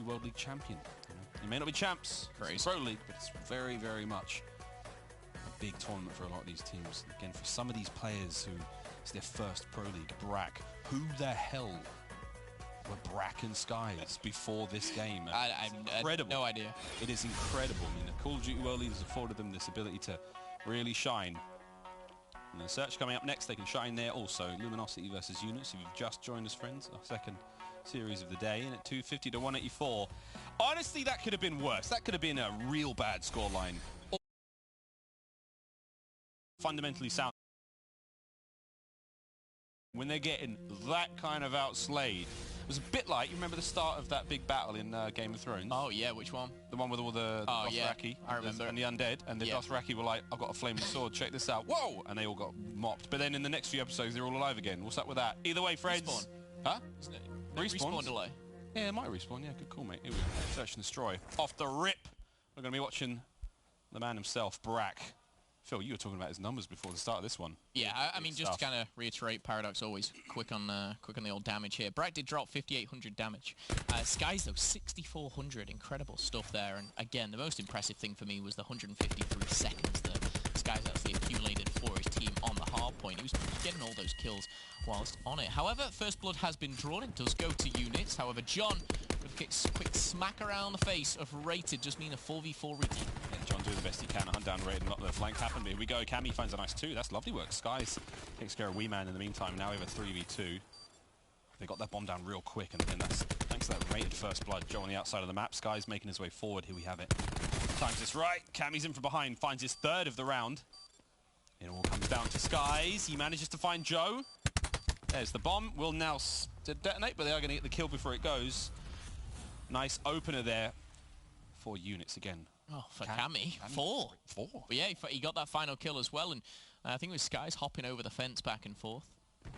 World League champion. You know, you may not be champs, it's Pro League, but it's very, very much a big tournament for a lot of these teams. Again, for some of these players who it's their first Pro League, Brack, who the hell were Brack and Skies before this game? Incredible. No idea. It is incredible. I mean, the Call of Duty World League has afforded them this ability to really shine. And the search coming up next, they can shine there also. Luminosity versus Units, if you've just joined us, friends. Our second series of the day, and at 250 to 184. Honestly, that could have been worse. That could have been a real bad scoreline. Fundamentally sound. When they're getting that kind of outslayed. It was a bit like, you remember the start of that big battle in Game of Thrones? Oh, yeah, which one? The one with all the Dothraki, I remember. And the undead, and the Dothraki were like, I've got a flaming sword, check this out. Whoa! And they all got mopped. But then in the next few episodes, they're all alive again. What's up with that? Either way, friends. Respawn. Huh? Respawn delay. Yeah, it might respawn. Yeah, good call, mate. Here we go. Search and destroy. Off the rip. We're going to be watching the man himself, Brack. Phil, you were talking about his numbers before the start of this one. Yeah, I mean, just to kind of reiterate, Paradox always quick on the old damage here. Brack did drop 5,800 damage. Skies, though, 6,400. Incredible stuff there. And again, the most impressive thing for me was the 153 seconds that Skies actually accumulated for his team on the hard point. He was getting all those kills whilst on it. However, First Blood has been drawn. It does go to Units. However, John, with a quick smack around the face of Rated, just mean a 4v4 retake. John doing the best he can, hunt down Raid and not let the flank happen. But here we go, Cammy finds a nice 2. That's lovely work. Skies takes care of Wee Man in the meantime. Now we have a 3v2. They got that bomb down real quick, and then that's thanks to that Rated First Blood. Joe on the outside of the map. Skies making his way forward. Here we have it. Times this right. Cammy's in from behind, finds his 3rd of the round. It all comes down to Skies. He manages to find Joe. There's the bomb. Will now detonate, but they are going to get the kill before it goes. Nice opener there for Units again. Oh, for Cammy. 4. But yeah, he got that final kill as well, and I think it was Skies hopping over the fence back and forth.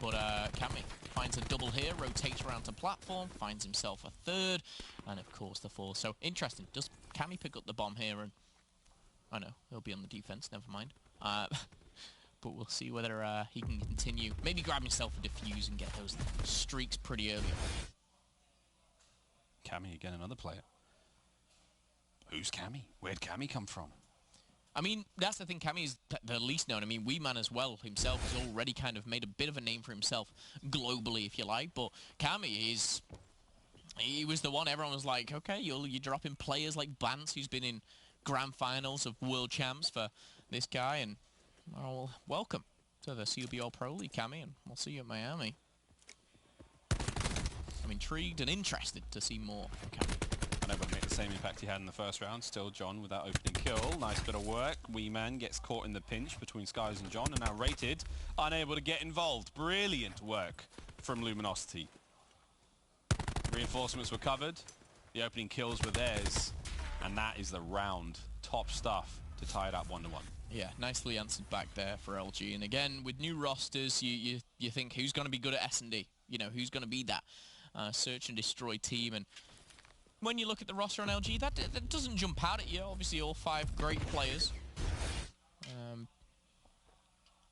But Cammy finds a double here, rotates around to platform, finds himself a 3rd, and of course the 4th. So interesting. Does Cammy pick up the bomb here? And I know he'll be on the defense. Never mind. But we'll see whether he can continue. Maybe grab himself a defuse and get those streaks pretty early. Cammy again, another player. Who's Cammy? Where'd Cammy come from? I mean, that's the thing. Cammy is the least known. I mean, Wee Man as well himself has already kind of made a bit of a name for himself globally, if you like. But Cammy is... He was the one everyone was like, okay, you're dropping players like Bance, who's been in grand finals of world champs for this guy. And, well, welcome to the Cwl Pro League, Cammy, and we'll see you at Miami. I'm intrigued and interested to see more from Cammy. I know, but make the same impact he had in the first round. Still John with that opening kill. Nice bit of work. Wee Man gets caught in the pinch between Skies and John, and now Rated unable to get involved. Brilliant work from Luminosity. Reinforcements were covered. The opening kills were theirs. And that is the round. Top stuff to tie it up 1-1. Yeah, nicely answered back there for LG. And again, with new rosters, you think who's going to be good at S&D? You know, who's going to be that search and destroy team? And when you look at the roster on LG, that doesn't jump out at you. Obviously, all 5 great players.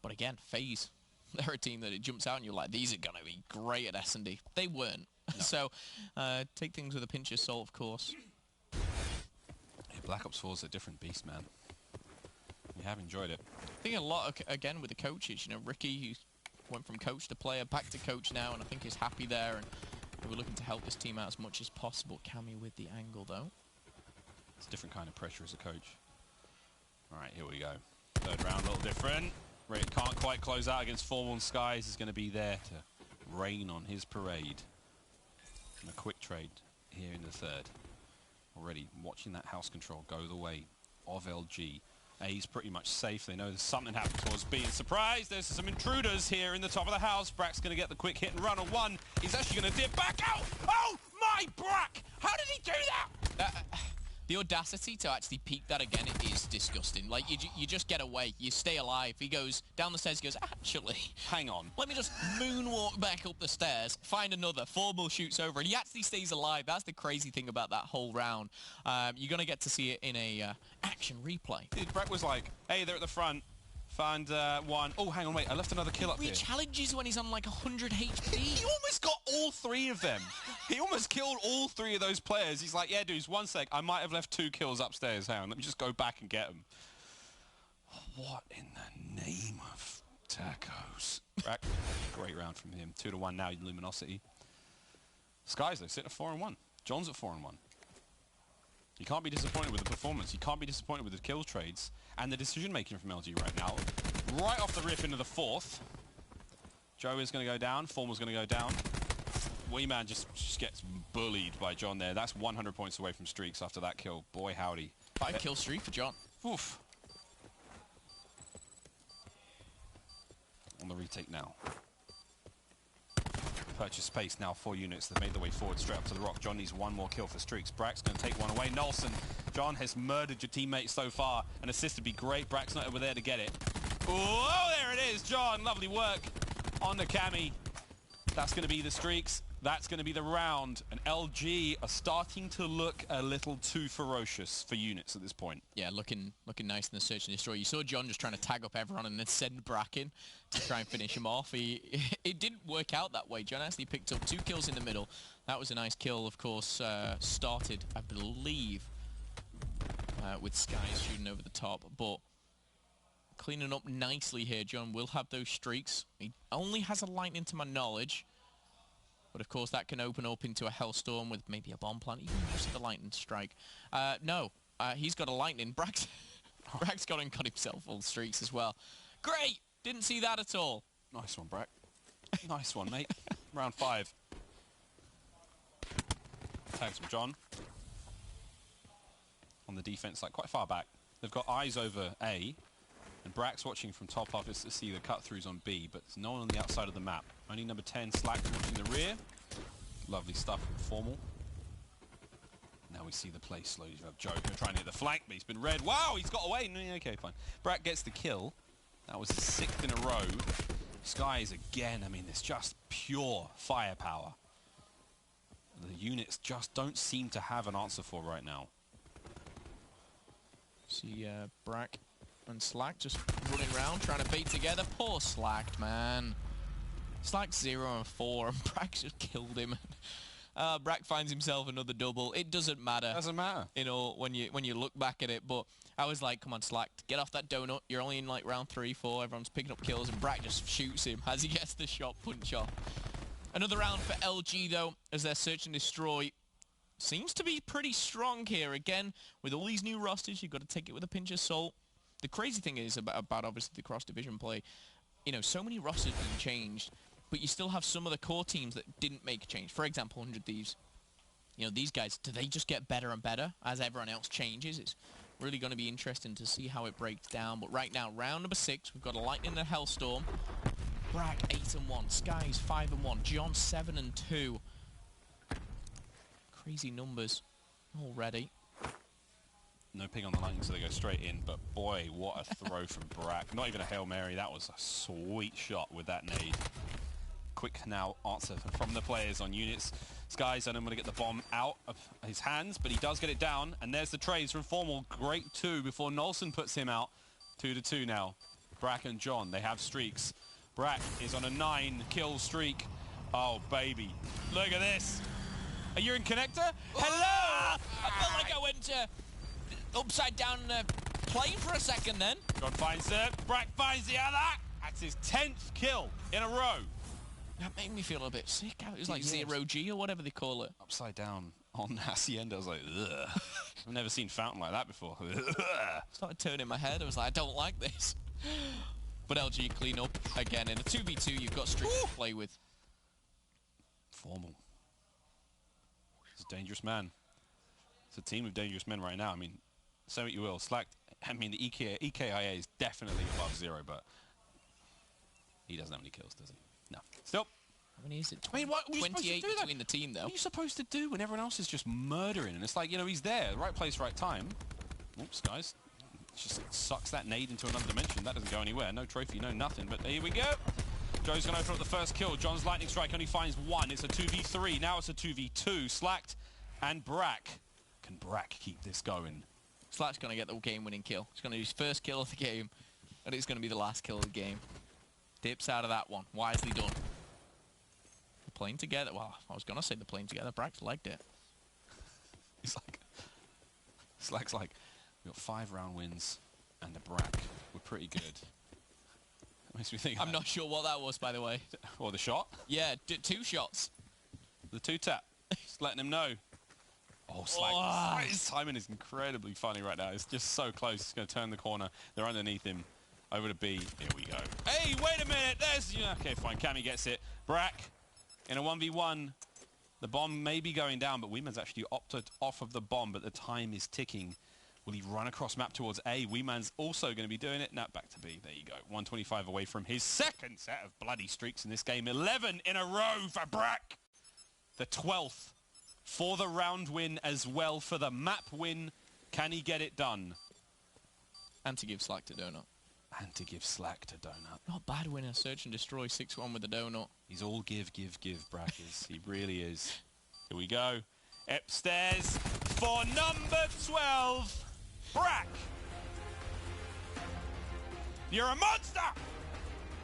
But again, FaZe, they're a team that it jumps out and you're like, these are going to be great at S&D. They weren't. No. So take things with a pinch of salt, of course. Yeah, Black Ops 4 is a different beast, man. We have enjoyed it. I think a lot, again, with the coaches. You know, Ricky, who went from coach to player, back to coach now, and I think he's happy there. And we're looking to help this team out as much as possible. Cammy with the angle, though. It's a different kind of pressure as a coach. All right, here we go. 3rd round, a little different. Rated can't quite close out against Formal Skies. Is going to be there to rain on his parade. And a quick trade here in the 3rd. Already watching that house control go the way of LG. A's pretty much safe. They know there's something happening towards B. And surprise, there's some intruders here in the top of the house. Brack's going to get the quick hit and run on 1. He's actually going to dip back out. Oh, my Brack! How did he do that? The audacity to actually peek that again is disgusting. Like, you just get away. You stay alive. He goes down the stairs, he goes, actually, hang on. Let me just moonwalk back up the stairs, find another. Formal shoots over, and he actually stays alive. That's the crazy thing about that whole round. You're going to get to see it in a action replay. Dude, Brack was like, hey, they're at the front. Found one. Oh, hang on, wait. I left another kill up here. Challenges when he's on like 100 HP. He almost got all 3 of them. He almost killed all 3 of those players. He's like, yeah, dudes, 1 sec. I might have left 2 kills upstairs. Hang on, let me just go back and get them. What in the name of tacos? Great round from him. 2-1 now, Luminosity. Skies, though, sitting at 4-1. John's at 4-1. You can't be disappointed with the performance. You can't be disappointed with the kill trades and the decision-making from LG right now. Right off the rip into the 4th. Joe is going to go down. Formal's going to go down. Weeman just gets bullied by John there. That's 100 points away from streaks after that kill. Boy, howdy. 5 kill streak for John. Oof. On the retake now. Purchase space now, 4 units. They've made their way forward straight up to the rock. John needs 1 more kill for streaks. Brack's going to take 1 away. Nolson, John has murdered your teammate so far. An assist would be great. Brack's not over there to get it. Oh, there it is, John. Lovely work on the Cammy. That's going to be the streaks. That's going to be the round. And LG are starting to look a little too ferocious for units at this point. Yeah, looking nice in the search and destroy. You saw John just trying to tag up everyone and then send Brack in to try and finish him off. It didn't work out that way. John actually picked up 2 kills in the middle. That was a nice kill, of course. Started, I believe, with Skies shooting over the top. But cleaning up nicely here. John will have those streaks. He only has a lightning to my knowledge. But of course that can open up into a hellstorm with maybe a bomb plant. Even just the lightning strike. No, he's got a lightning. Brack's got himself all streaks as well. Great! Didn't see that at all. Nice one, Brack. Nice one, mate. Round 5. Tags from John. On the defense, like quite far back. They've got eyes over A. And Brack's watching from top office to see the cut-throughs on B, but there's no one on the outside of the map. Only number 10, Slack, watching the rear. Lovely stuff from Formal. Now we see the play slowly. You have Joe trying to hit the flank, but he's been red. Wow, he's got away. Okay, fine. Brack gets the kill. That was his 6th in a row. Skies again. I mean, it's just pure firepower. The units just don't seem to have an answer for right now. See Brack and Slack just running around, trying to beat together. Poor Slack, man. Slack's 0 and 4, and Brack just killed him. Brack finds himself another double. It doesn't matter. Doesn't matter. You know, when you look back at it. But I was like, come on, Slack, get off that donut. You're only in like round 3, 4. Everyone's picking up kills, and Brack just shoots him as he gets the shot punch off. Another round for LG, though, as their search and destroy seems to be pretty strong here. Again, with all these new rosters, you've got to take it with a pinch of salt. The crazy thing is about obviously the cross-division play, you know, so many rosters have been changed, but you still have some of the core teams that didn't make a change. For example, 100 Thieves. You know, these guys, do they just get better and better as everyone else changes? It's really going to be interesting to see how it breaks down. But right now, round number 6, we've got a Lightning and a Hellstorm. Brack 8 and 1, Skies 5 and 1, John 7 and 2. Crazy numbers already. No ping on the lightning, so they go straight in. But boy, what a throw from Brack. Not even a Hail Mary. That was a sweet shot with that nade. Quick now answer from the players on units. Skies, I don't want to get the bomb out of his hands, but he does get it down. And there's the trades from Formal. Great 2 before Nolson puts him out. 2-2 now. Brack and John, they have streaks. Brack is on a 9-kill streak. Oh, baby. Look at this. Are you in connector? Hello! I felt like I went upside down plane for a second then. John finds it. Brack finds the other. That's his 10th kill in a row. That made me feel a bit sick. It was like 0G or whatever they call it. Upside down on Hacienda. I was like, ugh. I've never seen Fountain like that before. Started turning my head. I was like, I don't like this. But LG clean up again. In a 2v2, you've got Streak to play with. Formal. He's a dangerous man. It's a team of dangerous men right now. I mean, say what you will. Slack, I mean, the EKIA is definitely above 0, but he doesn't have any kills, does he? No. Still. How many is it? I mean, what 28 between the team, though. What are you supposed to do when everyone else is just murdering? And it's like, you know, he's there, right place, right time. Oops, guys. Just sucks that nade into another dimension. That doesn't go anywhere. No trophy, no nothing. But here we go. Joe's going to open up the first kill. John's lightning strike only finds 1. It's a 2v3. Now it's a 2v2. Slacked and Brack. Can Brack keep this going? Slack's going to get the game-winning kill. He's going to do his first kill of the game. and it's going to be the last kill of the game. Dips out of that one. Wisely done. They're playing together. Well, I was going to say they're playing together. Brax legged it. He's like... Slack's like, we got 5 round wins, and the Brack were pretty good. Makes me think I'm not sure what that was, by the way. Or the shot? Yeah, 2 shots. The 2-tap. Just letting him know. Oh, Slack. His timing is incredibly funny right now. It's just so close. He's going to turn the corner. They're underneath him. Over to B. Here we go. Hey, wait a minute. There's... Okay, fine. Cammy gets it. Brack in a 1v1. The bomb may be going down, but Weeman's actually opted off of the bomb, but the time is ticking. Will he run across map towards A? Weeman's also going to be doing it. Now back to B. There you go. 125 away from his second set of bloody streaks in this game. 11 in a row for Brack. The 12th for the round win as well for the map win. Can he get it done? And to give Slack to Donut. And to give Slack to Donut. Not bad winner. Search and destroy 6-1 with the Donut. He's all give, Brack is. He really is. Here we go. Upstairs for number 12, Brack. You're a monster!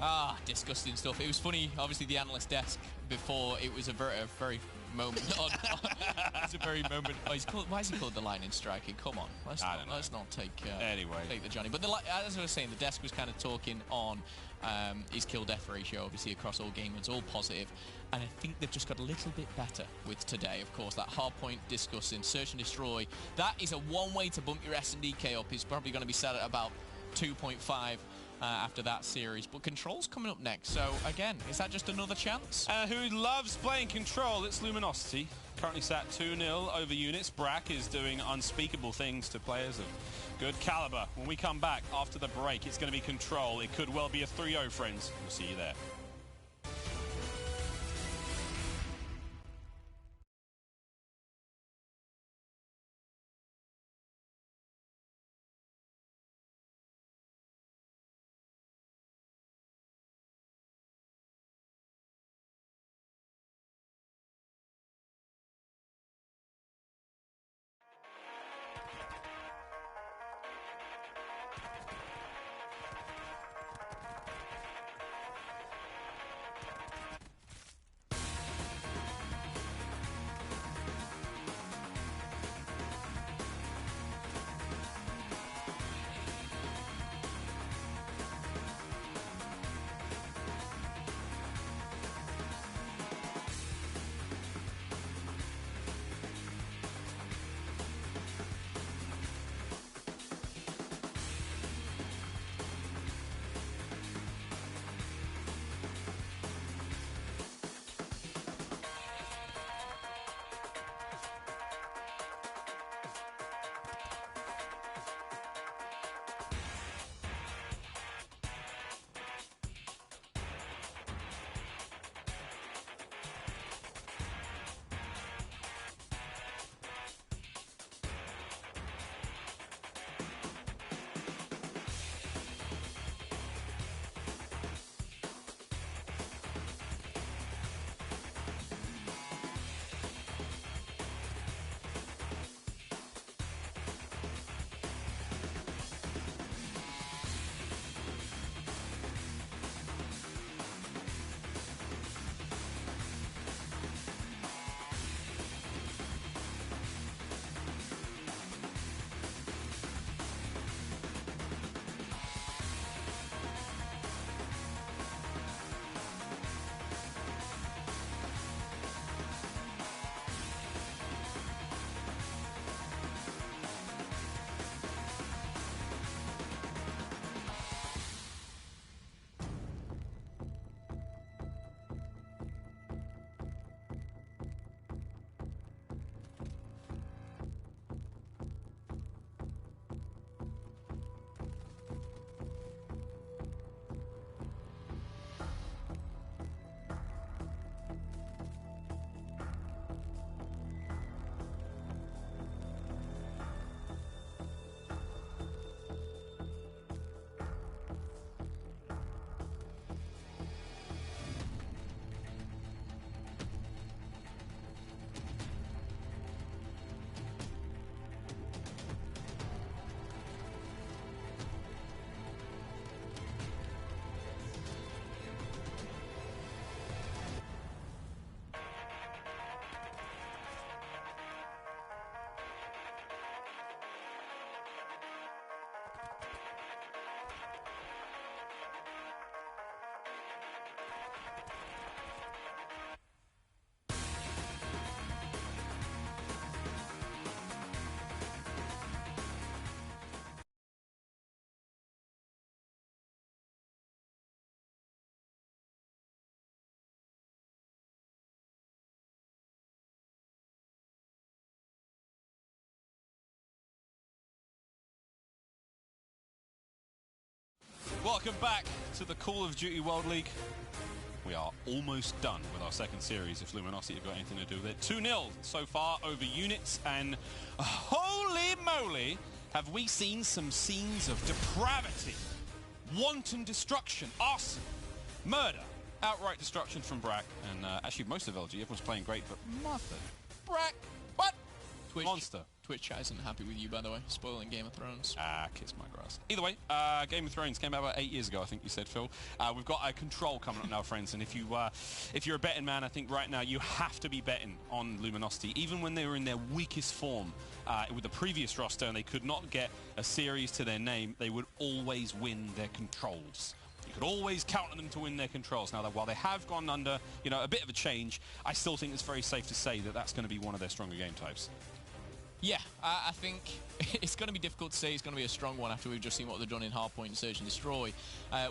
Ah, disgusting stuff. It was funny, obviously, the analyst desk before, it was a very moment. It's a very moment. Oh, why is he called the lightning striking? Come on, let's not take the Johnny. But as I was saying, the desk was kind of talking on his kill-death ratio, obviously across all game modes, all positive. And I think they've just got a little bit better with today, of course. That hard point discussing, search and destroy. That is a one way to bump your SNDK up. It's probably going to be set at about 2.5. After that series, but Control's coming up next, so again, is that just another chance? Who loves playing Control? It's Luminosity, currently sat 2-0 over units. Brack is doing unspeakable things to players of good caliber. When we come back after the break, it's going to be Control. It could well be a 3-0, friends. We'll see you there. welcome back to the Call of Duty World League. We are almost done with our second series, if Luminosity have got anything to do with it. 2-0 so far over units, and holy moly, have we seen some scenes of depravity, wanton destruction, arson, murder, outright destruction from Brack, and actually most of LG, everyone's playing great, but Martha, Brack, what? Twitch. Monster. Twitch chat isn't happy with you, by the way. Spoiling Game of Thrones. Ah, kiss my grass. Either way, Game of Thrones came out about 8 years ago, I think you said, Phil. We've got a control coming up now, friends, and if you're a betting man, I think right now you have to be betting on Luminosity. Even when they were in their weakest form with the previous roster and they could not get a series to their name, they would always win their controls. You could always count on them to win their controls. Now, while they have gone under, a bit of a change, I still think it's very safe to say that that's going to be one of their stronger game types. Yeah, I think it's going to be difficult to say it's going to be a strong one after we've just seen what they've done in Hardpoint and Search and Destroy.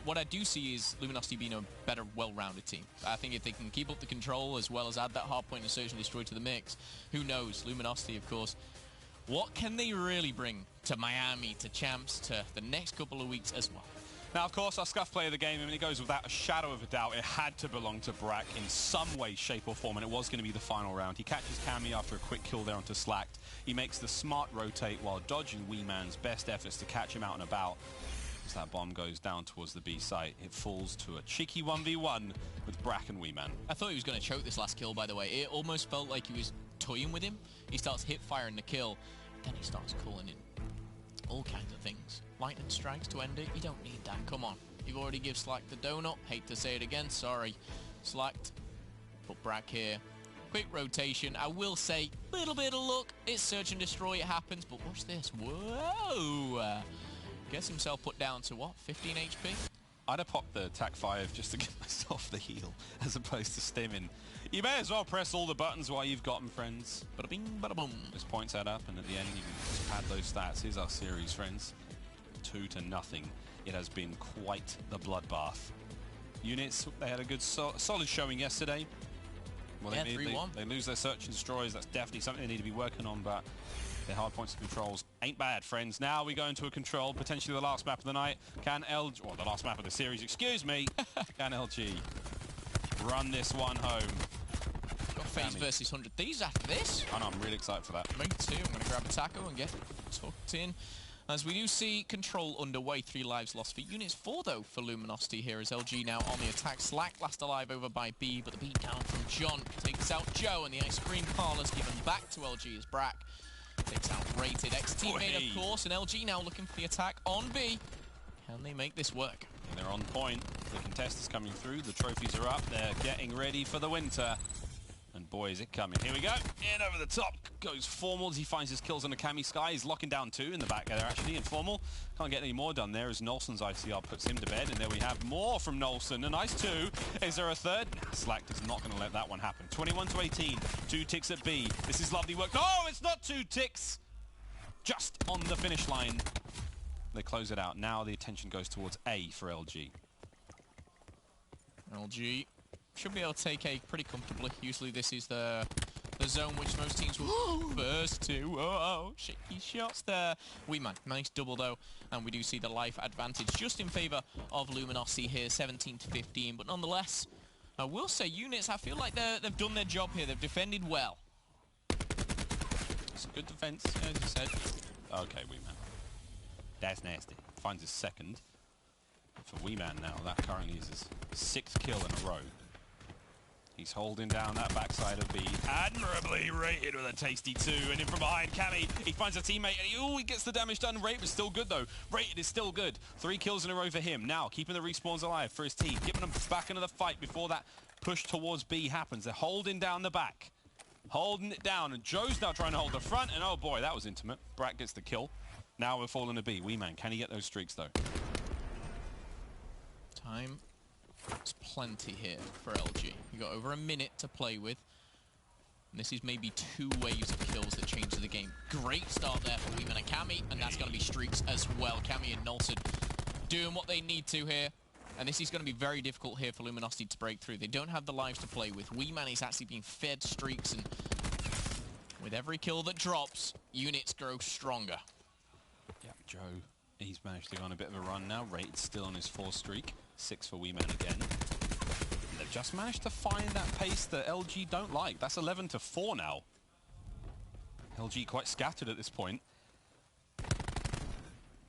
What I do see is Luminosity being a better, well-rounded team. I think if they can keep up the control as well as add that Hardpoint and Search and Destroy to the mix, who knows? Luminosity, of course, what can they really bring to Miami, to Champs, to the next couple of weeks as well? Now, of course, our scuff player of the game, it goes without a shadow of a doubt, it had to belong to Brack in some way, shape or form, and it was going to be the final round. He catches Cammy after a quick kill there onto Slacked. He makes the smart rotate while dodging Wee Man's best efforts to catch him out and about. As that bomb goes down towards the B site, it falls to a cheeky 1v1 with Brack and Wee Man. I thought he was going to choke this last kill, by the way. It almost felt like he was toying with him. He starts hip-firing the kill, then he starts calling in all kinds of things. Lightning strikes to end it, you don't need that, come on. You've already give Slacked the donut, hate to say it again, sorry. Slacked, put Brack here. Quick rotation, I will say, little bit of luck, it's Search and Destroy, it happens, but watch this, whoa! Gets himself put down to what, 15 HP? I'd have popped the TAC 5 just to get myself the heal, as opposed to stimming. You may as well press all the buttons while you've got them, friends. Bada bing, bada boom. This points that up, and at the end you can just pad those stats. Here's our series, friends. 2-0. It has been quite the bloodbath. Units, they had a good solid showing yesterday. Well, yeah, they lose their Search and Destroys. That's definitely something they need to be working on, but their hard points and controls ain't bad, friends. Now we go into a control, potentially the last map of the night. Can LG, or the last map of the series, excuse me. Can LG run this one home? Got FaZe versus 100 Thieves after this. I know, I'm really excited for that. Me too. I'm going to grab a taco and get tucked in. As we do see control underway, 3 lives lost for units, 4 though for Luminosity here as LG now on the attack. Slack last alive over by B, but the beat down from John takes out Joe, and the ice cream parlor's given back to LG as Brack takes out Rated. Ex-teammate, of course, and LG now looking for the attack on B. Can they make this work? And they're on point. The contest is coming through. The trophies are up. They're getting ready for the winter. And boy, is it coming. Here we go. In over the top goes Formal as he finds his kills on the Cammy Sky. He's locking down 2 in the back there, actually. And Formal can't get any more done there as Nolson's ICR puts him to bed. And there we have more from Nolson. A nice 2. Is there a third? Nah, Slack is not going to let that one happen. 21-18. 2 ticks at B. This is lovely work. No, it's not 2 ticks. Just on the finish line. They close it out. Now the attention goes towards A for LG. LG should be able to take A pretty comfortably. Usually this is the zone which most teams will burst to. Oh, shaky shots there. Wee Man, nice double though. And we do see the life advantage just in favour of Luminosity here, 17-15. But nonetheless, I will say units, I feel like they've done their job here. They've defended well. It's a good defense, as you said. Okay, Wee Man. That's nasty. Finds his second. For Wee Man now, that currently is his 6th kill in a row. He's holding down that backside of B. Admirably Rated with a tasty 2. And in from behind, Cammy, he finds a teammate and he gets the damage done. Rated is still good though. Rated is still good. 3 kills in a row for him. Now, keeping the respawns alive for his team. Getting them back into the fight before that push towards B happens. They're holding down the back. Holding it down. And Joe's now trying to hold the front. And oh boy, that was intimate. Brack gets the kill. Now we're falling to B. Wee Man, can he get those streaks though? Time. There's plenty here for LG. You got over a minute to play with. And this is maybe 2 waves of kills that change the game. Great start there for Weeman and Cammy, and that's going to be streaks as well. Cammy and Nolson doing what they need to here. And this is going to be very difficult here for Luminosity to break through. They don't have the lives to play with. Weeman is actually being fed streaks, and with every kill that drops, units grow stronger. Yeah, Joe He's managed to go on a bit of a run now. Rated still on his 4 streak. 6 for Weeman again. And they've just managed to find that pace that LG don't like. That's 11 to 4 now. LG quite scattered at this point.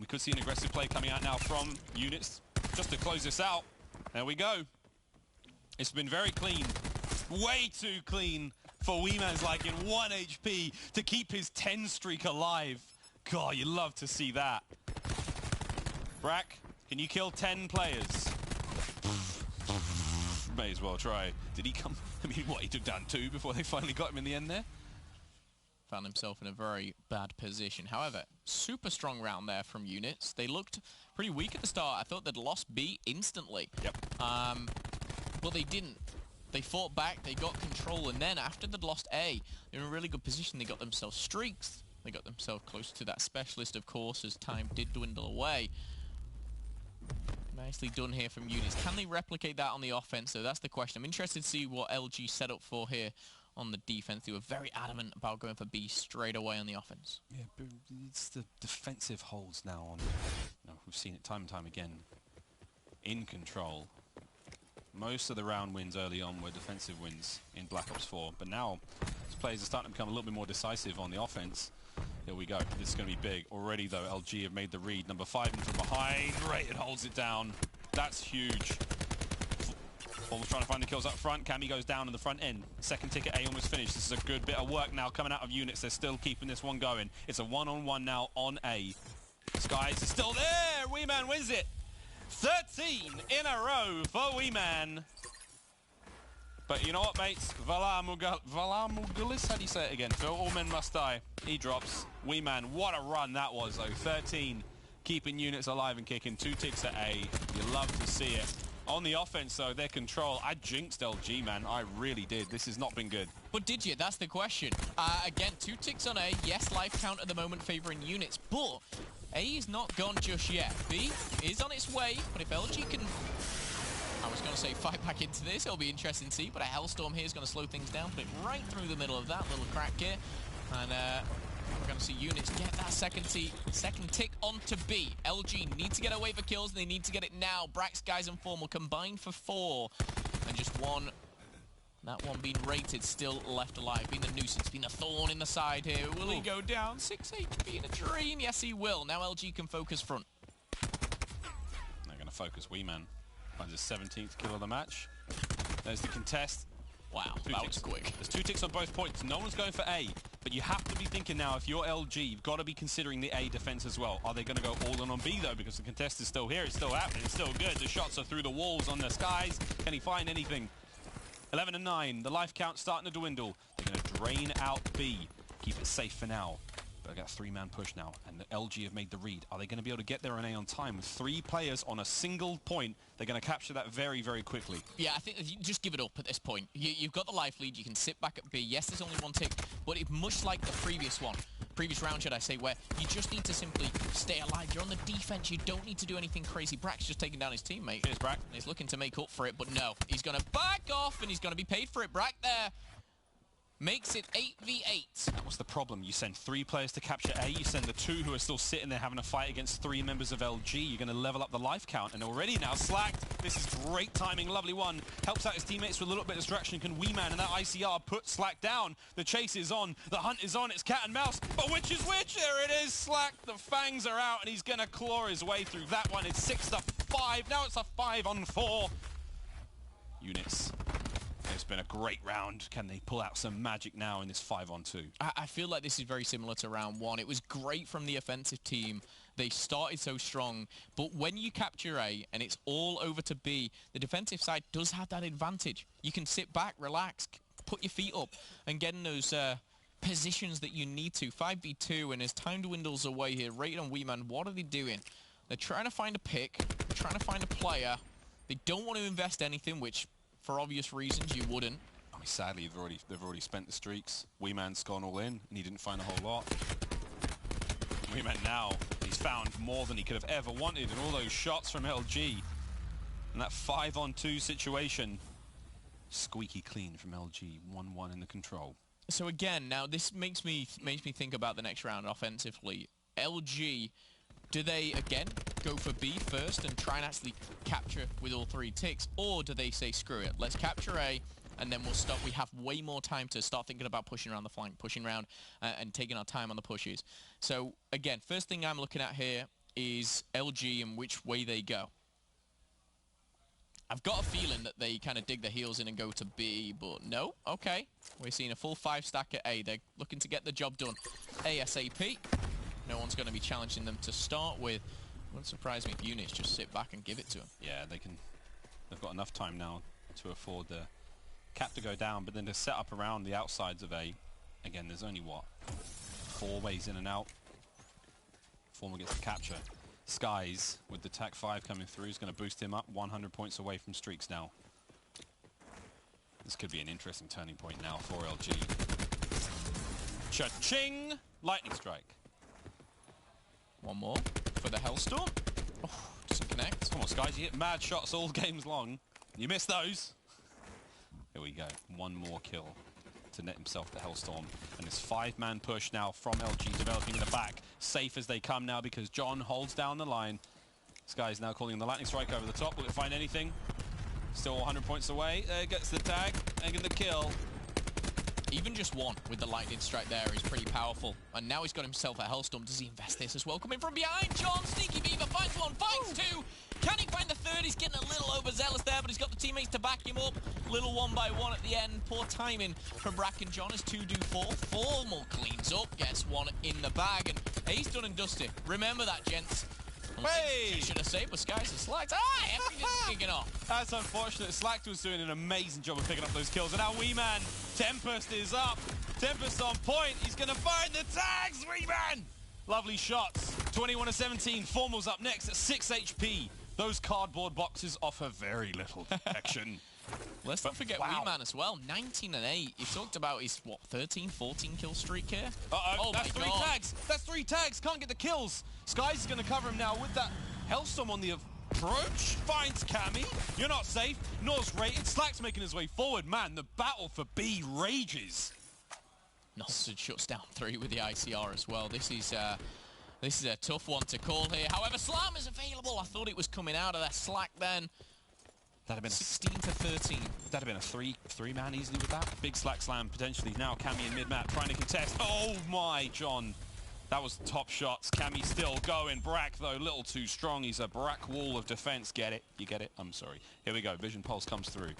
We could see an aggressive play coming out now from Units just to close this out. There we go. It's been very clean. Way too clean for Weeman's like in 1 HP to keep his 10 streak alive. God, you'd love to see that. Brack, can you kill 10 players? May as well try. Did he come? I mean, what, he took down 2 before they finally got him in the end there? Found himself in a very bad position. However, super strong round there from Units. They looked pretty weak at the start. I thought they'd lost B instantly. Yep. But they didn't. They fought back, they got control, and then after they'd lost A, they were in a really good position. They got themselves streaks. They got themselves close to that specialist, of course, as time did dwindle away. Nicely done here from Units. Can they replicate that on the offense? So that's the question. I'm interested to see what LG set up for here on the defense. They were very adamant about going for B straight away on the offense. Yeah, but it's the defensive holds now on. We've seen it time and time again. In control. Most of the round wins early on were defensive wins in Black Ops 4, but now these players are starting to become a little bit more decisive on the offense. Here we go. This is going to be big. Already, though, LG have made the read. Number 5 in from behind. Rated holds it down. That's huge. Almost trying to find the kills up front. Cammy goes down in the front end. Second ticket A almost finished. This is a good bit of work now coming out of Units. They're still keeping this one going. It's a one-on-one now on A. Skies is still there. Weeman wins it. 13 in a row for Weeman. But you know what, mates? Valamugulis, how do you say it again? Phil, all men must die. He drops. Weeman, what a run that was, though. 13, keeping Units alive and kicking. 2 ticks at A. You love to see it. On the offense, though, their control. I jinxed LG, man. I really did. This has not been good. But did you? That's the question. Again, 2 ticks on A. Yes, life count at the moment favoring Units, but A is not gone just yet. B is on its way, but if LG can, I was going to say fight back into this, it'll be interesting to see, but a Hellstorm here is going to slow things down, put it right through the middle of that little crack here, and we're going to see Units get that second tick onto B. LG need to get away for kills, and they need to get it now. Brax, Guys, and Formal combined for 4, and just one. That one being rated, still left alive. Being a nuisance, being a thorn in the side here. Will he go down? 6 HP in a dream. Yes, he will. Now LG can focus front. They're going to focus Weeman. Finds his 17th kill of the match. There's the contest. Wow, that was quick. There's 2 ticks on both points. No one's going for A. But you have to be thinking now, if you're LG, you've got to be considering the A defense as well. Are they going to go all in on B, though? Because the contest is still here. It's still happening. It's still good. The shots are through the walls on the Skies. Can he find anything? 11 and 9. The life count starting to dwindle. They're going to drain out B. Keep it safe for now. But I got a 3-man push now, and the LG have made the read. Are they going to be able to get there on A on time? With 3 players on a single point, they're going to capture that very, very quickly. Yeah, I think you just give it up at this point. You've got the life lead. You can sit back at B. Yes, there's only 1 tick, but it's much like the previous round, should I say, where you just need to simply stay alive. You're on the defense. You don't need to do anything crazy. Brack's just taking down his teammate. Here's Brack. He's looking to make up for it, but no. He's going to back off, and he's going to be paid for it. Brack there makes it 8v8. That was the problem. You send 3 players to capture A. You send the 2 who are still sitting there having a fight against 3 members of LG. You're going to level up the life count. And already now slacked. This is great timing. Lovely one. Helps out his teammates with a little bit of distraction. Can Weeman and that ICR put Slack down? The chase is on. The hunt is on. It's cat and mouse. But which is which? There it is. Slack. The fangs are out. And he's going to claw his way through that one. It's 6 to 5. Now it's a 5 on 4. Units. It's been a great round. Can they pull out some magic now in this 5-on-2? I feel like this is very similar to round 1. It was great from the offensive team. They started so strong, but when you capture A and it's all over to B, the defensive side does have that advantage. You can sit back, relax, put your feet up, and get in those positions that you need to. 5v2, and as time dwindles away here, rated on Weeman, what are they doing? They're trying to find a pick, they're trying to find a player. They don't want to invest anything, which for obvious reasons you wouldn't. I mean, sadly, they've already spent the streaks. Weeman's gone all in, and he didn't find a whole lot. Weeman now, he's found more than he could have ever wanted, and all those shots from LG. And that 5-on-2 situation, squeaky clean from LG, 1-1 in the control. So again, now this makes me think about the next round offensively. LG Do they, again, go for B first and try and actually capture with all 3 ticks? Or do they say, screw it, let's capture A, and then we'll stop. We have way more time to start thinking about pushing around the flank, pushing around and taking our time on the pushes. So, again, first thing I'm looking at here is LG and which way they go. I've got a feeling that they kind of dig their heels in and go to B, but no. Okay. We're seeing a full 5 stack at A. They're looking to get the job done ASAP. No one's going to be challenging them to start with. Wouldn't surprise me if units just sit back and give it to them. Yeah, they've got enough time now to afford the cap to go down, but then to set up around the outsides of A. Again, there's only, what, 4 ways in and out. Former gets the capture. Skies, with the TAC 5 coming through, is going to boost him up 100 points away from streaks now. This could be an interesting turning point now for LG. Cha-ching! Lightning strike. One more for the Hellstorm. Oh, doesn't connect. Come on, Skies, you hit mad shots all games long. You miss those. Here we go. One more kill to net himself the Hellstorm. And this 5-man push now from LG developing in the back. Safe as they come now because John holds down the line. Sky's now calling the lightning strike over the top. Will it find anything? Still 100 points away. There gets the tag and get the kill. Even just one with the lightning strike there is pretty powerful. And now he's got himself a Hellstorm. Does he invest this as well? Coming from behind, John. Sneaky Beaver finds one, finds 2. Can he find the 3rd? He's getting a little overzealous there, but he's got the teammates to back him up. Little 1 by 1 at the end. Poor timing from Brack and John as 2 do 4. Formal cleans up, gets 1 in the bag, and he's done and dusted. Remember that, gents. Hey! Should have saved, but Skies and Slacked. Ah, everything's kicking off. That's unfortunate. Slacked was doing an amazing job of picking up those kills. And now Wee Man, Tempest is up. Tempest on point. He's going to find the tags, Wee Man! Lovely shots. 21-17. Formal's up next at 6 HP. Those cardboard boxes offer very little protection. Let's not forget Wee Man as well. 19 and 8. He talked about his, what, 13, 14 kill streak here? Oh, that's 3 tags. That's 3 tags. Can't get the kills. Skies is going to cover him now with that Hellstorm on the approach. Finds Cammy. You're not safe. Nor's rated. Slack's making his way forward. Man, the battle for B rages. Nelson shuts down 3 with the ICR as well. This is a tough one to call here. However, Slam is available. I thought it was coming out of that Slack then. That'd have been 16 to 13. That'd have been a 3-man easily with that. Big Slack Slam potentially. Now Cammy in mid-map trying to contest. Oh my, John. That was top shots. Cammy still going. Brack, though, a little too strong. He's a Brack wall of defense. Get it? You get it? I'm sorry. Here we go. Vision Pulse comes through.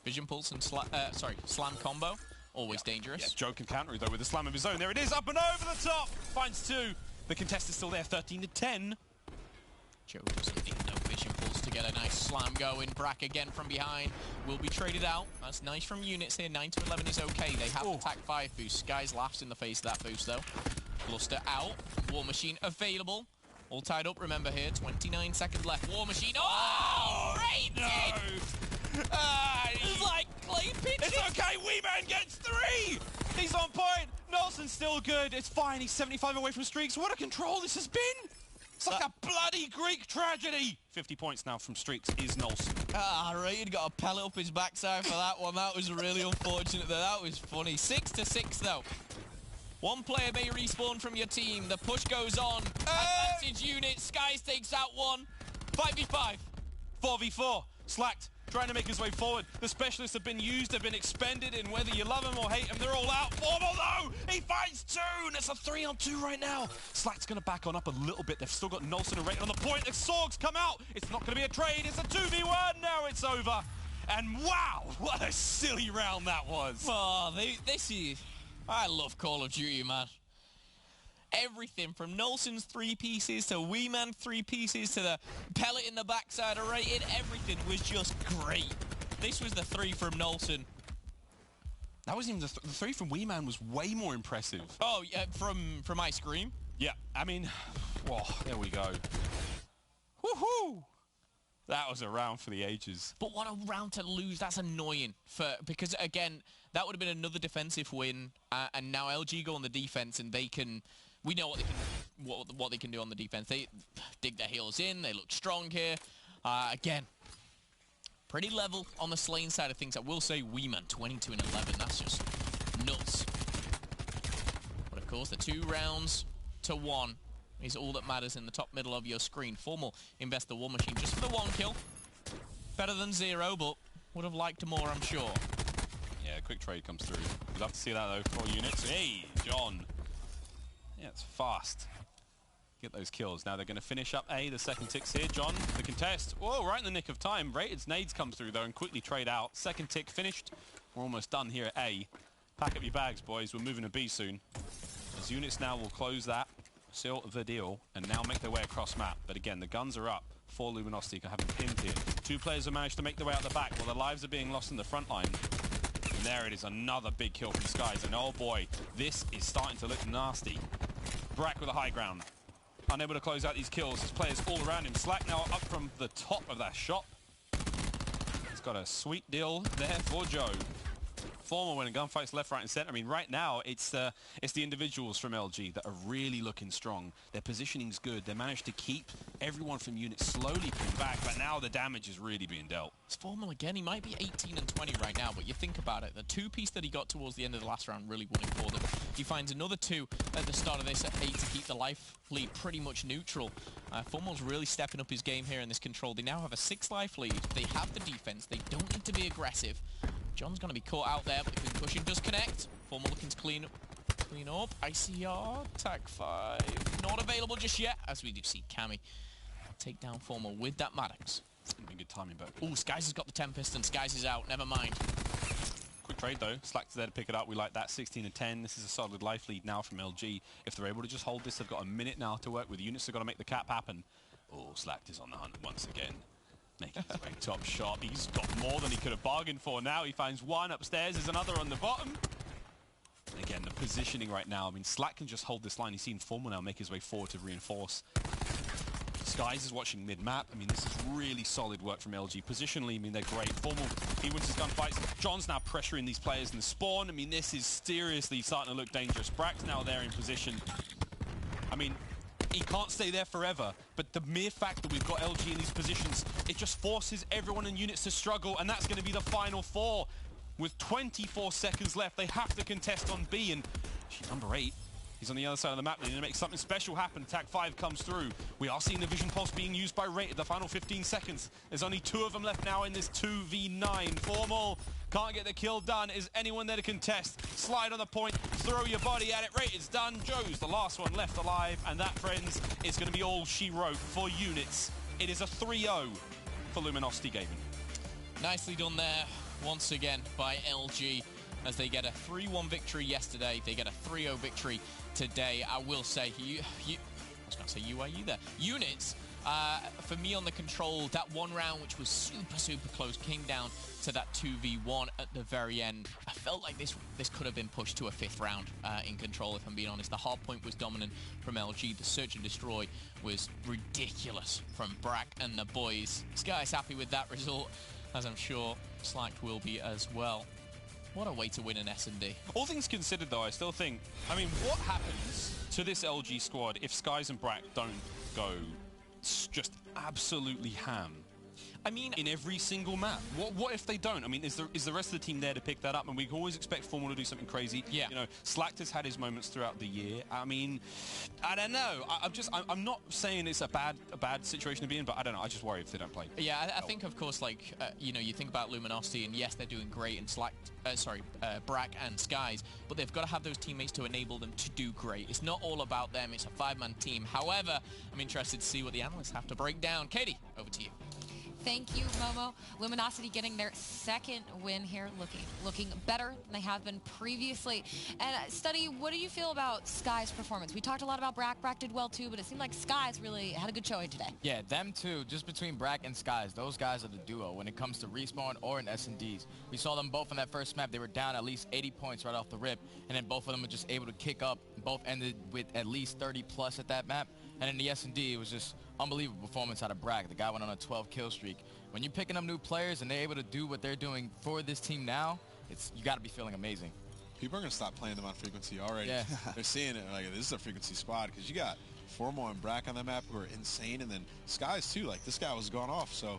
Vision Pulse and Slam combo. Always dangerous. Yeah, Joe can counter it, though, with the Slam of his own. There it is. Up and over the top. Finds 2. The contest is still there. 13 to 10. Joe doesn't need no Vision Pulse to get a nice Slam going. Brack again from behind. Will be traded out. That's nice from units here. 9 to 11 is okay. They have the TAC 5 boost. Skies laughs in the face of that boost, though. Bluster out. War Machine available. All tied up, remember here. 29 seconds left. War Machine. Oh! Rated! No! It's like clay pitches. It's okay. Wee Man gets 3. He's on point. Nelson's still good. It's fine. He's 75 away from streaks. What a control this has been. It's like a bloody Greek tragedy. 50 points now from streaks is Nelson. Rated got a pellet up his backside for that one. That was really unfortunate there. That was funny. 6 to 6 though. 1 player may respawn from your team. The push goes on. Advantage unit. Skies takes out 1. 5v5. 4v4. Slacked. Trying to make his way forward. The specialists have been used, have been expended, and whether you love them or hate them, they're all out. Formal, though! He finds 2, and it's a 3-on-2 right now. Slack's going to back on up a little bit. They've still got Nelson and Rated on the point. The Sorgs come out. It's not going to be a trade. It's a 2v1. Now it's over. And wow, what a silly round that was. Oh, this is... I love Call of Duty, man. Everything from Nelson's 3 pieces to Wee Man 3 pieces to the pellet in the backside of Rated, everything was just great. This was the 3 from Nelson. That wasn't even the 3 from Wee Man was way more impressive. Oh, yeah, from Ice Cream? Yeah, I mean, whoa, there we go. Woohoo! That was a round for the ages. But what a round to lose. That's annoying. Because, again, that would have been another defensive win. And now LG go on the defense, and they can... We know what they can do on the defense. They dig their heels in. They look strong here. Again, pretty level on the Slain side of things. I will say Wee Man 22 and 11. That's just nuts. But, of course, the 2 rounds to 1. is all that matters in the top middle of your screen. Formal invest the War Machine just for the 1 kill. Better than 0, but would have liked more, I'm sure. Yeah, quick trade comes through. We'd love to see that, though, 4 units. Hey, John. Yeah, it's fast. Get those kills. Now they're going to finish up A. The second tick's here. John, the contest. Whoa, right in the nick of time. Rated's nades come through, though, and quickly trade out. Second tick finished. We're almost done here at A. Pack up your bags, boys. We're moving to B soon. As units now will close that, seal the deal, and now make their way across map. But again, the guns are up. 4 Luminosity can have them pinned here. 2 players have managed to make their way out the back while their lives are being lost in the front line. And there it is, another big kill from Skies. And oh boy, this is starting to look nasty. Brack with a high ground. Unable to close out these kills. There's players all around him. Slack now up from the top of that shop. He's got a sweet deal there for Joe. Formal winning gunfights left, right, and center. I mean, right now, it's the individuals from LG that are really looking strong. Their positioning's good. They managed to keep everyone from units slowly pinned back, but now the damage is really being dealt. It's Formal again. He might be 18 and 20 right now, but you think about it. The 2-piece that he got towards the end of the last round really won it for them. He finds another 2 at the start of this at 8 to keep the life lead pretty much neutral. Formal's really stepping up his game here in this control. They now have a 6 life lead. They have the defense. They don't need to be aggressive. John's going to be caught out there, but the concussion does connect. Formal looking to clean up. ICR, Tag 5, not available just yet, as we do see Cammy take down Formal with that Maddox. It's going to be good timing, but... Ooh, Skies has got the Tempest, and Skies is out. Never mind. Quick trade, though. Slack's there to pick it up. We like that. 16 and 10. This is a solid life lead now from LG. If they're able to just hold this, they've got a minute now to work with. Units have got to make the cap happen. Oh, Slack is on the hunt once again. Making his way top shot. He's got more than he could have bargained for. Now he finds 1 upstairs. There's another on the bottom. And again, the positioning right now. I mean, Slack can just hold this line. He's seen Formal now make his way forward to reinforce. Skies is watching mid-map. I mean, this is really solid work from LG. Positionally, I mean, they're great. Formal, he wins his gunfights. John's now pressuring these players in the spawn. I mean, this is seriously starting to look dangerous. Brack's now there in position. I mean, he can't stay there forever, but the mere fact that we've got LG in these positions, it just forces everyone in units to struggle, and that's going to be the final 4. With 24 seconds left, they have to contest on B, and actually, number 8, he's on the other side of the map. They need to make something special happen. Attack 5 comes through. We are seeing the Vision Pulse being used by Rated. The final 15 seconds. There's only 2 of them left now in this 2v9. Formal can't get the kill done. Is anyone there to contest? Slide on the point. Throw your body at it. Rated's done. Joe's the last one left alive. And that, friends, is going to be all she wrote for units. It is a 3-0 for Luminosity Gaming. Nicely done there once again by LG. As they get a 3-1 victory yesterday, they get a 3-0 victory today. I will say, I was going to say UIU there. Units, for me on the control, that 1 round, which was super close, came down to that 2v1 at the very end. I felt like this could have been pushed to a 5th round in control, if I'm being honest. The hard point was dominant from LG. The search and destroy was ridiculous from Brack and the boys. This guy's happy with that result, as I'm sure Slack will be as well. What a way to win an S&D. All things considered, though, I still think, I mean, what happens to this LG squad if Skies and Brack don't go just absolutely ham? I mean, in every single map. What if they don't? I mean, is the rest of the team there to pick that up? And we can always expect Formal to do something crazy. Yeah. You know, Slacked has had his moments throughout the year. I mean, I don't know. I'm not saying it's a bad situation to be in, but I don't know. I just worry if they don't play. Yeah, I think, of course, like, you know, you think about Luminosity, and yes, they're doing great, and Brack and Skies, but they've got to have those teammates to enable them to do great. It's not all about them. It's a 5-man team. However, I'm interested to see what the analysts have to break down. Katie, over to you. Thank you, Momo. Luminosity getting their 2nd win here, looking better than they have been previously. And Study, what do you feel about Sky's performance? We talked a lot about Brack. Brack did well too, but it seemed like Skies really had a good showing today. Yeah, them too. Just between Brack and Skies, those guys are the duo when it comes to respawn or in S&Ds. We saw them both on that first map. They were down at least 80 points right off the rip, and then both of them were just able to kick up. Both ended with at least 30 plus at that map. And in the S&D, it was just unbelievable performance out of Brack. The guy went on a 12 kill streak. When you're picking up new players and they're able to do what they're doing for this team now, you got to be feeling amazing. People are going to stop playing them on frequency already. Yeah. They're seeing it like this is a frequency squad because you got Formal and Brack on that map who are insane, and then Skies too. Like this guy was gone off, so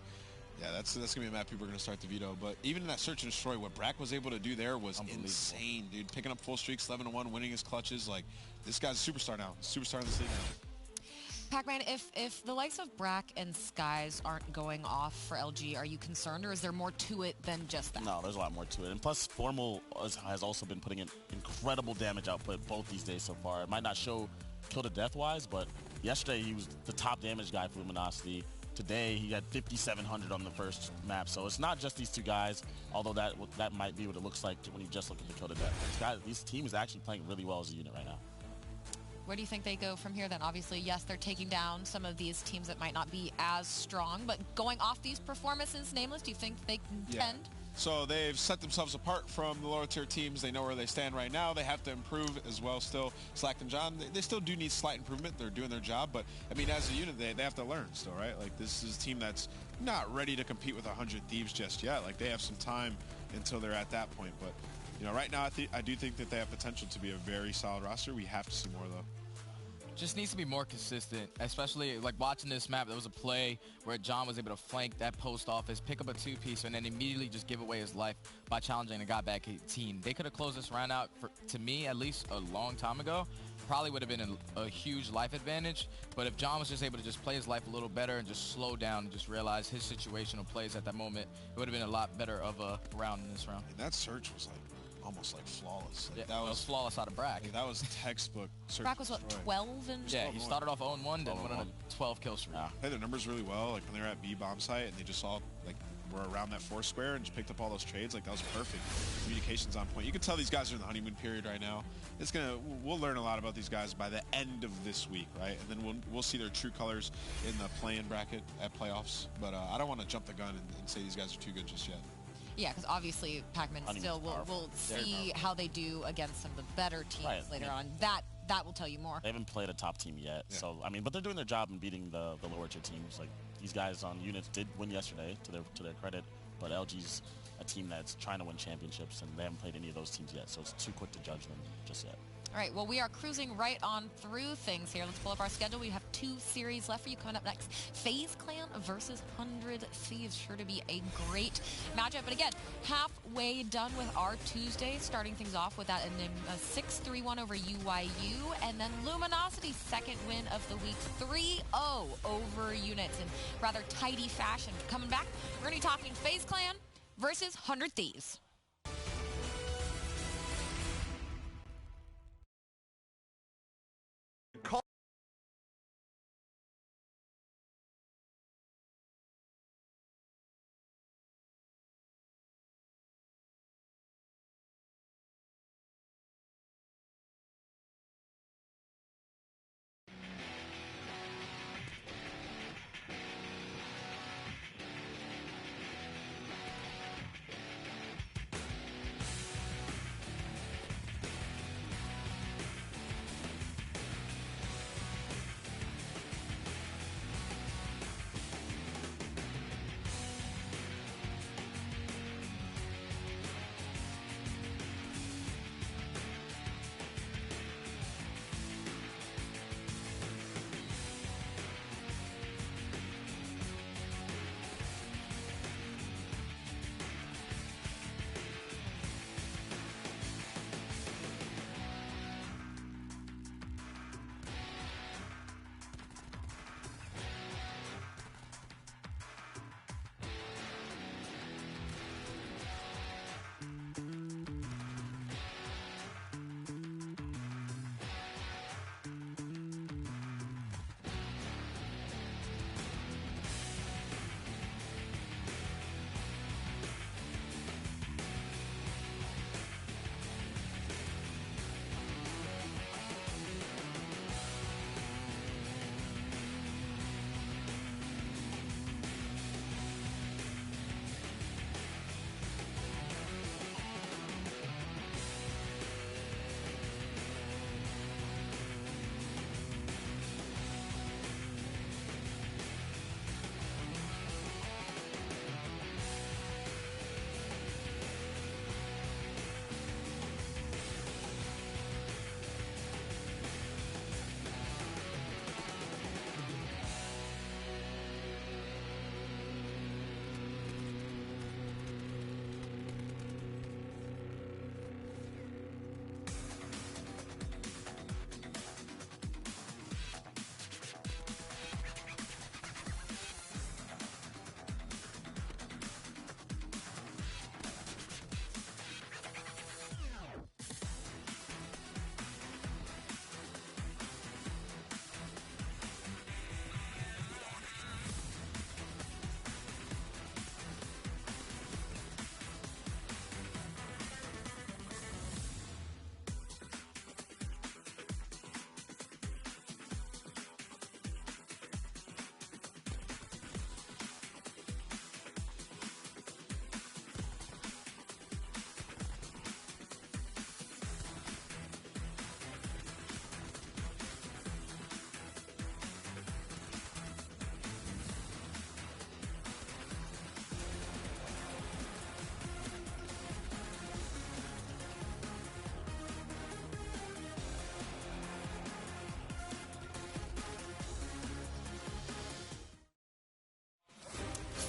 yeah, that's going to be a map people are going to start to veto. But even in that search and destroy, what Brack was able to do there was insane, dude. Picking up full streaks, 11-1, winning his clutches. Like this guy's a superstar now, superstar in this league now. Pac-Man, if the likes of Brack and Skies aren't going off for LG, are you concerned, or is there more to it than just that? No, there's a lot more to it. And plus, Formal has also been putting in incredible damage output both these days so far. It might not show kill to death-wise, but yesterday he was the top damage guy for Luminosity. Today he had 5,700 on the first map. So it's not just these two guys, although that might be what it looks like when you just look at the kill to death. This team is actually playing really well as a unit right now. Where do you think they go from here then? Obviously, yes, they're taking down some of these teams that might not be as strong, but going off these performances, Nameless, do you think they can contend? So they've set themselves apart from the lower tier teams. They know where they stand right now. They have to improve as well still. Slack and John, they still do need slight improvement. They're doing their job, but I mean, as a unit, they have to learn still, right? Like, this is a team that's not ready to compete with 100 Thieves just yet. Like, they have some time until they're at that point, but you know, right now I do think that they have potential to be a very solid roster. We have to see more though. Just needs to be more consistent, especially like watching this map. There was a play where John was able to flank that post office, pick up a two-piece, and then immediately just give away his life by challenging and got back 18. They could have closed this round out, to me, at least a long time ago. Probably would have been a huge life advantage, but if John was just able to just play his life a little better and just slow down and just realize his situational plays at that moment, it would have been a lot better of a round in this round. And that search was like almost like flawless. Like, yeah, that was flawless out of Brack. Like, that was textbook search. Brack was what, 12 and? Yeah, he started off 0-1, then went on a 12 kill streak. Yeah. Played their numbers really well. Like when they were at B bomb site and they just saw like were around that 4 square and just picked up all those trades. Like that was perfect. Communications on point. You can tell these guys are in the honeymoon period right now. We'll learn a lot about these guys by the end of this week, right? And then we'll see their true colors in the play-in bracket at playoffs. But I don't want to jump the gun and say these guys are too good just yet. Yeah, because obviously Pac-Man still will see how they do against some of the better teams later on. That will tell you more. They haven't played a top team yet, so I mean, but they're doing their job in beating the lower tier teams. Like these guys on units did win yesterday, to their credit, but LG's a team that's trying to win championships, and they haven't played any of those teams yet, so it's too quick to judge them just yet. All right, well, we are cruising right on through things here. Let's pull up our schedule. We have 2 series left for you coming up next. FaZe Clan versus 100 Thieves. Sure to be a great matchup. But again, halfway done with our Tuesday, starting things off with that 6-3-1 over UYU. And then Luminosity, second win of the week, 3-0 over Units in rather tidy fashion. Coming back, we're going to be talking FaZe Clan versus 100 Thieves.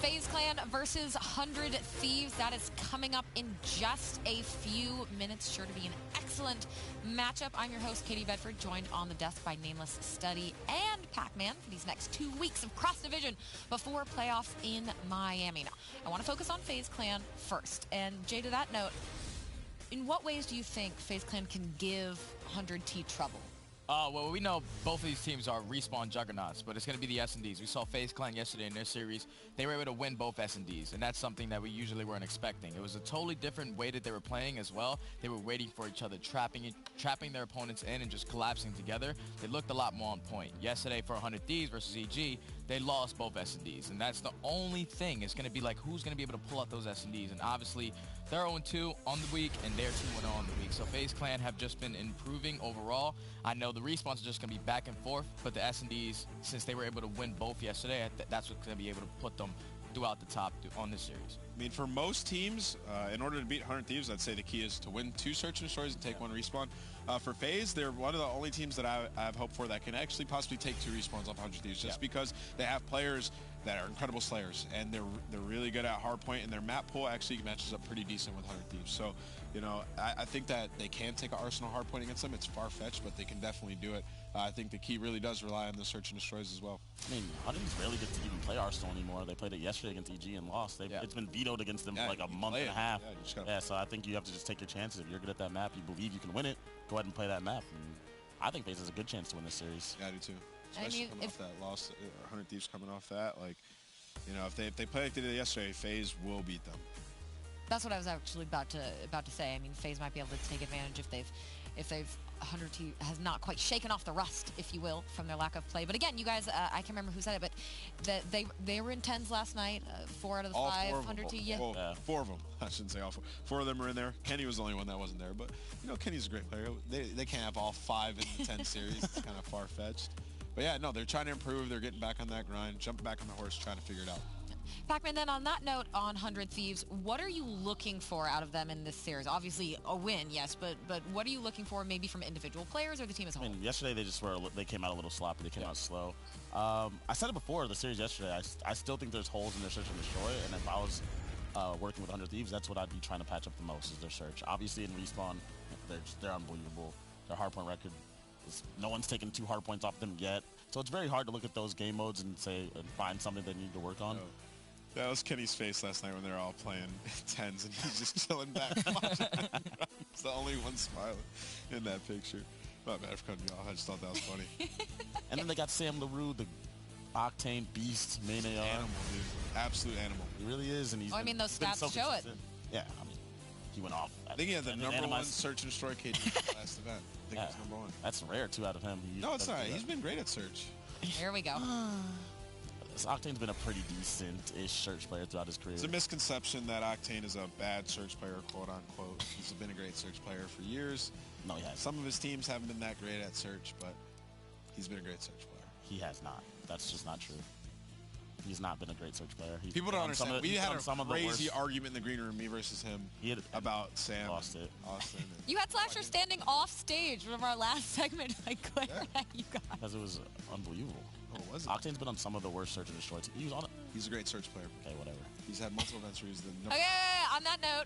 FaZe Clan versus 100 Thieves. That is coming up in just a few minutes. Sure to be an excellent matchup. I'm your host, Katie Bedford, joined on the desk by Nameless Study and Pac-Man for these next 2 weeks of cross-division before playoffs in Miami. Now, I want to focus on FaZe Clan first. And Jay, to that note, in what ways do you think FaZe Clan can give 100T trouble? Well, we know both of these teams are respawn juggernauts, but it's going to be the S&Ds. We saw FaZe Clan yesterday in their series. They were able to win both S&Ds, and that's something that we usually weren't expecting. It was a totally different way that they were playing as well. They were waiting for each other, trapping their opponents in and just collapsing together. They looked a lot more on point. Yesterday for 100 Thieves versus EG, they lost both S&Ds, and that's the only thing. It's going to be like, who's going to be able to pull out those S&Ds? And obviously, they're 0-2 on the week, and they're 2-0 on the week. So FaZe Clan have just been improving overall. I know the respawns are just going to be back and forth, but the S&Ds, since they were able to win both yesterday, that's what's going to be able to put them throughout the top on this series. I mean, for most teams, in order to beat 100 Thieves, I'd say the key is to win 2 search and destroys and take 1 respawn. For FaZe, they're one of the only teams that I have hope for that can actually possibly take 2 respawns off 100 Thieves, just because they have players that are incredible slayers, and they're really good at hardpoint, and their map pool actually matches up pretty decent with 100 Thieves. So, you know, I think that they can take an Arsenal hardpoint against them. It's far-fetched, but they can definitely do it. I think the key really does rely on the search and destroys as well. I mean, 100 rarely get to even play Arsenal anymore. They played it yesterday against EG and lost. It's been vetoed against them for like a month and a half. So I think you have to just take your chances. If you're good at that map, you believe you can win it, go ahead and play that map. And I think FaZe has a good chance to win this series. Yeah, I do too. Especially coming off that loss, 100 Thieves coming off that, like, you know, if they play like they did yesterday, FaZe will beat them. That's what I was actually about to say. I mean, FaZe might be able to take advantage if they've 100T has not quite shaken off the rust, if you will, from their lack of play. But again, you guys, I can't remember who said it, but they were in 10s last night. 4 out of the 5 100T. Yeah. Well, 4 of them. I shouldn't say all 4. 4 of them were in there. Kenny was the only one that wasn't there. But you know, Kenny's a great player. They can't have all 5 in the 10 series. It's kind of far fetched. But yeah, no, they're trying to improve. They're getting back on that grind, jumping back on the horse, trying to figure it out. Pac-Man, then on that note, on 100 Thieves, what are you looking for out of them in this series? Obviously a win, yes, but what are you looking for maybe from individual players or the team as a whole? I mean, yesterday they came out a little sloppy. They came out slow. I said it before the series yesterday. I still think there's holes in their search and destroy, and if I was working with 100 Thieves, that's what I'd be trying to patch up the most, is their search. Obviously in respawn, they're unbelievable. Their hardpoint record no one's taken 2 hardpoints off them yet, so it's very hard to look at those game modes and find something they need to work on. That was Kenny's face last night when they were all playing 10s, and he's just chilling back. He's the only one smiling in that picture. Not bad for cutting you off. I just thought that was funny. And then they got Sam LaRue, the Octane beast, main AR. Animal, dude. Absolute animal. He really is, and he's I mean, those stats so show it. Yeah, I mean, he went off. I think he had the number 1 search and destroy KD last event. I think it was number 1. That's rare, too, out of him. No, it's all right. He's been great at search. Here we go. Octane's been a pretty decent-ish search player throughout his career. It's a misconception that Octane is a bad search player, quote-unquote. He's been a great search player for years. No, he hasn't. Some of his teams haven't been that great at search, but he's been a great search player. He has not. That's just not true. He's not been a great search player. People don't understand. We had a crazy argument in the green room, me versus him, about Sam. Austin. You had Slasher standing off stage from our last segment, like glaring at you guys. Because it was unbelievable. Oh, was it? Octane's been on some of the worst search and destroy teams. He was on it. He's a great search player. Okay, whatever. He's had multiple events where he's the number. Okay, on that note,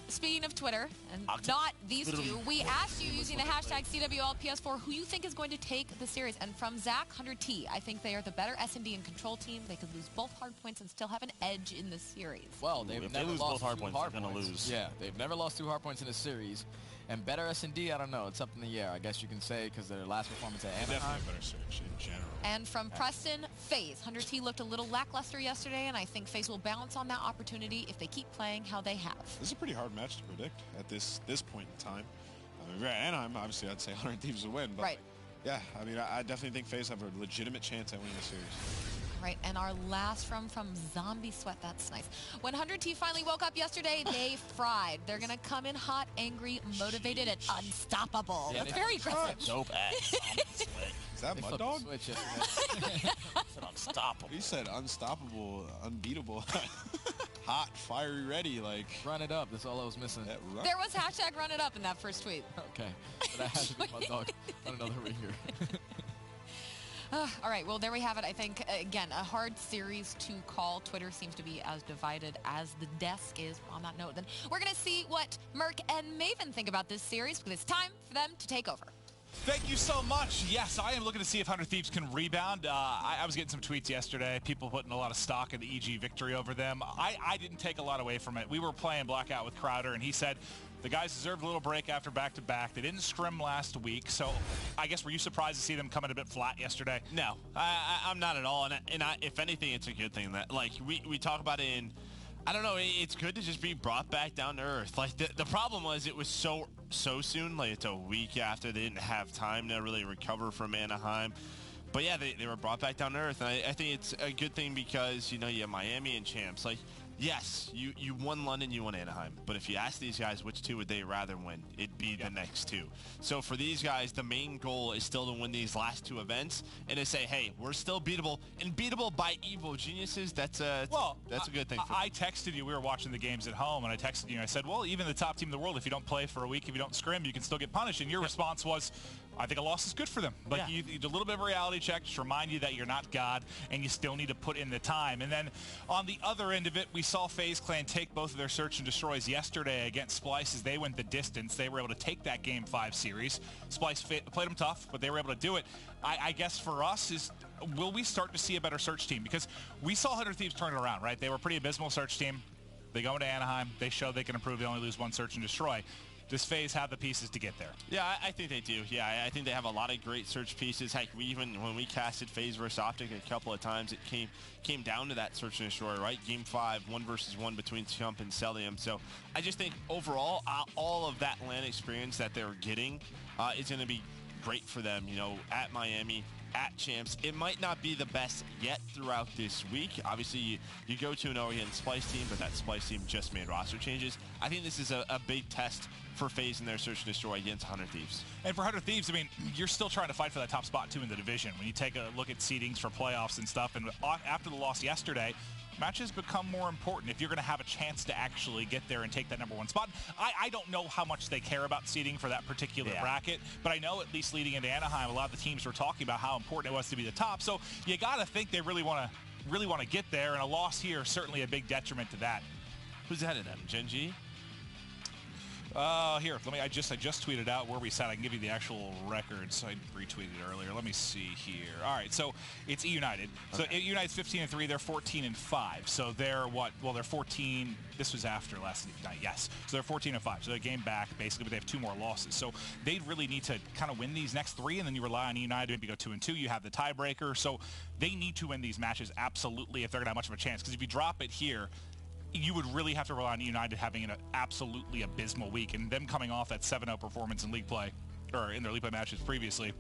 speaking of Twitter, and not these two, we asked you using the hashtag CWLPS4 who you think is going to take the series. And from Zach 100T, I think they are the better S&D and control team. They could lose both hard points and still have an edge in the series. Well, they've never lost 2 hard points. They're going to lose. Yeah, they've never lost 2 hard points in a series. And better S&D, I don't know. It's up in the air, I guess you can say, because their last performance at Anaheim. Definitely a better search in general. And from Preston, FaZe. 100T looked a little lackluster yesterday, and I think FaZe will balance on that opportunity if they keep playing how they have. This is a pretty hard match to predict at this point in time. I mean, at Anaheim, obviously, I'd say 100 Thieves will win. But right. Yeah, I mean, I definitely think FaZe have a legitimate chance at winning the series. Right, and our last from Zombie Sweat, that's nice. When 100T finally woke up yesterday, they fried. They're going to come in hot, angry, motivated, and unstoppable. Yeah, That's very aggressive. Dope ass. Is that Mud Dog? Switch it. Said unstoppable. He said unstoppable, unbeatable, hot, fiery, ready, like. Run it up, that's all I was missing. There was hashtag run it up in that first tweet. Okay, but I had to be Mud Dog on another ringer. All right, well, there we have it. I think, again, a hard series to call. Twitter seems to be as divided as the desk is. On that note, then, we're going to see what Merc and Maven think about this series, because it's time for them to take over. Thank you so much. Yes, I am looking to see if 100 Thieves can rebound. I was getting some tweets yesterday, people putting a lot of stock in the EG victory over them. I didn't take a lot away from it. We were playing Blackout with Crowder, and he said the guys deserved a little break after back-to-back. They didn't scrim last week, so I guess were you surprised to see them coming a bit flat yesterday? No, I'm not at all. And if anything, it's a good thing that, like, we talk about it in, I don't know, it's good to just be brought back down to earth. Like, the problem was it was so soon. Like, it's a week after. They didn't have time to really recover from Anaheim. But yeah, they were brought back down to earth. And I think it's a good thing because, you know, you have Miami and champs. Like, yes, you won London, you won Anaheim. But if you ask these guys which two would they rather win, it'd be the next two. So for these guys, the main goal is still to win these last two events and to say, hey, we're still beatable. And beatable by Evo Geniuses, that's a good thing for I texted you. We were watching the games at home, and I texted you, and I said, well, even the top team in the world, if you don't play for a week, if you don't scrim, you can still get punished. And your response was, I think a loss is good for them. Like, you do a little bit of a reality check, just remind you that you're not God, and you still need to put in the time. And then on the other end of it, we saw FaZe Clan take both of their search and destroys yesterday against Splyce as they went the distance. They were able to take that Game 5 series. Splyce played them tough, but they were able to do it. I guess for us is, will we start to see a better search team? Because we saw 100 Thieves turn it around, right? They were a pretty abysmal search team. They go into Anaheim. They show they can improve. They only lose one search and destroy. Does FaZe have the pieces to get there? Yeah, I think they do. Yeah, I think they have a lot of great search pieces. Heck, when we casted FaZe versus Optic a couple of times, it came down to that search and destroy, right? Game 5, 1 versus 1 between Chump and Celium. So I just think overall, all of that LAN experience that they're getting is going to be great for them, you know, at Miami, at champs. It might not be the best yet throughout this week. Obviously, you go to an Orient Splyce team, but that Splyce team just made roster changes. I think this is a big test for FaZe in their search and destroy against 100 Thieves. And for 100 Thieves, I mean, you're still trying to fight for that top spot, too, in the division. When you take a look at seedings for playoffs and stuff, and after the loss yesterday, matches become more important if you're going to have a chance to actually get there and take that #1 spot. I don't know how much they care about seeding for that particular bracket, but I know at least leading into Anaheim, a lot of the teams were talking about how important it was to be the top. So you got to think they really want to get there, and a loss here is certainly a big detriment to that. Who's ahead of them? Gen G? Here, I just tweeted out where we sat. I can give you the actual records. I retweeted earlier. Let me see here. All right, so it's E-United. So E-United's 15-3. They're 14-5. So they're what? Well, they're 14. This was after last night. Yes. So they're 14-5. So they're a game back basically, but they have 2 more losses. So they really need to kind of win these next 3, and then you rely on E-United. Maybe go 2-2. You have the tiebreaker. So they need to win these matches absolutely if they're gonna have much of a chance. Because if you drop it here, you would really have to rely on United having an absolutely abysmal week, and them coming off that 7-0 performance in league play, or in their league play matches previously.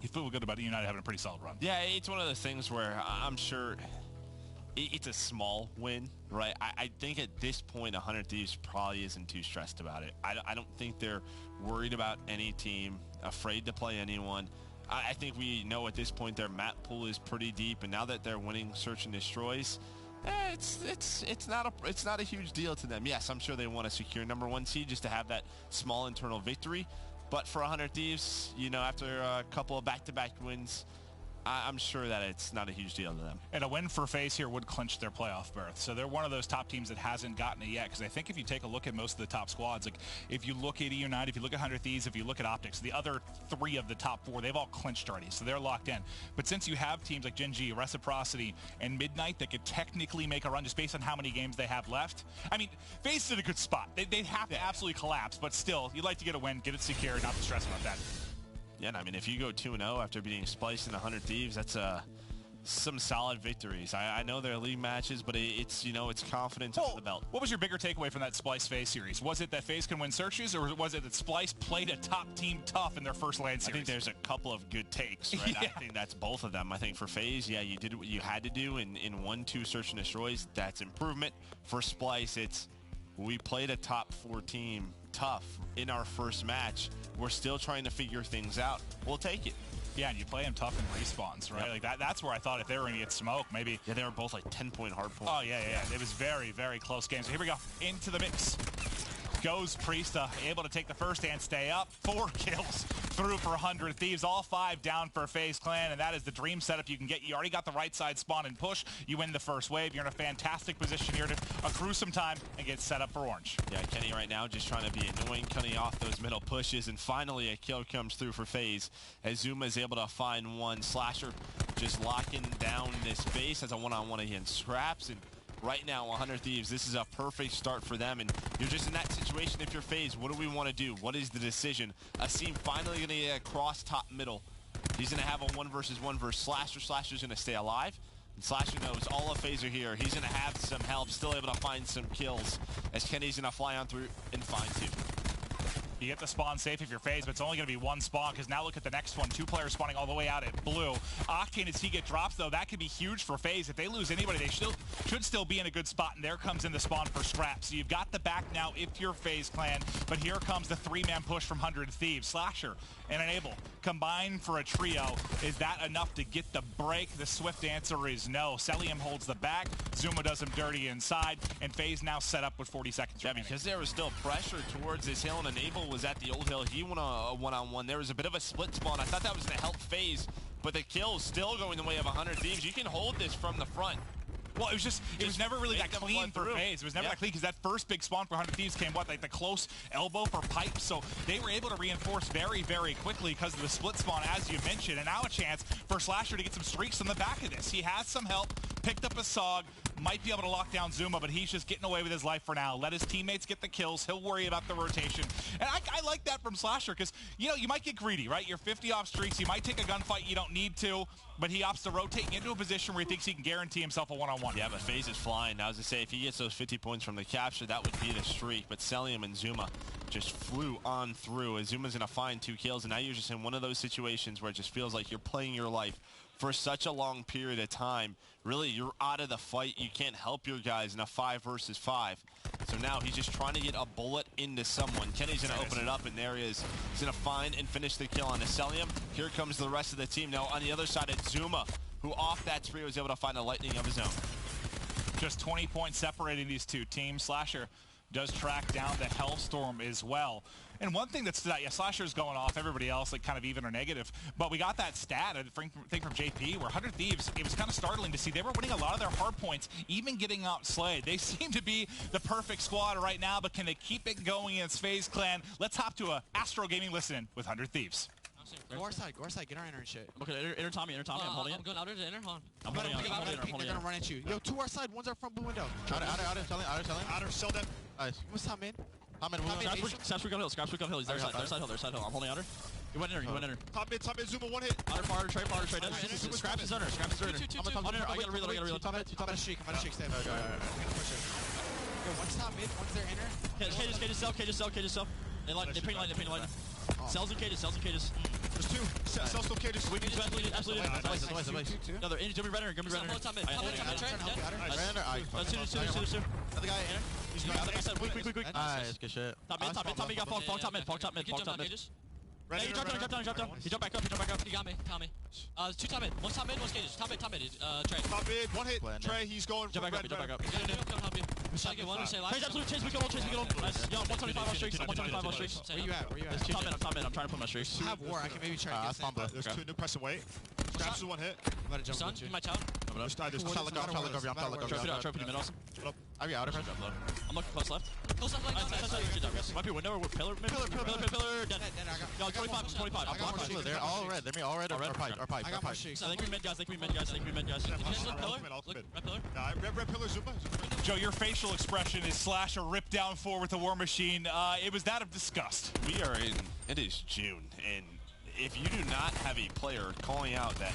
You feel good about United having a pretty solid run. Yeah, it's one of those things where I'm sure it's a small win, right? I think at this point, 100 Thieves probably isn't too stressed about it. I don't think they're worried about any team, afraid to play anyone. I think we know at this point their map pool is pretty deep, and now that they're winning search and destroys, it's not a huge deal to them. Yes, I'm sure they want to secure #1 seed just to have that small internal victory. But for 100 Thieves, you know, after a couple of back-to-back wins, I'm sure that it's not a huge deal to them. And a win for FaZe here would clinch their playoff berth. So they're one of those top teams that hasn't gotten it yet. Because I think if you take a look at most of the top squads, like if you look at United, if you look at 100 Thieves, if you look at Optics, the other 3 of the top 4, they've all clinched already. So they're locked in. But since you have teams like Gen G, Reciprocity, and Midnight that could technically make a run just based on how many games they have left, I mean, FaZe is in a good spot. They'd have to absolutely collapse. But still, you'd like to get a win, get it secure, not to stress about that. Yeah, and I mean, if you go 2-0 after beating Splyce and 100 Thieves, that's some solid victories. I know they're league matches, but it's, you know, it's confidence under the belt. What was your bigger takeaway from that Splyce FaZe series? Was it that FaZe can win searches, or was it that Splyce played a top team tough in their first LAN series? I think there's a couple of good takes, right? I think that's both of them. I think for FaZe, yeah, you did what you had to do in 1-2 search and destroys. That's improvement. For Splyce, it's we played a top 4 team tough in our first match. We're still trying to figure things out. We'll take it. Yeah, and you play them tough in respawns, right? Like that's where I thought if they were going to get smoked, maybe. Yeah, they were both like 10-point hard points. Oh, yeah. It was very, very close games. So here we go. Into the mix. goes Priesta, able to take the first and stay up. 4 kills through for 100 Thieves, all 5 down for FaZe Clan, and that is the dream setup you can get. You already got the right side spawn and push. You win the first wave. You're in a fantastic position here to accrue some time and get set up for Orange. Yeah, Kenny right now just trying to be annoying, cutting off those middle pushes, and finally a kill comes through for FaZe as Zuma is able to find one. Slasher just locking down this base as a one-on-one against Scraps, and right now 100 Thieves, this is a perfect start for them, and you're just in that situation. If you're FaZe, what do we want to do? What is the decision? Asim finally going to get across top middle. He's going to have a 1v1 versus Slasher. Slasher's going to stay alive. And Slasher knows all of FaZe are here. He's going to have some help, still able to find some kills as Kenny's going to fly on through and find 2. You get the spawn safe if you're FaZe, but it's only going to be 1 spawn, because now look at the next one. 2 players spawning all the way out at blue. Octane, as he get drops, though, that could be huge for FaZe. If they lose anybody, they should still be in a good spot, and there comes in the spawn for Scrap. So you've got the back now if you're FaZe Clan, but here comes the 3-man push from 100 Thieves. Slasher and Enable combined for a trio. Is that enough to get the break? The swift answer is no. Celium holds the back. Zuma does him dirty inside, and FaZe now set up with 40 seconds remaining. Because there was still pressure towards this hill, and Enable was at the old hill. He went a one-on-one. There was a bit of a split spawn. I thought that was going to help FaZe, but the kill is still going the way of 100 Thieves. You can hold this from the front. Well, it was never really that clean for FaZe. It was never that clean, because that first big spawn for 100 Thieves came, like the close elbow for Pipe, so they were able to reinforce very, very quickly because of the split spawn, as you mentioned, and now a chance for Slasher to get some streaks on the back of this. He has some help, picked up a SOG, might be able to lock down Zuma, but he's just getting away with his life for now. Let his teammates get the kills. He'll worry about the rotation. And I like that from Slasher, because, you know, you might get greedy, right? You're 50 off streaks. You might take a gunfight you don't need to, but he opts to rotate into a position where he thinks he can guarantee himself a one-on-one. Yeah, but FaZe is flying. I was going to say, if he gets those 50 points from the capture, that would be the streak. But Celium and Zuma just flew on through, as Zuma's going to find 2 kills. And now you're just in one of those situations where it just feels like you're playing your life for such a long period of time. Really, you're out of the fight. You can't help your guys in a 5 versus 5. So now he's just trying to get a bullet into someone. Kenny's going to open it up, and there he is. He's going to find and finish the kill on Celium. Here comes the rest of the team. Now on the other side, it's Zuma, who off that spree was able to find a lightning of his own. Just 20 points separating these two teams. Slasher does track down the Hellstorm as well. And one thing that stood out, yeah, Slasher's going off, everybody else like kind of even or negative, but we got that stat, I think from JP, where 100 Thieves, it was kind of startling to see they were winning a lot of their hard points, even getting out slayed. They seem to be the perfect squad right now, but can they keep it going against FaZe Clan? Let's hop to a Astro Gaming listen with 100 Thieves. Go our side, get our inner and shit. Okay, inner Tommy, I'm holding it. I'm going outer to inner, hold on. I'm holding it. They're gonna run at you. Yo, 2 our side, 1's our front blue window. Outer, still dead. Nice. What's top mid? Scraps Wick on hill, He's their side hill. I'm holding outer. He went inner. Top mid, Zuma, 1 hit. Outer, Trey. Scraps is under. I gotta reload. I'm gonna shake, stay. We're gonna push it. Yo, 1's top mid, 1's their inner. Cage yourself. They paint line. Cells and cages. There's 2. Cells still cages. We can absolutely. No, they're in. Gonna be running. Top mid. Two. Another guy in. He's going out. Quick. Nice, good shit. Top mid. Got fog top mid. Hey, he dropped down. He jumped back up. He got me. 2 top mid. 1's top mid, 1's cages. Top mid. Trey. Top mid, 1 hit. Trey, he's going. Jump back up. Come help you. Shall I get 1 or say last? Chase, we get on. Nice. Yo, 125 on streaks. Where you at? Top mid. I'm trying to put my streaks. I have war. I can maybe try to get some. There's 2 new press and wait. Scraps is 1 hit. I'm about to jump Son, with you. in my tower. I'm trying to look over. Try put him in awesome. I'll be out of it. I'm looking close left. Might be window or pillar. Pillar. Dead. No, 25. They're all red. They're all red or pipe. I got my shakes. I think we mid guys. Red pillar, Zuma. Joe, your facial expression is Slasher ripped down 4 with the War Machine. It was that of disgust. It is June, and if you do not have a player calling out that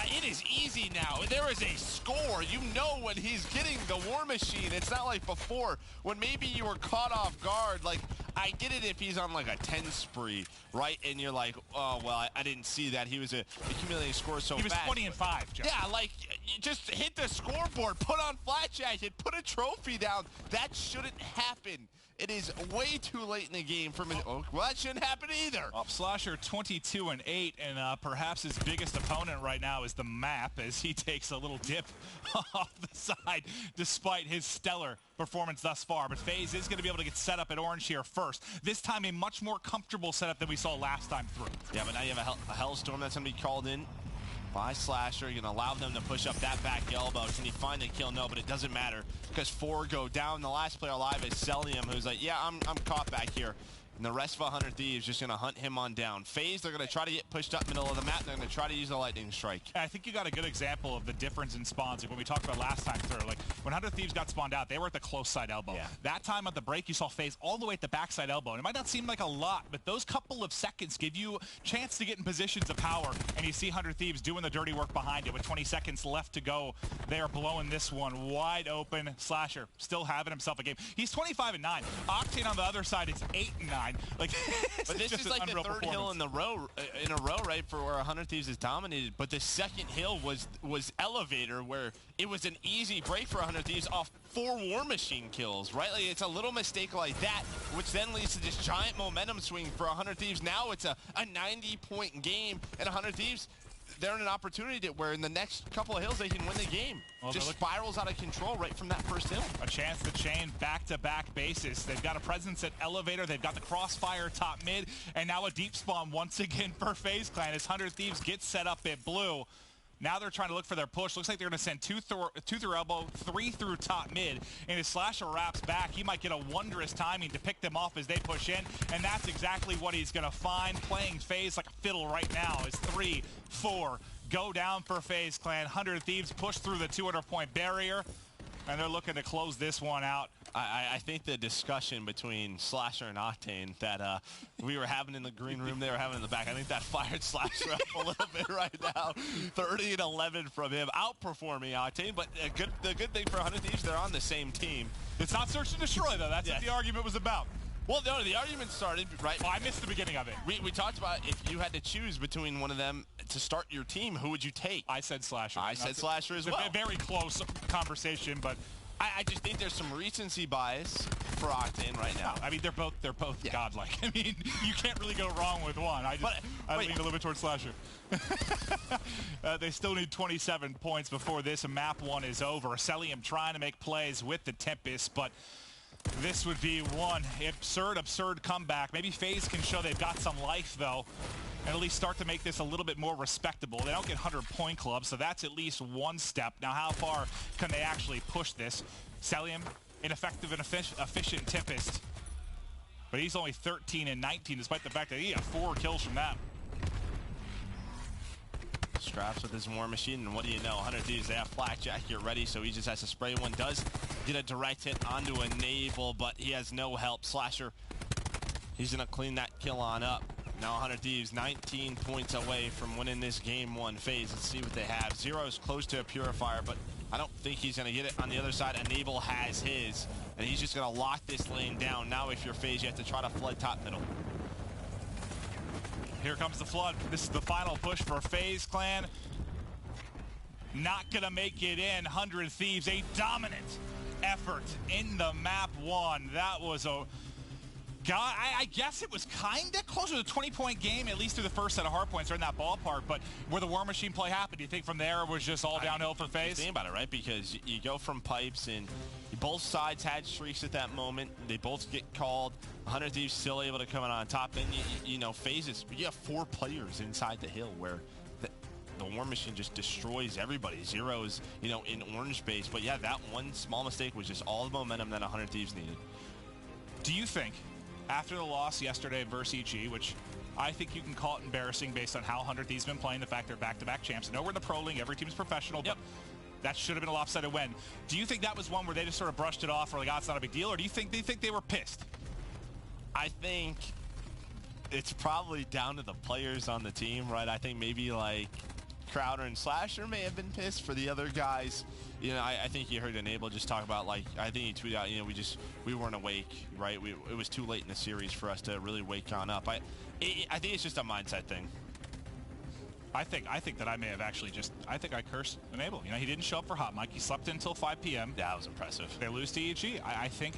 it is easy now, there is a score, you know when he's getting the War Machine. It's not like before when maybe you were caught off guard. Like, I get it if he's on like a 10 spree, right? And you're like, oh, well, I didn't see that. He was accumulating scores so fast. He was 20 and 5, Joe. Yeah, like, just hit the scoreboard, put on flat jacket, put a trophy down. That shouldn't happen It is way too late in the game for me. Oh, well, that shouldn't happen either. Slasher 22-8, and perhaps his biggest opponent right now is the map as he takes a little dip off the side despite his stellar performance thus far. But FaZe is going to be able to get set up at orange here first. This time a much more comfortable setup than we saw last time through. Yeah, but now you have a Hellstorm that's going to be called in by Slasher. You're going to allow them to push up that back elbow. Can he find the kill? No, but it doesn't matter because 4 go down. The last player alive is Celium, who's like, yeah, I'm caught back here. And the rest of 100 Thieves just going to hunt him on down. FaZe, they're going to try to get pushed up middle of the map. They're going to try to use the lightning strike. I think you got a good example of the difference in spawns. Like when we talked about last time through, like when 100 Thieves got spawned out, they were at the close side elbow. Yeah. That time at the break, you saw FaZe all the way at the backside elbow. And it might not seem like a lot, but those couple of seconds give you a chance to get in positions of power. And you see 100 Thieves doing the dirty work behind it with 20 seconds left to go. They are blowing this one wide open. Slasher still having himself a game. He's 25-9. Octane on the other side is 8-9. Like. But this is like the third hill in a row, right, for where 100 Thieves is dominated. But the second hill was Elevator, where it was an easy break for 100 Thieves off 4 War Machine kills, right? Like it's a little mistake like that, which then leads to this giant momentum swing for 100 Thieves. Now it's a 90-point game, and 100 Thieves, they're in an opportunity where in the next couple of hills they can win the game. Well, just spirals out of control right from that first hill. A chance to chain back-to-back bases. They've got a presence at Elevator. They've got the crossfire top mid, and now a deep spawn once again for FaZe Clan as 100 Thieves get set up at blue. Now they're trying to look for their push. Looks like they're going to send 2 through elbow, 3 through top mid. And as Slasher wraps back, he might get a wondrous timing to pick them off as they push in. And that's exactly what he's going to find. Playing FaZe like a fiddle right now is 3, 4. Go down for FaZe Clan. 100 Thieves push through the 200-point barrier. And they're looking to close this one out. I think the discussion between Slasher and Octane that we were having in the green room, they were having in the back, I think that fired Slasher up a little bit right now. 30-11 from him, outperforming Octane. But the good thing for 100 Thieves, they're on the same team. It's not search and destroy, though. That's what the argument was about. Well, no, the argument started, right? Oh, I missed the beginning of it. We talked about if you had to choose between one of them to start your team, who would you take? I said Slasher. I said Slasher as well. It's a very close conversation, but I just think there's some recency bias for Octane right now. I mean, they're both godlike. I mean, you can't really go wrong with one. I lean a little bit towards Slasher. They still need 27 points before this map 1 is over. Celium trying to make plays with the Tempest, but this would be one absurd comeback. Maybe FaZe can show they've got some life, though, and at least start to make this a little bit more respectable. They don't get 100-point club, so that's at least one step. Now, how far can they actually push this? Celium, ineffective and efficient Tempest, but he's only 13-19, despite the fact that he had 4 kills from that. Straps with his War Machine, and what do you know? 100 Thieves, they have Blackjack here ready, so he just has to spray one. Does get a direct hit onto a navel, but he has no help. Slasher, he's going to clean that kill on up. Now 100 Thieves 19 points away from winning this game 1. FaZe, let's see what they have. Zero's close to a Purifier, but I don't think he's going to get it on the other side. Enable has his, and he's just going to lock this lane down. Now if you're FaZe, you have to try to flood top middle. Here comes the flood. This is the final push for FaZe Clan. Not going to make it in. 100 Thieves, a dominant effort in the map 1. That was a... God, I guess it was kind of closer to a 20-point game, at least through the first set of hard points. They're in that ballpark, but where the War Machine play happened, do you think from there it was just all downhill for FaZe? Think about it, right? Because you go from pipes, and both sides had streaks at that moment. They both get called. 100 Thieves still able to come in on top. Then, you know, FaZe, you have 4 players inside the hill where the War Machine just destroys everybody. Zero's, you know, in orange base. But, yeah, that one small mistake was just all the momentum that 100 Thieves needed. Do you think, after the loss yesterday versus EG, which I think you can call it embarrassing based on how 100 Thieves been playing, the fact they're back-to-back champs. I know we're in the Pro League, every team's professional, but that should have been a lopsided win. Do you think that was one where they just sort of brushed it off or like, oh, it's not a big deal, or do you think they were pissed? I think it's probably down to the players on the team, right? I think maybe like Crowder and Slasher may have been pissed. For the other guys, you know, I think you heard Enable just talk about, like, I think he tweeted out, you know, we weren't awake, right? It was too late in the series for us to really wake on up. I think it's just a mindset thing. I think that I may have actually I think I cursed Enable. You know, he didn't show up for Hot Mic. He slept in until 5 p.m. That was impressive. They lose to EG. I think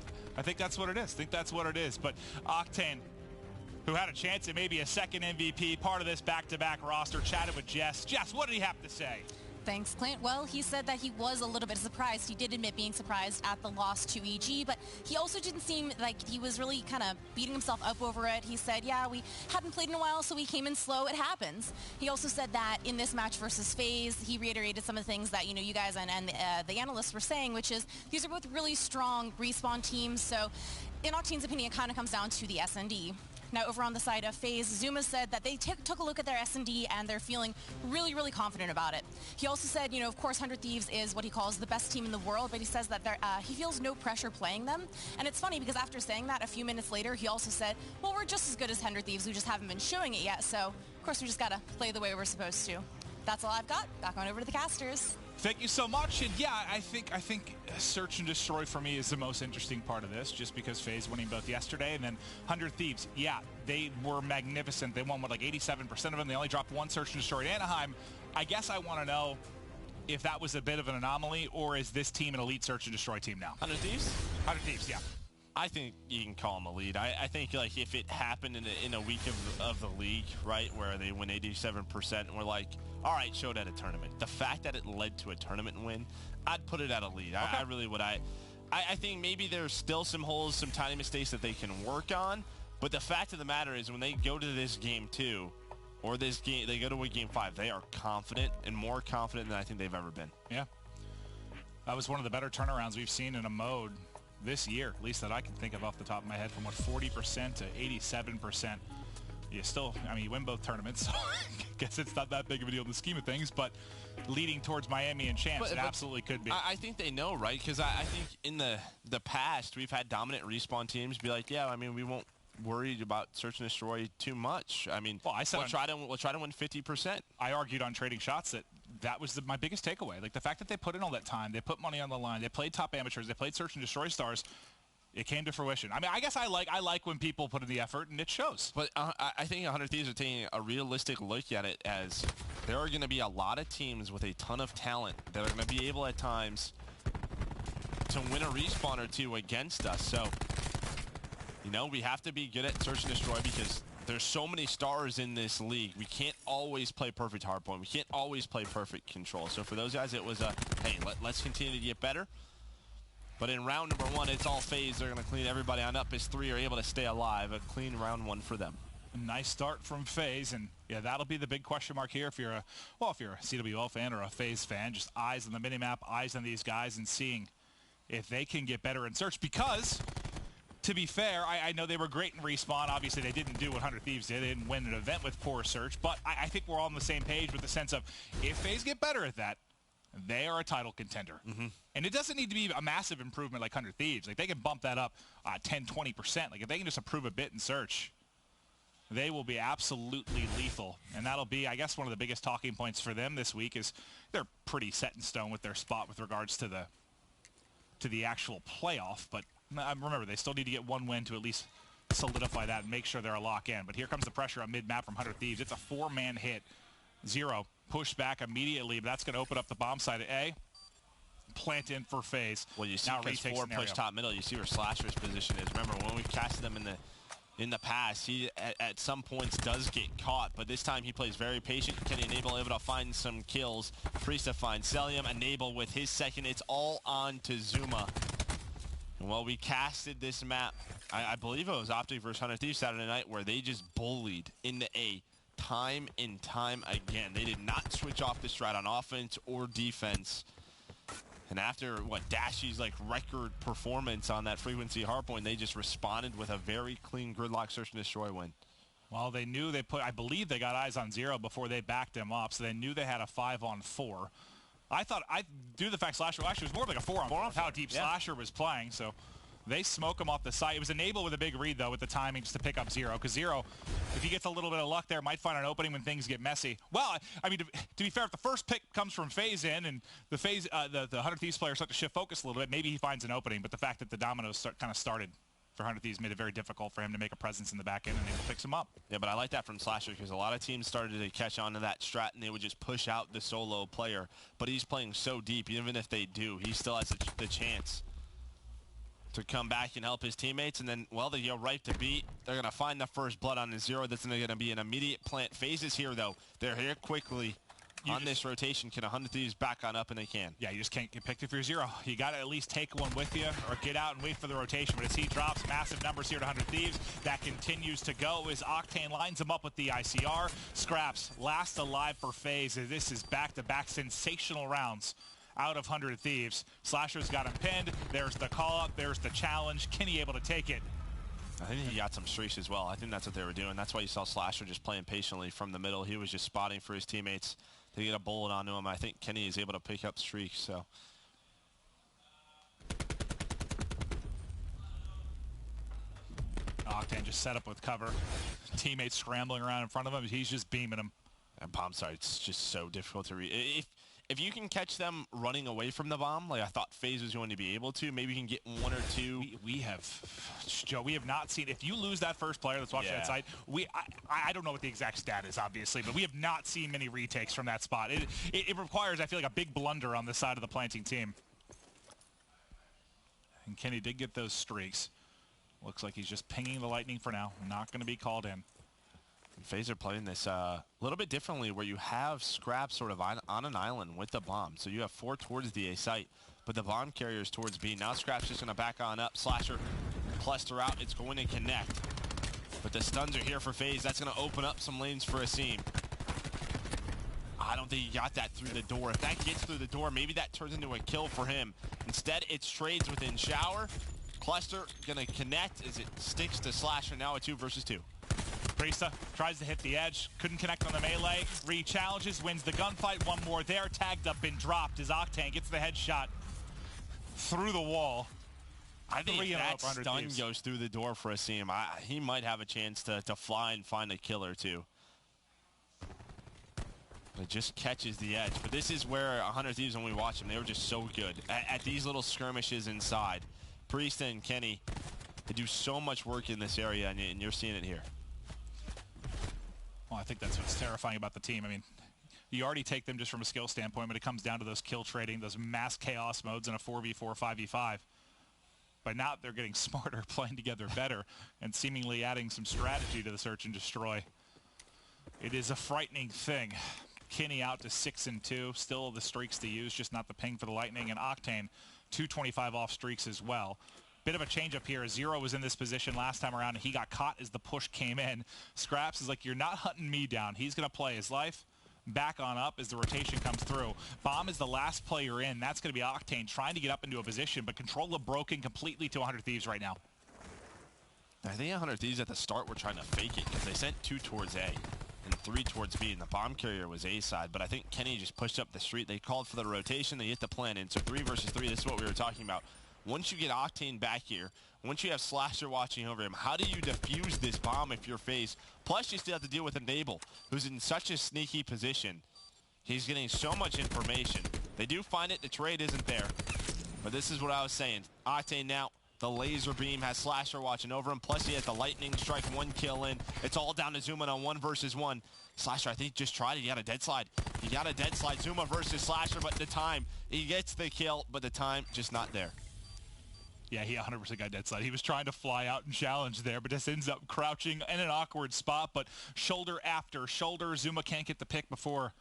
that's what it is. I think that's what it is. But Octane, who had a chance at maybe a second MVP, part of this back-to-back roster, chatted with Jess. Jess, what did he have to say? Thanks, Clint. Well, he said that he was a little bit surprised. He did admit being surprised at the loss to EG, but he also didn't seem like he was really kind of beating himself up over it. He said, yeah, we hadn't played in a while, so we came in slow. It happens. He also said that in this match versus FaZe, he reiterated some of the things that, you know, you guys and the analysts were saying, which is these are both really strong respawn teams. So in Octane's opinion, it kind of comes down to the S&D. Now, over on the side of FaZe, Zuma said that they took a look at their S&D and they're feeling really, really confident about it. He also said, you know, of course, 100 Thieves is what he calls the best team in the world, but he says that he feels no pressure playing them. And it's funny because after saying that, a few minutes later, he also said, well, we're just as good as 100 Thieves. We just haven't been showing it yet. So, of course, we just got to play the way we're supposed to. That's all I've got. Back on over to the casters. Thank you so much. And yeah, I think Search and Destroy for me is the most interesting part of this, just because FaZe winning both yesterday and then 100 Thieves. Yeah, they were magnificent. They won with like 87% of them. They only dropped one Search and Destroy at Anaheim. I guess I want to know if that was a bit of an anomaly, or is this team an elite Search and Destroy team now? 100 Thieves? 100 Thieves, yeah. I think you can call them a lead. I think like if it happened in a week of the league, right, where they win 87%, and we're like, all right, showed at a tournament. The fact that it led to a tournament win, I'd put it at a lead. Okay. I really would. I think maybe there's still some holes, some tiny mistakes that they can work on. But the fact of the matter is when they go to this game 2, or this game, they go to a game 5, they are confident and more confident than I think they've ever been. Yeah. That was one of the better turnarounds we've seen in a mode this year, at least that I can think of off the top of my head, from what, 40% to 87%. You still, I mean, you win both tournaments, so I guess it's not that big of a deal in the scheme of things, but leading towards Miami and champs, it absolutely could be. I think they know, right? Because I think in the past, we've had dominant respawn teams be like, yeah, I mean, we won't worry about Search and Destroy too much. I mean, well, we'll try to win 50%. I argued on Trading Shots that was my biggest takeaway. Like the fact that they put in all that time, they put money on the line, they played top amateurs, they played Search and Destroy stars. It came to fruition. I mean, I guess I like when people put in the effort, and it shows. But I think 100 Thieves are taking a realistic look at it as there are going to be a lot of teams with a ton of talent that are going to be able at times to win a respawn or two against us. So, you know, we have to be good at Search and Destroy because there's so many stars in this league. We can't always play perfect hardpoint. We can't always play perfect control. So for those guys, it was a, hey, let's continue to get better. But in round number 1, it's all FaZe. They're going to clean everybody on up as 3 are able to stay alive. A clean round 1 for them. A nice start from FaZe, and yeah, that'll be the big question mark here if you're a CWL fan or a FaZe fan. Just eyes on the minimap, eyes on these guys, and seeing if they can get better in Search. Because, to be fair, I know they were great in respawn. Obviously, they didn't do what 100 Thieves did. They didn't win an event with poor Search. But I think we're all on the same page with the sense of if FaZe get better at that, they are a title contender. Mm-hmm. And it doesn't need to be a massive improvement like 100 Thieves. Like, they can bump that up 10, 20%. Like, if they can just improve a bit in Search, they will be absolutely lethal. And that'll be, I guess, one of the biggest talking points for them this week is they're pretty set in stone with their spot with regards to the actual playoff. But remember, they still need to get one win to at least solidify that and make sure they're a lock in. But here comes the pressure on mid-map from 100 Thieves. It's a 4-man hit. 0. Push back immediately, but that's going to open up the bomb side at A. Plant in for FaZe. Well, you see because 4 push top middle. You see where Slasher's position is. Remember, when we casted them in the past, he at some points does get caught, but this time he plays very patient. Can Enable able to find some kills? Freesta finds Celium. Enable with his second. It's all on to Zuma. And while we casted this map, I believe it was Optic versus 100 Thieves Saturday night, where they just bullied into A. Time and time again. They did not switch off the strat on offense or defense. And after, Dashy's record performance on that frequency hardpoint, they just responded with a very clean gridlock Search and Destroy win. Well, they knew I believe they got eyes on 0 before they backed him up, so they knew they had a 5-on-4. I thought, due to the fact Slasher actually was more like a 4-on-4 how deep Slasher was playing, so they smoke him off the side. It was Enable with a big read, though, with the timing just to pick up 0. Because 0, if he gets a little bit of luck there, might find an opening when things get messy. Well, I mean, to be fair, if the first pick comes from FaZe in and the FaZe, the 100 Thieves players start to shift focus a little bit, maybe he finds an opening. But the fact that the dominoes kind of started for 100 Thieves made it very difficult for him to make a presence in the back end, and able to fix him up. Yeah, but I like that from Slasher because a lot of teams started to catch on to that strat, and they would just push out the solo player. But he's playing so deep, even if they do, he still has the chance to come back and help his teammates. And then, well, they go right to beat. They're going to find the first blood on the zero. That's going to be an immediate plant. FaZe is here, though. They're here quickly. On this rotation, can 100 Thieves back on up, and they can. Yeah, you just can't get picked if you're zero. You got to at least take one with you or get out and wait for the rotation. But as he drops massive numbers here to 100 Thieves, that continues to go as Octane lines him up with the ICR. Scraps, last alive for FaZe. This is back-to-back sensational rounds out of 100 Thieves. Slasher's got him pinned. There's the call-up. There's the challenge. Kenny able to take it. I think he got some streaks as well. I think that's what they were doing. That's why you saw Slasher just playing patiently from the middle. He was just spotting for his teammates to get a bullet onto him. I think Kenny is able to pick up streaks, so. Octane just set up with cover. Teammates scrambling around in front of him. He's just beaming him. And bomb sites just so difficult to read. If you can catch them running away from the bomb, like I thought FaZe was going to be able to, maybe you can get one or two. We have, Joe, we have not seen, if you lose that first player that's watching that site, I don't know what the exact stat is, obviously, but we have not seen many retakes from that spot. It requires, I feel like, a big blunder on the side of the planting team. And Kenny did get those streaks. Looks like he's just pinging the Lightning for now. Not going to be called in. FaZe are playing this a little bit differently where you have Scrap sort of on an island with the bomb. So you have 4 towards the A site, but the bomb carrier is towards B. Now Scrap's just going to back on up. Slasher cluster out. It's going to connect. But the stuns are here for FaZe. That's going to open up some lanes for Asim. I don't think he got that through the door. If that gets through the door, maybe that turns into a kill for him. Instead, it's trades within Shower. Cluster going to connect as it sticks to Slasher. Now a 2 versus 2. Priesta tries to hit the edge, couldn't connect on the melee, re-challenges, wins the gunfight, one more there, tagged up and dropped as Octane gets the headshot through the wall. I think if that stun goes through the door for Asim, he might have a chance to fly and find a kill or two. It just catches the edge, but this is where 100 Thieves, when we watch them, they were just so good at these little skirmishes inside. Priesta and Kenny, they do so much work in this area, and you're seeing it here. Well, I think that's what's terrifying about the team. I mean, you already take them just from a skill standpoint, but it comes down to those kill trading, those mass chaos modes in a 4v4, 5v5. But now they're getting smarter, playing together better, and seemingly adding some strategy to the search and destroy. It is a frightening thing. Kenny out to 6-2, still the streaks to use, just not the ping for the Lightning, and Octane 225 off streaks as well. Bit of a change up here. Zero was in this position last time around, and he got caught as the push came in. Scraps is like, you're not hunting me down. He's going to play his life. Back on up as the rotation comes through. Bomb is the last player in. That's going to be Octane trying to get up into a position, but control of broken completely to 100 Thieves right now. I think 100 Thieves at the start were trying to fake it because they sent 2 towards A and 3 towards B, and the bomb carrier was A side. But I think Kenny just pushed up the street. They called for the rotation. They hit the plan in. So 3 versus 3, this is what we were talking about. Once you get Octane back here, once you have Slasher watching over him, how do you defuse this bomb if you're FaZe? Plus, you still have to deal with Enable, who's in such a sneaky position. He's getting so much information. They do find it. The trade isn't there. But this is what I was saying. Octane now, the laser beam has Slasher watching over him. Plus, he has the lightning strike, 1 kill in. It's all down to Zuma on 1 versus 1. Slasher, I think, just tried it. He got a dead slide. He got a dead slide. Zuma versus Slasher, but the time, he gets the kill, but the time just not there. Yeah, he 100% got dead slide. He was trying to fly out and challenge there, but just ends up crouching in an awkward spot. But shoulder after shoulder, Zuma can't get the pick before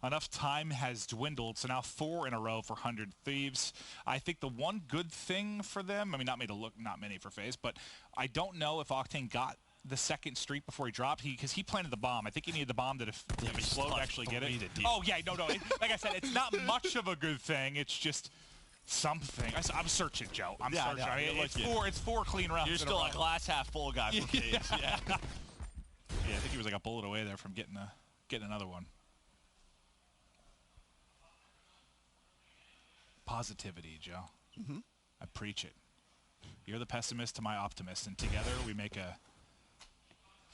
enough time has dwindled. So now 4 in a row for 100 Thieves. I think the one good thing for them, I mean, not many for FaZe, but I don't know if Octane got the second streak before he dropped, because he planted the bomb. I think he needed the bomb to explode to actually get it. Oh, yeah, no. Like I said, it's not much of a good thing. It's just something. I'm searching, Joe. I'm searching. No, I mean, it's 4 clean rounds. You're still a glass half full guy for FaZe. Yeah. Yeah, I think he was like a bullet away there from getting another one. Positivity, Joe. Mm-hmm. I preach it. You're the pessimist to my optimist, and together we make a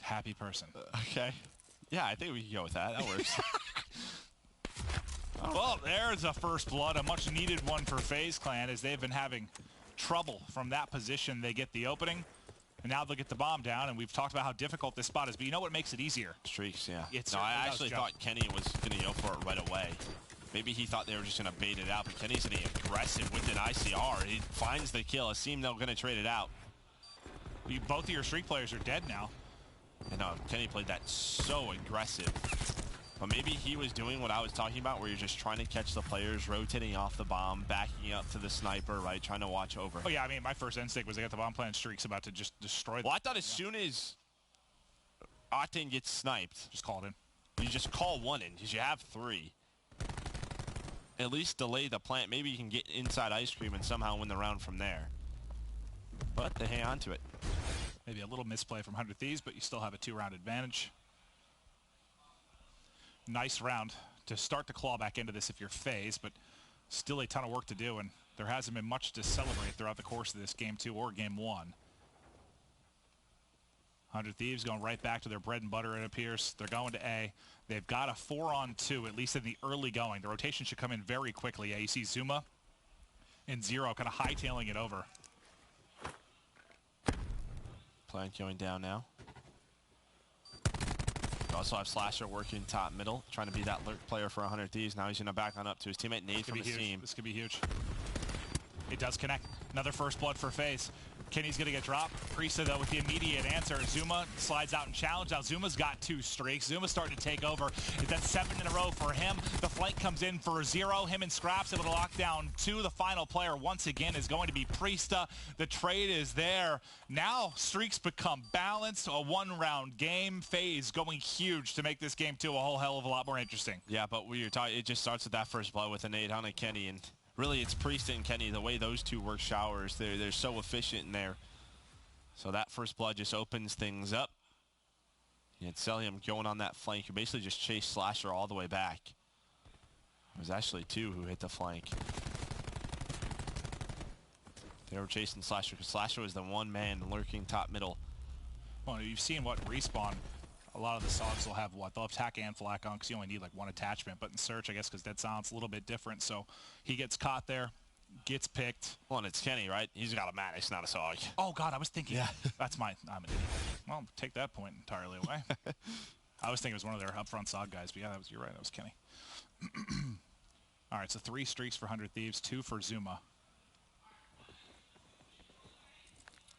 happy person. Okay. Yeah, I think we can go with that. That works. Well, there's a first blood, a much-needed one for FaZe Clan, as they've been having trouble from that position. They get the opening, and now they'll get the bomb down, and we've talked about how difficult this spot is, but you know what makes it easier? Streaks, yeah. No, I actually thought Kenny was going to go for it right away. Maybe he thought they were just going to bait it out, but Kenny's getting aggressive with an ICR. He finds the kill. It seemed they're going to trade it out. Both of your streak players are dead now. I know, Kenny played that so aggressive. But maybe he was doing what I was talking about, where you're just trying to catch the players, rotating off the bomb, backing up to the sniper, right? Trying to watch over. Oh, yeah, I mean, my first instinct was I got the bomb plant Streaks about to just destroy them. Well, I thought as soon as Octane gets sniped, just call it in. You just call one in, because you have 3. At least delay the plant. Maybe you can get inside Ice Cream and somehow win the round from there. But they hang on to it. Maybe a little misplay from 100 Thieves, but you still have a 2-round advantage. Nice round to start to claw back into this if you're FaZe, but still a ton of work to do, and there hasn't been much to celebrate throughout the course of this Game 2 or Game 1. 100 Thieves going right back to their bread and butter, it appears. They're going to A. They've got a 4-on-2, at least in the early going. The rotation should come in very quickly. Yeah, you see Zuma and Zero kind of hightailing it over. Plant going down now. We also have Slasher working top middle, trying to be that lurk player for 100 Thieves. Now he's going to back on up to his teammate Nate from his team. This could be huge. It does connect. Another first blood for FaZe. Kenny's going to get dropped. Priesta, though, with the immediate answer. Zuma slides out and challenge. Now Zuma's got 2 streaks. Zuma's starting to take over. That's 7 in a row for him. The flank comes in for 0. Him and Scraps able to lock down 2. The final player, once again, is going to be Priesta. The trade is there. Now streaks become balanced. A 1-round game. FaZe going huge to make this Game 2 a whole hell of a lot more interesting. Yeah, but it just starts with that first blood with an 8 on a Kenny, and really, it's Priest and Kenny, the way those two work showers. They're so efficient in there. So that first blood just opens things up. You had Celium going on that flank, who basically just chased Slasher all the way back. It was actually 2 who hit the flank. They were chasing Slasher because Slasher was the one man lurking top middle. Well, you've seen what Respawn, a lot of the SOGs will have what? They'll have TAC and Flak on because you only need like 1 attachment. But in Search, I guess because Dead Silence a little bit different. So he gets caught there, gets picked. Well, and it's Kenny, right? He's got a Maddox, not a SOG. Oh, God, I was thinking. Yeah. I'm an idiot. Well, take that point entirely away. I was thinking it was one of their upfront SOG guys. But yeah, you're right. That was Kenny. All right, so 3 streaks for 100 Thieves, 2 for Zuma.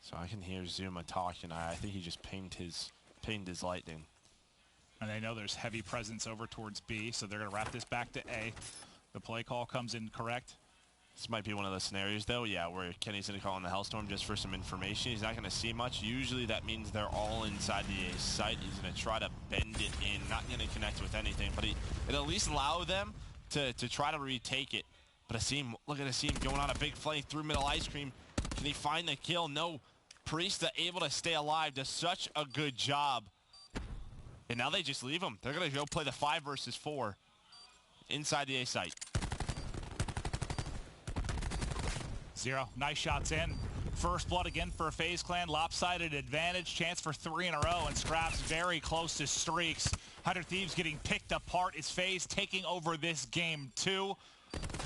So I can hear Zuma talking. I think he just pinged his lightning. And they know there's heavy presence over towards B, so they're going to wrap this back to A. The play call comes in correct. This might be one of the scenarios, though, yeah, where Kenny's going to call in the Hellstorm just for some information. He's not going to see much. Usually that means they're all inside the A site. He's going to try to bend it in, not going to connect with anything, but it'll at least allow them to try to retake it. But Asim, look at Asim going on a big flank through middle Ice Cream. Can he find the kill? No. Priesta able to stay alive, does such a good job. And now they just leave him. They're going to go play the 5 versus 4 inside the A site. 0. Nice shots in. First blood again for a FaZe clan. Lopsided advantage. Chance for 3 in a row. And Scraps very close to streaks. 100 Thieves getting picked apart. Is FaZe taking over this Game 2.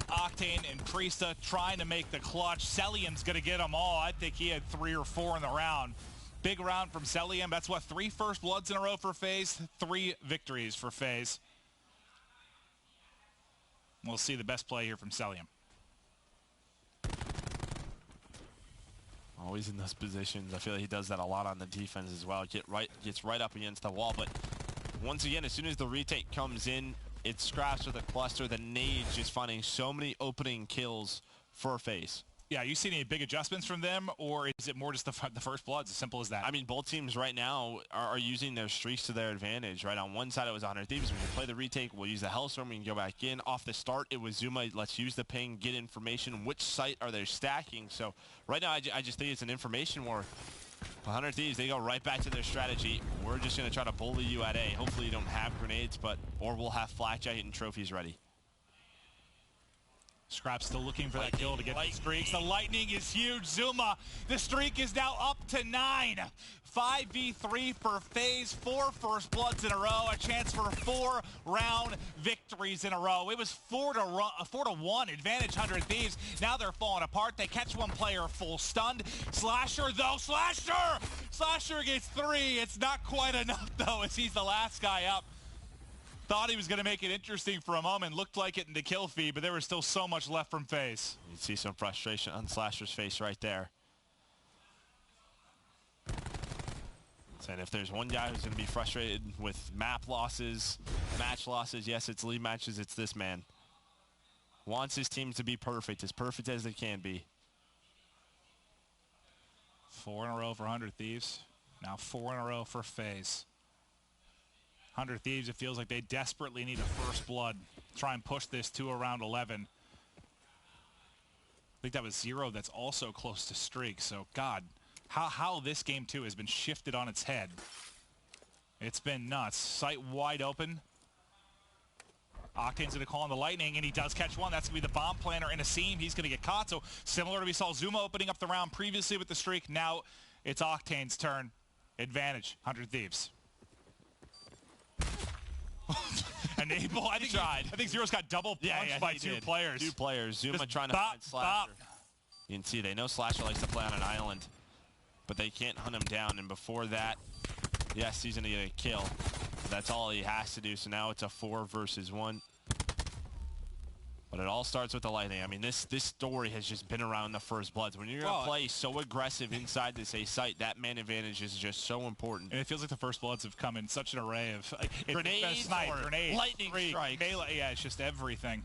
Octane and Priesta trying to make the clutch. Celium's going to get them all. I think he had 3 or 4 in the round. Big round from Celium. That's what, 3 first bloods in a row for FaZe, 3 victories for FaZe. We'll see the best play here from Celium. Always in those positions. I feel like he does that a lot on the defense as well. Gets right up against the wall. But once again, as soon as the retake comes in, it scraps with a cluster. The nade just finding so many opening kills for FaZe. Yeah, you see any big adjustments from them, or is it more just the first bloods, as simple as that? I mean, both teams right now are using their streaks to their advantage, right? On one side, it was 100 Thieves. When you play the retake, we'll use the Hellstorm. We can go back in. Off the start, it was Zuma. Let's use the ping, get information. Which site are they stacking? So right now, I just think it's an information war. 100 Thieves, they go right back to their strategy. We're just going to try to bully you at A. Hopefully you don't have grenades, or we'll have flak jacket and trophies ready. Scrap's still looking for that kill to get the streaks. The lightning is huge. Zuma, the streak is now up to 9. 5v3 for FaZe, 4 first bloods in a row, a chance for 4-round victories in a row. It was 4-1 advantage 100 Thieves. Now they're falling apart. They catch one player full stunned. Slasher though, Slasher gets 3. It's not quite enough though, as he's the last guy up. Thought he was going to make it interesting for a moment. Looked like it in the kill feed, but there was still so much left from FaZe. You see some frustration on Slasher's face right there. Said if there's one guy who's going to be frustrated with map losses, match losses, yes, it's league matches, it's this man. Wants his team to be perfect as they can be. 4 in a row for 100 Thieves. Now 4 in a row for FaZe. 100 Thieves, it feels like they desperately need a first blood. Try and push this to around 11. I think that was 0 that's also close to streak. So, God, how this game, too, has been shifted on its head. It's been nuts. Sight wide open. Octane's going to call on the lightning, and he does catch one. That's going to be the bomb planner in a seam. He's going to get caught. So, similar to we saw Zuma opening up the round previously with the streak. Now it's Octane's turn. Advantage, 100 Thieves. Enable. I think Zero's got double punched by 2 players. 2 players. Zuma Just trying to find Slasher. You can see they know Slasher likes to play on an island, but they can't hunt him down. And before that, yes, he's going to get a kill. That's all he has to do. So now it's a 4 versus 1. But it all starts with the lightning. I mean, this story has just been around the first bloods. When you're going to play so aggressive inside this A site, that man advantage is just so important. And it feels like the first bloods have come in such an array of grenades, lightning strikes. Melee, yeah, it's just everything.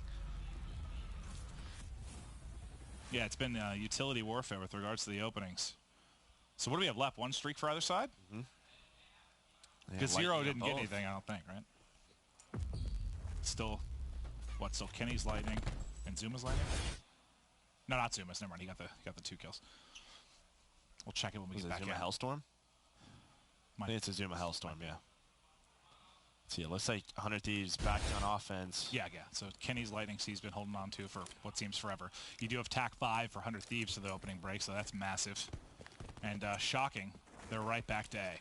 Yeah, it's been utility warfare with regards to the openings. So what do we have left? 1 streak for either side? Because Zero didn't get anything, I don't think, right? Still... What, so Kenny's lightning and Zuma's lightning? No, not Zuma's. Never mind. He got the 2 kills. We'll check it when we get back in. Zuma Hellstorm? I think it's a Zuma Hellstorm, yeah. See, it looks like 100 Thieves back on offense. Yeah. So Kenny's lightning he's been holding on to for what seems forever. You do have TAC 5 for 100 Thieves to the opening break, so that's massive. And shocking, they're right back to A.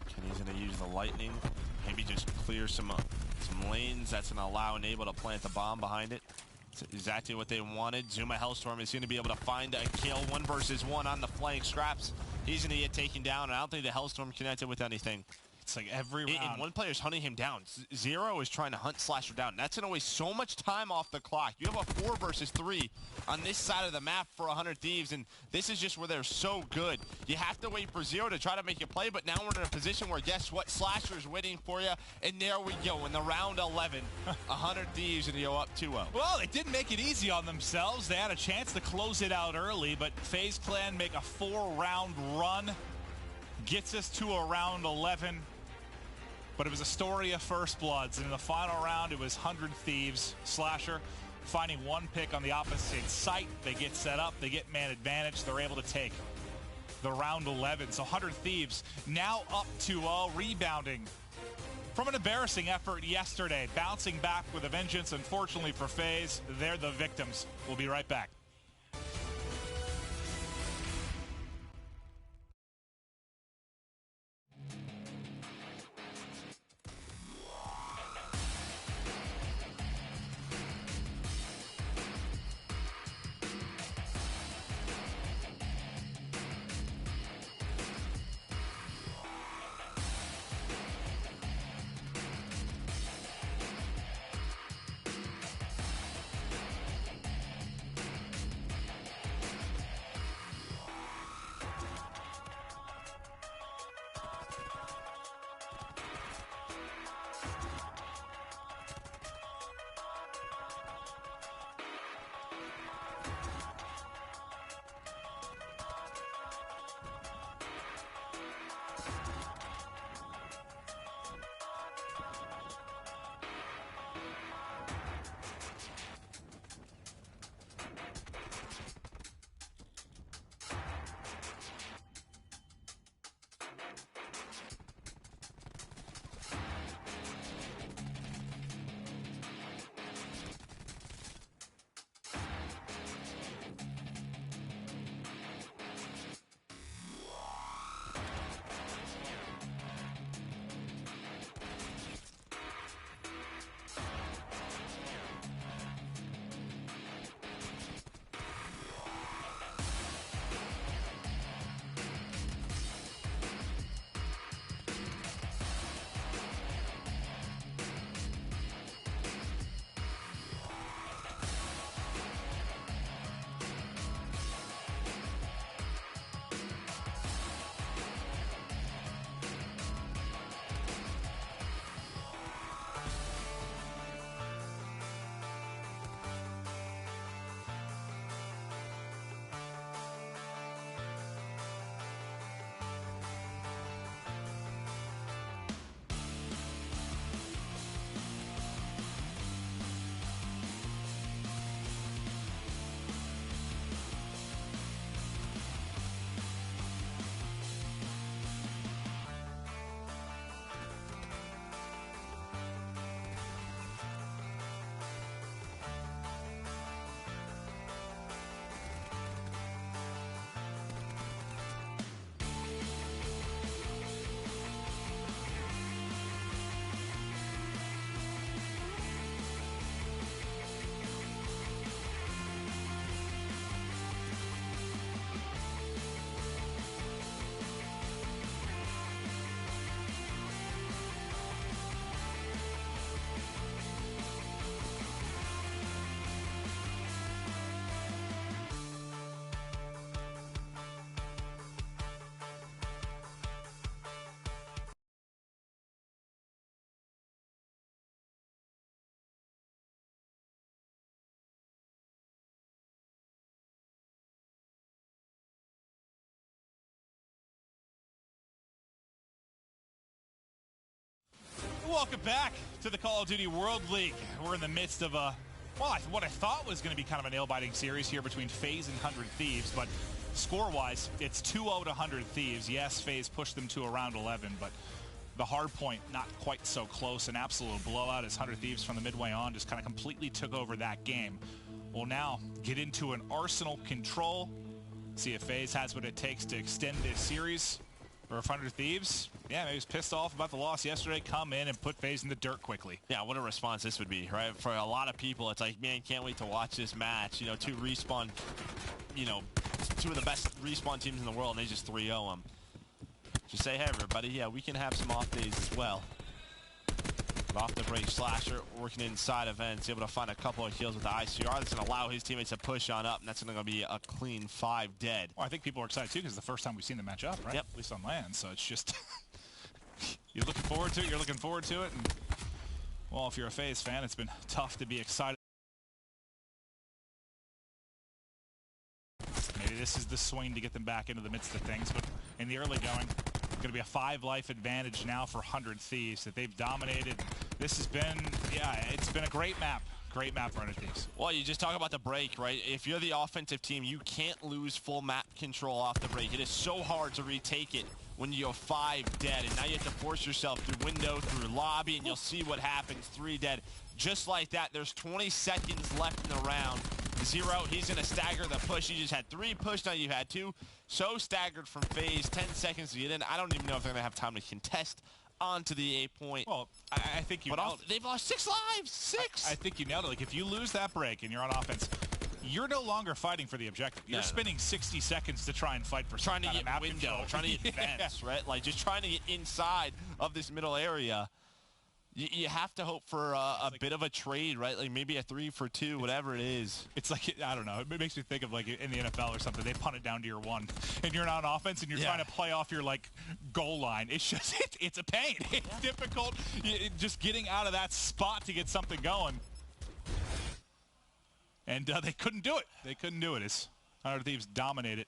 Kenny's going to use the lightning, maybe just clear some lanes. That's going to allow Enable to plant the bomb behind it. It's exactly what they wanted. Zuma Hellstorm is going to be able to find a kill. 1 versus 1 on the flank. Scraps, he's going to get taken down, and I don't think the Hellstorm connected with anything. It's like every round. And one player's hunting him down. Zero is trying to hunt Slasher down. That's going to waste so much time off the clock. You have a 4 versus 3 on this side of the map for 100 Thieves, and this is just where they're so good. You have to wait for Zero to try to make a play, but now we're in a position where, guess what? Slasher's waiting for you, and there we go. In the round 11, 100 Thieves, and you go up 2-0. Well, they didn't make it easy on themselves. They had a chance to close it out early, but FaZe Clan make a 4-round run. Gets us to a round 11. But it was a story of first bloods, and in the final round, it was 100 Thieves. Slasher finding 1 pick on the opposite site. They get set up, they get man advantage, they're able to take the round 11. So 100 Thieves now up 2-0, rebounding from an embarrassing effort yesterday, bouncing back with a vengeance. Unfortunately for FaZe, they're the victims. We'll be right back. Welcome back to the Call of Duty World League. We're in the midst of a, well, what I thought was going to be kind of a nail-biting series here between FaZe and 100 Thieves, but score-wise, it's 2-0 to 100 Thieves. Yes, FaZe pushed them to around 11, but the hard point, not quite so close. An absolute blowout as 100 Thieves from the midway on just kind of completely took over that game. We'll now get into an Arsenal control, see if FaZe has what it takes to extend this series. Or if 100 Thieves, yeah, maybe he's pissed off about the loss yesterday, come in and put FaZe in the dirt quickly. Yeah, what a response this would be, right? For a lot of people, it's like, man, can't wait to watch this match. You know, two Respawn, you know, two of the best Respawn teams in the world, and they just 3-0 them. Just say, hey, everybody, yeah, we can have some off days as well. But off the break, Slasher working inside events, able to find a couple of kills with the ICR. That's going to allow his teammates to push on up, and that's going to be a clean 5 dead. Well, I think people are excited, too, because it's the first time we've seen them match up, right? Yep. At least on land, so it's just... you're looking forward to it, and, well, if you're a FaZe fan, it's been tough to be excited. Maybe this is the swing to get them back into the midst of things, but in the early going, going to be a 5-life advantage now for 100 Thieves that they've dominated. This has been, yeah, it's been a great map. Great map for 100 Thieves. Well, you just talk about the break, right? If you're the offensive team, you can't lose full map control off the break. It is so hard to retake it when you're 5 dead, and now you have to force yourself through window, through lobby, and you'll see what happens. 3 dead. Just like that, there's 20 seconds left in the round. 0, he's going to stagger the push. He just had 3 push, now you've had 2. So staggered from FaZe, 10 seconds to get in. I don't even know if they're going to have time to contest onto the A point. Well, I think you nailed it. They've lost 6 lives! 6! I think you nailed it. Like, if you lose that break and you're on offense, you're no longer fighting for the objective. You're spending 60 seconds to try and fight for trying to some get map window, control. trying to get vents, right? Like, just trying to get inside of this middle area. You have to hope for a bit of a trade, right? Like maybe a 3 for 2, whatever it is. It's like, I don't know. It makes me think of like in the NFL or something. They punt it down to your 1, and you're not on offense, and you're trying to play off your like goal line. It's just, it's a pain. It's difficult. Just getting out of that spot to get something going. And they couldn't do it. They couldn't do it. As 100 Thieves dominate it.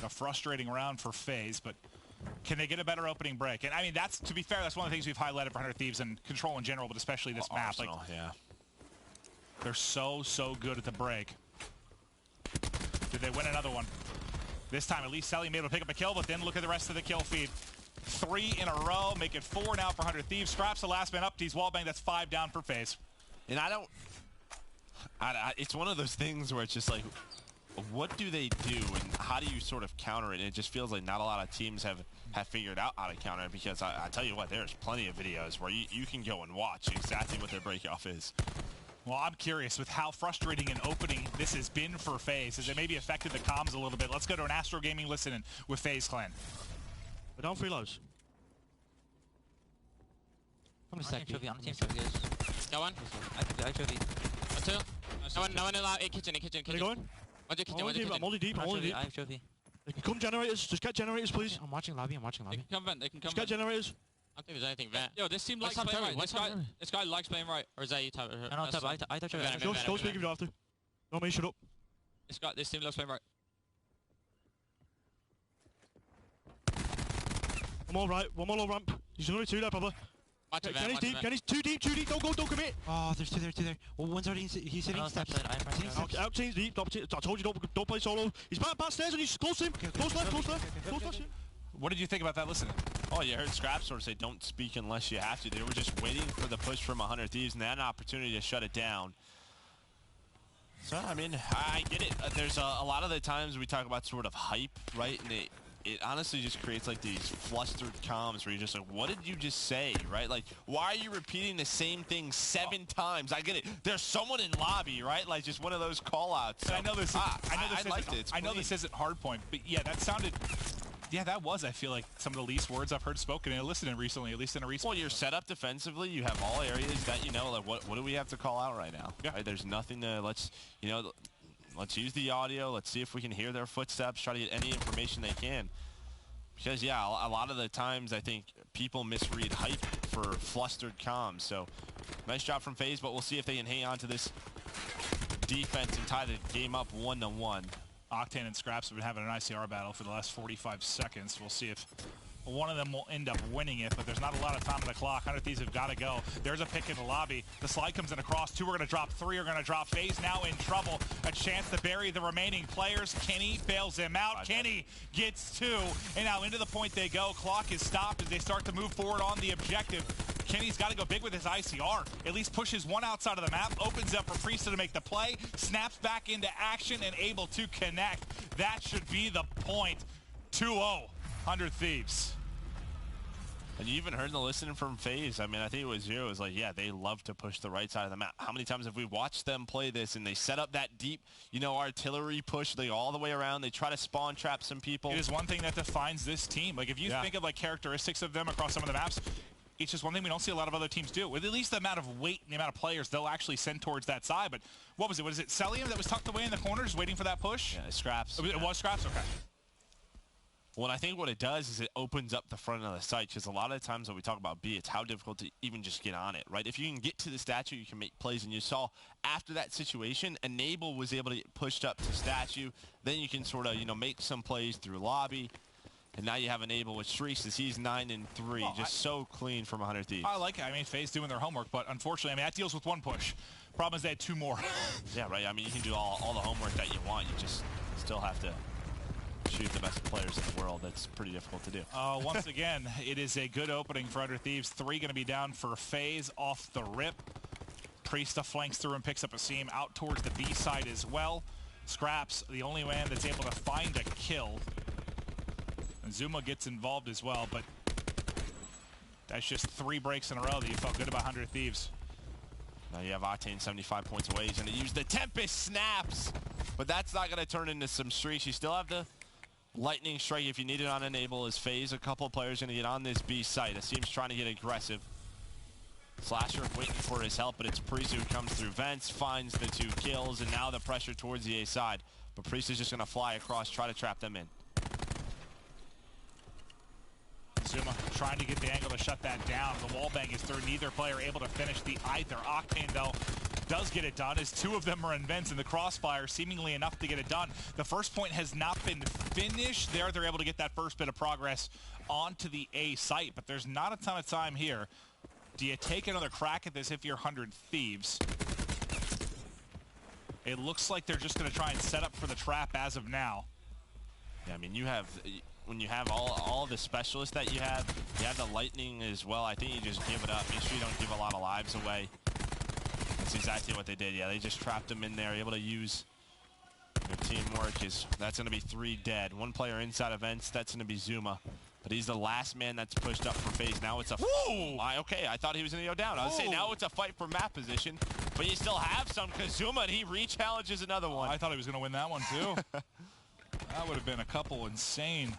A frustrating round for FaZe, but can they get a better opening break? And I mean, that's, to be fair, that's one of the things we've highlighted for 100 Thieves and Control in general, but especially this map. Arsenal, like, yeah. They're so good at the break. Did they win another one? This time, at least Selly able to pick up a kill, but then look at the rest of the kill feed. 3 in a row, make it 4 now for 100 Thieves. Straps the last man up. He's wallbang. That's 5 down for FaZe. And it's one of those things where it's just like, what do they do and how do you sort of counter it? And it just feels like not a lot of teams have figured out how to counter it, because I tell you what, there's plenty of videos where you can go and watch exactly what their breakoff is. Well, I'm curious with how frustrating an opening this has been for FaZe. Has it maybe affected the comms a little bit? Let's go to an Astro Gaming listen with FaZe Clan. We're down 3 lows. I'm just like trophy on the team trophy, guys. Got one. I trophy. 2. No one allowed. Kitchen. Where are you going? I'm only deep. I have trophy. They can come generators. Just get generators, please. I'm watching lobby. They can come vent. Just get generators. I don't think there's anything vent. Yo, this team likes playing right. This guy likes playing right. Or is that you type? No, I touch trophy. Go speak if you don't have to. No, me, shut up. This team loves playing right. One more low ramp. He's only 2 there, probably. Kenny's deep. Kenny's too deep. Don't commit. Oh, there's 2 there. Well, one's already he's hitting steps. Out chains deep. I told you don't play solo. He's back stairs and he's close to him. Close left. What did you think about that? Listen. Oh, you heard Scrap sort of say, don't speak unless you have to. They were just waiting for the push from 100 Thieves, and they had an opportunity to shut it down. So, I mean, I get it. There's a lot of the times we talk about sort of hype, right? And it honestly just creates like these flustered comms where you're just like, what did you just say, right? Like, why are you repeating the same thing 7 times? I get it. There's someone in lobby, right? Like just one of those call-outs. So, I know this. I know this isn't hardpoint, but yeah, that sounded. Yeah, that was, I feel like, some of the least words I've heard spoken and listened recently, at least in a recent. Well, you're set up defensively. You have all areas that, you know, like what do we have to call out right now? Yeah. Right? There's nothing to, let's use the audio. Let's see if we can hear their footsteps, try to get any information they can. Because, yeah, a lot of the times I think people misread hype for flustered comms. So, nice job from FaZe, but we'll see if they can hang on to this defense and tie the game up 1-1. Octane and Scraps have been having an ICR battle for the last 45 seconds. We'll see if one of them will end up winning it, but there's not a lot of time on the clock. 100 Thieves have got to go. There's a pick in the lobby. The slide comes in across. 2 are going to drop. 3 are going to drop. FaZe now in trouble. A chance to bury the remaining players. Kenny bails him out. Kenny gets 2, and now into the point they go. Clock is stopped as they start to move forward on the objective. Kenny's got to go big with his ICR. At least pushes one outside of the map, opens up for Priesta to make the play, snaps back into action and able to connect. That should be the point. 2-0, 100 Thieves. And you even heard the listening from FaZe. I mean, I think it was Zero. It was like, yeah, they love to push the right side of the map. How many times have we watched them play this and they set up that deep, you know, artillery push? They go all the way around. They try to spawn trap some people. It is one thing that defines this team. Like, if you think of, like, characteristics of them across some of the maps, it's just one thing we don't see a lot of other teams do. With at least the amount of weight and the amount of players they'll actually send towards that side. But what was it? Was it Celium that was tucked away in the corner just waiting for that push? Yeah, Scraps. It was Scraps? Okay. Well, I think what it does is it opens up the front of the site, because a lot of the times when we talk about B, it's how difficult to even just get on it, right? If you can get to the statue, you can make plays, and you saw after that situation, Enable was able to get pushed up to statue. Then you can sort of, you know, make some plays through lobby, and now you have Enable with Streaks as he's 9-3, just so clean from 100 Thieves. I like it. I mean, FaZe doing their homework, but unfortunately, I mean, that deals with 1 push. Problem is they had 2 more. Yeah, right. I mean, you can do all the homework that you want. You just still have to shoot the best players in the world. That's pretty difficult to do. Once again, it is a good opening for 100 Thieves. 3 going to be down for FaZe off the rip. Priesta flanks through and picks up a seam out towards the B side as well. Scraps, the only man that's able to find a kill. And Zuma gets involved as well, but that's just 3 breaks in a row that you felt good about 100 Thieves. Now you have Octane 75 points away. He's going to use the Tempest snaps, but that's not going to turn into some streaks. You still have the Lightning Strike if you need it on Enable. As FaZe, a couple of players going to get on this B site. Asim's trying to get aggressive. Slasher waiting for his help, but it's Priesta who comes through vents, finds the 2 kills, and now the pressure towards the A side. But Priesta's just going to fly across, try to trap them in. Zuma trying to get the angle to shut that down. The wall bang is through. Neither player able to finish the either. Octane, though, does get it done as 2 of them are in vents in the crossfire, seemingly enough to get it done. The first point has not been finished. They're able to get that first bit of progress onto the A site, but there's not a ton of time here. Do you take another crack at this if you're 100 Thieves? It looks like they're just going to try and set up for the trap as of now. Yeah, I mean, you have... When you have all the specialists that you have the Lightning as well. I think you just give it up. Make sure you don't give a lot of lives away. That's exactly what they did. Yeah, they just trapped them in there, able to use their teamwork. That's going to be 3 dead. 1 player inside events. That's going to be Zuma. But he's the last man that's pushed up for FaZe. Now it's a... Okay, I thought he was going to go down. I was saying now it's a fight for map position. But you still have some, because Zuma, and he re-challenges another one. I thought he was going to win that one, too. That would have been a couple insane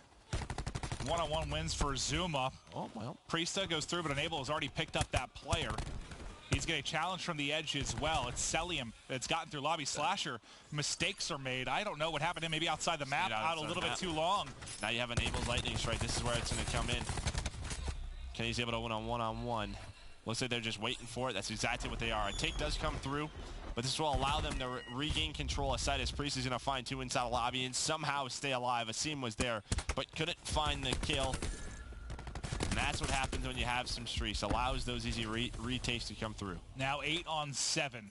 one-on-one wins for Zuma. Oh, well. Priesta goes through, but Enable has already picked up that player. He's getting challenged from the edge as well. It's Celium that's gotten through lobby. Slasher, mistakes are made. I don't know what happened to him. Maybe outside the map, out a little bit too long. Now you have Enable's Lightning Strike. This is where it's going to come in. Kenny's able to win on one-on-one. Looks like they're just waiting for it. That's exactly what they are. A take does come through, but this will allow them to regain control aside as Priest is going to find 2 inside the lobby and somehow stay alive. Asim was there, but couldn't find the kill. And that's what happens when you have some streaks. Allows those easy retakes to come through. Now 8 on 7.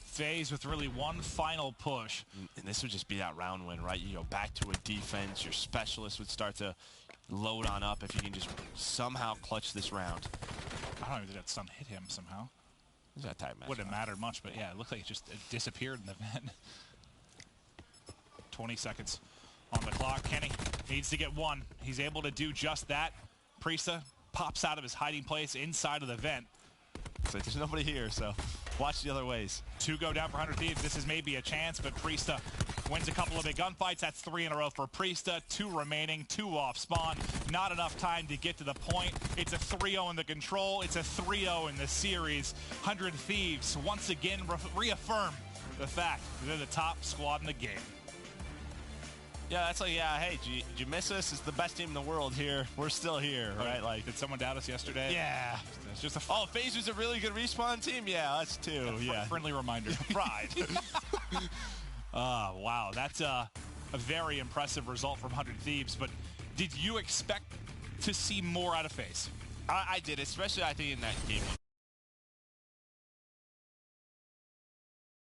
FaZe with really 1 final push. And this would just be that round win, right? You go back to a defense. Your specialist would start to load on up if you can just somehow clutch this round. I don't even think that stun hit him somehow. That type match. Wouldn't have mattered much, but yeah, it looked like it disappeared in the vent. 20 seconds on the clock. Kenny needs to get 1. He's able to do just that. Priesta pops out of his hiding place inside of the vent. It's like there's nobody here, so watch the other ways. 2 go down for 100 Thieves. This is maybe a chance, but Priesta wins a couple of big gunfights. That's 3 in a row for Priesta. 2 remaining, 2 off spawn. Not enough time to get to the point. It's a 3-0 in the control. It's a 3-0 in the series. 100 Thieves once again reaffirm the fact that they're the top squad in the game. Yeah, that's like, yeah, hey, did you miss us? It's the best team in the world here. We're still here, right? Like, did someone doubt us yesterday? Yeah. It's just a FaZe was a really good respawn team? Yeah, us too. Yeah. Friendly reminder. Pride. Wow, that's a very impressive result from 100 Thieves, but did you expect to see more out of FaZe? I did, especially I think in that game.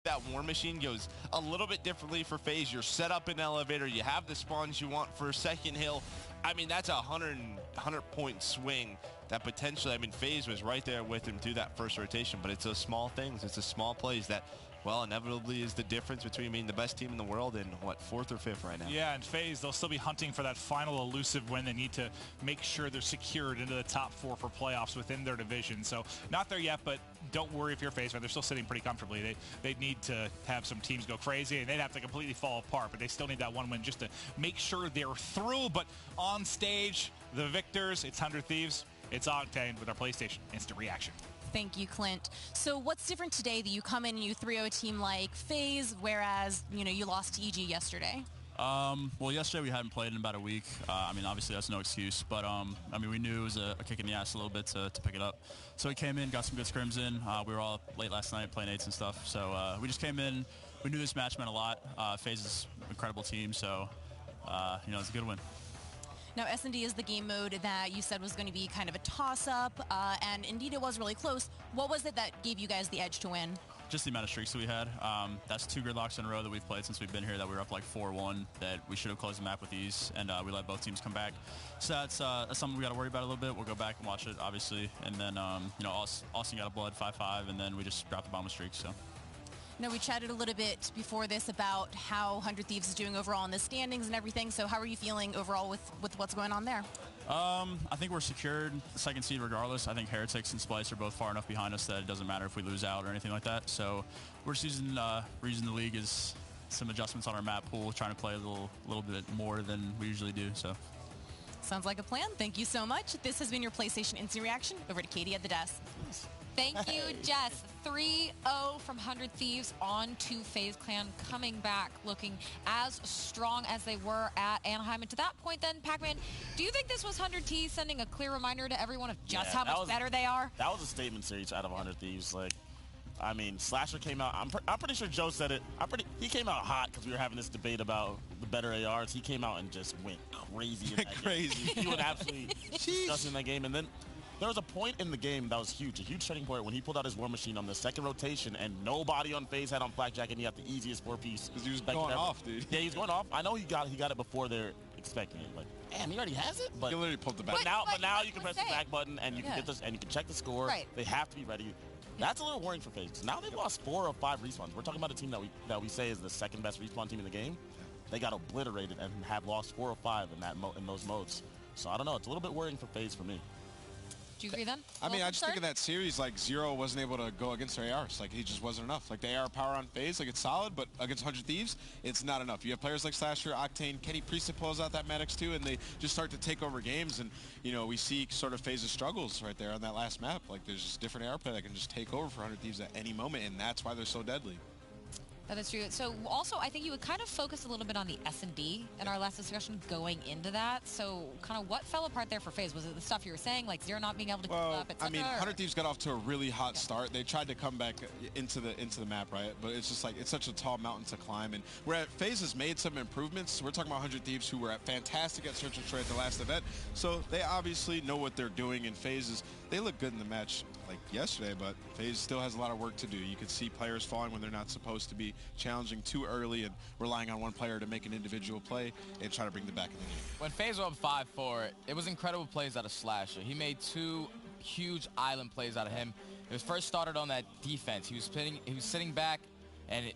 That War Machine goes a little bit differently for FaZe. You're set up in elevator. You have the spawns you want for a second hill. I mean, that's a 100-point swing that potentially, I mean, FaZe was right there with him through that first rotation, but it's those small things. It's the small plays that, well, inevitably is the difference between being the best team in the world and, what, 4th or 5th right now. Yeah, and FaZe, they'll still be hunting for that final elusive win. They need to make sure they're secured into the top 4 for playoffs within their division. So not there yet, but don't worry if you're FaZe fan. They're still sitting pretty comfortably. They need to have some teams go crazy, and they'd have to completely fall apart, but they still need that one win just to make sure they're through. But on stage, the victors, it's 100 Thieves. It's Octane with our PlayStation Instant Reaction. Thank you, Clint. So what's different today that you come in and you 3-0 a team like FaZe, whereas, you know, you lost to EG yesterday? Well, yesterday we hadn't played in about a week. I mean, obviously that's no excuse, but I mean, we knew it was a kick in the ass a little bit to pick it up. So we came in, got some good scrims in. We were all late last night playing 8s and stuff. So we just came in. We knew this match meant a lot. FaZe is an incredible team, so you know, it's a good win. Now, S&D is the game mode that you said was going to be kind of a toss-up, and indeed it was really close. What was it that gave you guys the edge to win? Just the amount of streaks that we had. That's 2 gridlocks in a row that we've played since we've been here that we were up like 4-1, that we should have closed the map with ease, and we let both teams come back. So that's something we got to worry about a little bit. We'll go back and watch it, obviously, and then you know, Austin got a blood 5-5, and then we just dropped the bomb with streaks. So. Now, we chatted a little bit before this about how 100 Thieves is doing overall in the standings and everything, so how are you feeling overall with what's going on there? I think we're secured the 2nd seed regardless. I think Heretics and Splyce are both far enough behind us that it doesn't matter if we lose out or anything like that. So we're just using the league as some adjustments on our map pool, trying to play a little bit more than we usually do. So. Sounds like a plan. Thank you so much. This has been your PlayStation Instant Reaction. Over to Katie at the desk. Thank you, Jess. 3-0 from 100 Thieves on to FaZe Clan, coming back looking as strong as they were at Anaheim. And to that point then, Pac-Man, do you think this was 100 Thieves sending a clear reminder to everyone of just how much better they are? That was a statement series out of 100 Thieves. Like, I mean, Slasher came out, I'm pretty sure Joe said it. He came out hot because we were having this debate about the better ARs. He came out and just went crazy in that game. He went absolutely disgusting in that game. And then there was a point in the game that was huge, a huge turning point when he pulled out his War Machine on the 2nd rotation and nobody on FaZe had on Blackjack and he had the easiest 4-piece. Because he was going off, dude. Yeah, he was going off. I know he got it before they're expecting it. Like, damn, he already has it? But he literally pulled the back. But now you can press the back button and you can get this and you can check the score. Right. They have to be ready. That's a little worrying for FaZe. Now they've lost 4 of 5 respawns. We're talking about a team that we say is the 2nd best respawn team in the game. They got obliterated and have lost 4 of 5 in those modes. So I don't know. It's a little bit worrying for FaZe for me. Do you agree then? I mean, I just think in that series, like, Zero wasn't able to go against their ARs. Like, he just wasn't enough. Like, the AR power on FaZe, like, it's solid, but against 100 Thieves, it's not enough. You have players like Slasher, Octane, Kenny Priest pulls out that Maddox too, and they just start to take over games. And, you know, we see sort of FaZe's struggles right there on that last map. Like, there's just different AR play that can just take over for 100 Thieves at any moment, and that's why they're so deadly. That is true. So also, I think you would kind of focus a little bit on the S&D in our last discussion going into that. So kind of what fell apart there for FaZe? Was it the stuff you were saying, like Zero not being able to keep up, et cetera? I mean, 100 Thieves got off to a really hot start. They tried to come back into the map, right? But it's just like, it's such a tall mountain to climb. And we're at FaZe has made some improvements. We're talking about 100 Thieves who were fantastic at Search and Destroy at the last event. So they obviously know what they're doing. And FaZe they look good in the match like yesterday, but FaZe still has a lot of work to do. You can see players falling when they're not supposed to be, challenging too early and relying on one player to make an individual play and try to bring them back in the game. When FaZe were up 5-4, it was incredible plays out of Slasher. He made 2 huge island plays out of him. It was first started on that defense. He was sitting back, and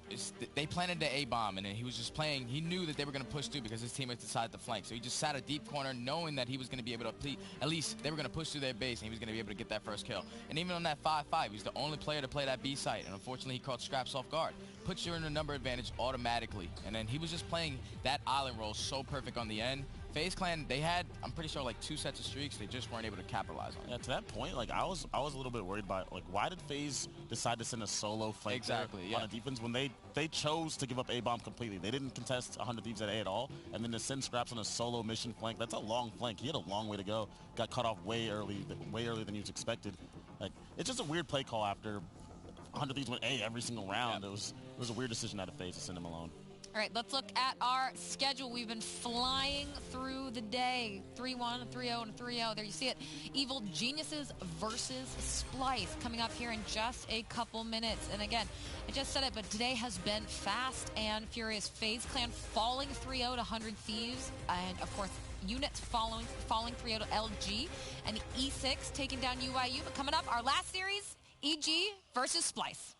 they planted the A-bomb, and he was just playing. He knew that they were going to push through because his teammates decided to flank. So he just sat a deep corner knowing that he was going to be able to, at least they were going to push through their base, and he was going to be able to get that first kill. And even on that 5-5, he was the only player to play that B site, and unfortunately he caught Scraps off guard. Puts you in a number advantage automatically. And then he was just playing that island role so perfect on the end. FaZe Clan, they had, I'm pretty sure, like 2 sets of streaks. They just weren't able to capitalize on it. Yeah, to that point, like I was a little bit worried about, like, why did FaZe decide to send a solo flank on a defense when they chose to give up A-bomb completely? They didn't contest 100 Thieves at A at all, and then to send Scraps on a solo mission flank, that's a long flank. He had a long way to go. Got cut off way earlier than he was expected. Like, it's just a weird play call after 100 Thieves went A every single round. It was a weird decision out of FaZe to send him alone. All right, let's look at our schedule. We've been flying through the day. 3-1, a 3-0, and a 3-0. There you see it. Evil Geniuses versus Splyce coming up here in just a couple minutes. And again, I just said it, but today has been fast and furious. FaZe Clan falling 3-0 to 100 Thieves. And, of course, Units falling 3-0 to LG. And E6 taking down UIU. But coming up, our last series, EG versus Splyce.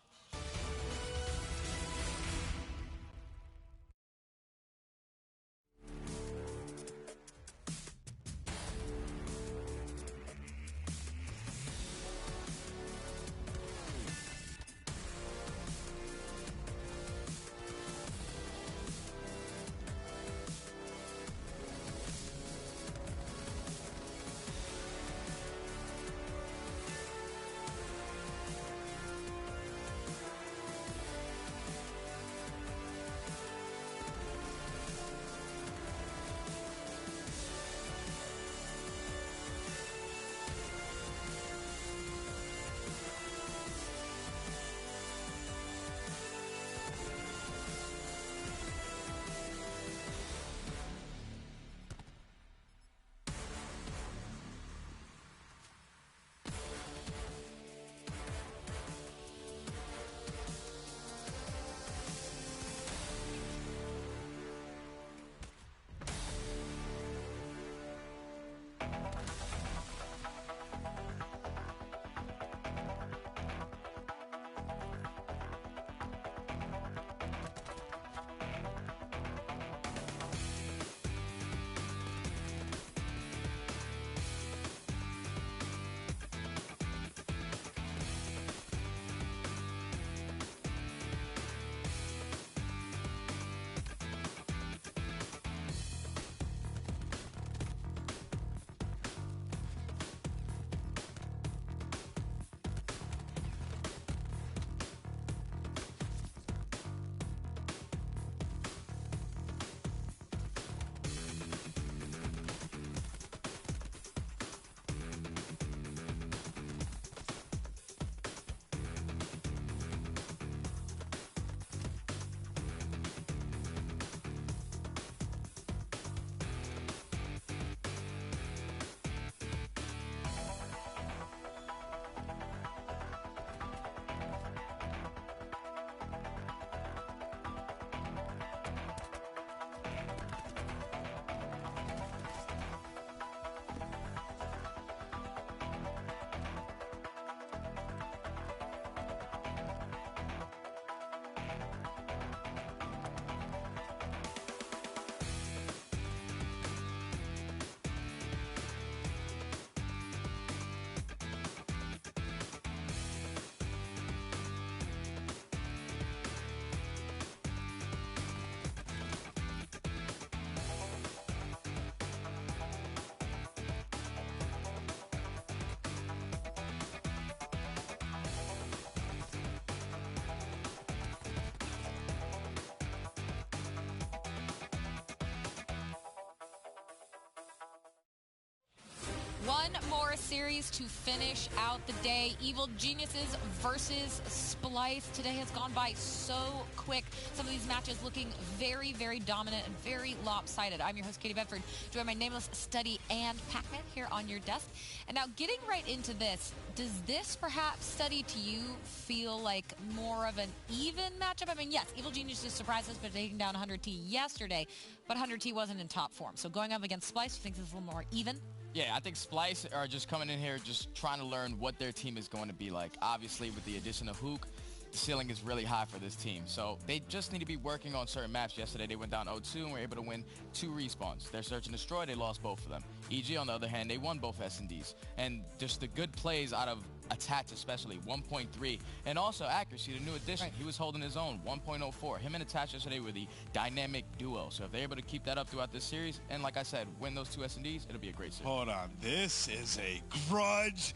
One more series to finish out the day. Evil Geniuses versus Splyce. Today has gone by so quick. Some of these matches looking very, very dominant and very lopsided. I'm your host, Katie Bedford, joined by Nameless, Study, and Pac-Man here on your desk. And now getting right into this, does this perhaps, Study, to you feel like more of an even matchup? I mean, yes, Evil Geniuses surprised us by taking down 100T yesterday, but 100T wasn't in top form. So going up against Splyce, you think this is a little more even? Yeah, I think Splyce are just coming in here just trying to learn what their team is going to be like. Obviously, with the addition of Hook, the ceiling is really high for this team. So they just need to be working on certain maps. Yesterday, they went down 0-2 and were able to win 2 respawns. Their Search and Destroy, they lost both of them. EG, on the other hand, they won both S&Ds. And just the good plays out of attacks especially, 1.3. And also accuracy, the new addition. Right. He was holding his own, 1.04. Him and Attach yesterday were the dynamic duo. So if they're able to keep that up throughout this series, and like I said, win those 2 S&Ds, it'll be a great series. Hold on. This is a grudge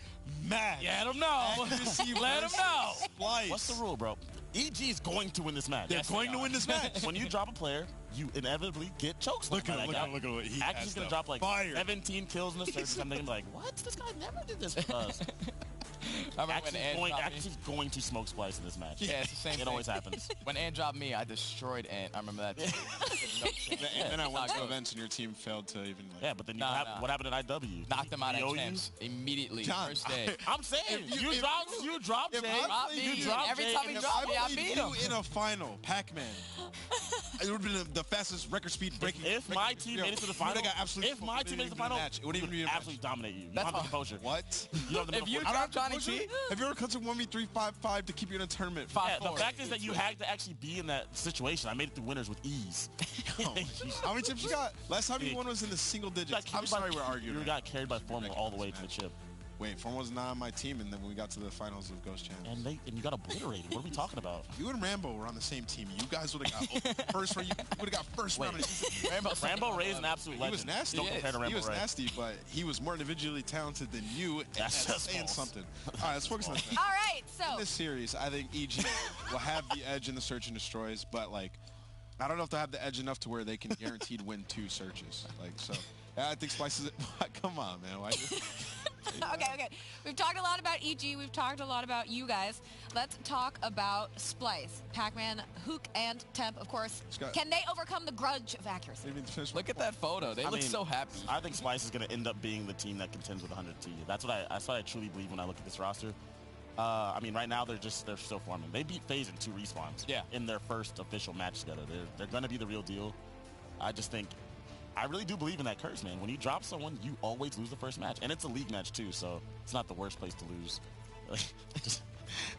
match. Yeah, let him know. Let him know. Splyce. What's the rule, bro? EG is going to win this match. They're going to win this match. When you drop a player, you inevitably get chokes. Look at what he has. He's going to drop like 17 kills in the search or something. I'm like, what? This guy never did this for us. Actually going to smoke Splyce in this match. Yeah, it's the same thing. It always happens. When Ant dropped me, I destroyed Ant. I remember that. And then I went to events and your team failed to even like... Yeah, but then what happened at IW? Knocked them out at champs immediately. John, First day. I'm saying, you dropped Jay. Every time he dropped me, I beat him. In a final, Pac-Man. It would have been the fastest record speed breaking. If my team made it to the final, it would even absolutely dominate you. You don't have the composure. What? If you drop Johnny T, have you ever come to 1v3-5-5 to keep you in a tournament? The fact is that you had to actually be in that situation. I made it through winners with ease. How many chips you got? Last time you won was in the single digits. I'm sorry we're arguing. You got carried by Formal all the way to the chip. Wait, Formal was not on my team, and then when we got to the finals of Ghost Champs. And you got obliterated. What are we talking about? You and Rambo were on the same team. You guys would have got first round. You would have got first round. Rambo Ray is an absolute legend. He was nasty. Don't compare to Rambo He was Ray. nasty, but he was more individually talented than you. And that's just saying false. something. All right, let's focus on this. All right, so in this series, I think EG will have the edge in the search and destroys, but like, I don't know if they'll have the edge enough to where they can guaranteed win 2 searches. Like, so yeah, I think Splyce is. Come on, man. Why? Okay. We've talked a lot about EG. We've talked a lot about you guys. Let's talk about Splyce. Pac-Man, Hook, and Temp, of course. Can they overcome the grudge of accuracy? Look at that photo. They look so happy. I think Splyce is going to end up being the team that contends with 100T. That's what I truly believe when I look at this roster. I mean, right now they're still forming. They beat FaZe in 2 respawns. Yeah. In their first official match together. They're going to be the real deal. I really do believe in that curse, man. When you drop someone, you always lose the first match. And it's a league match, too, so it's not the worst place to lose.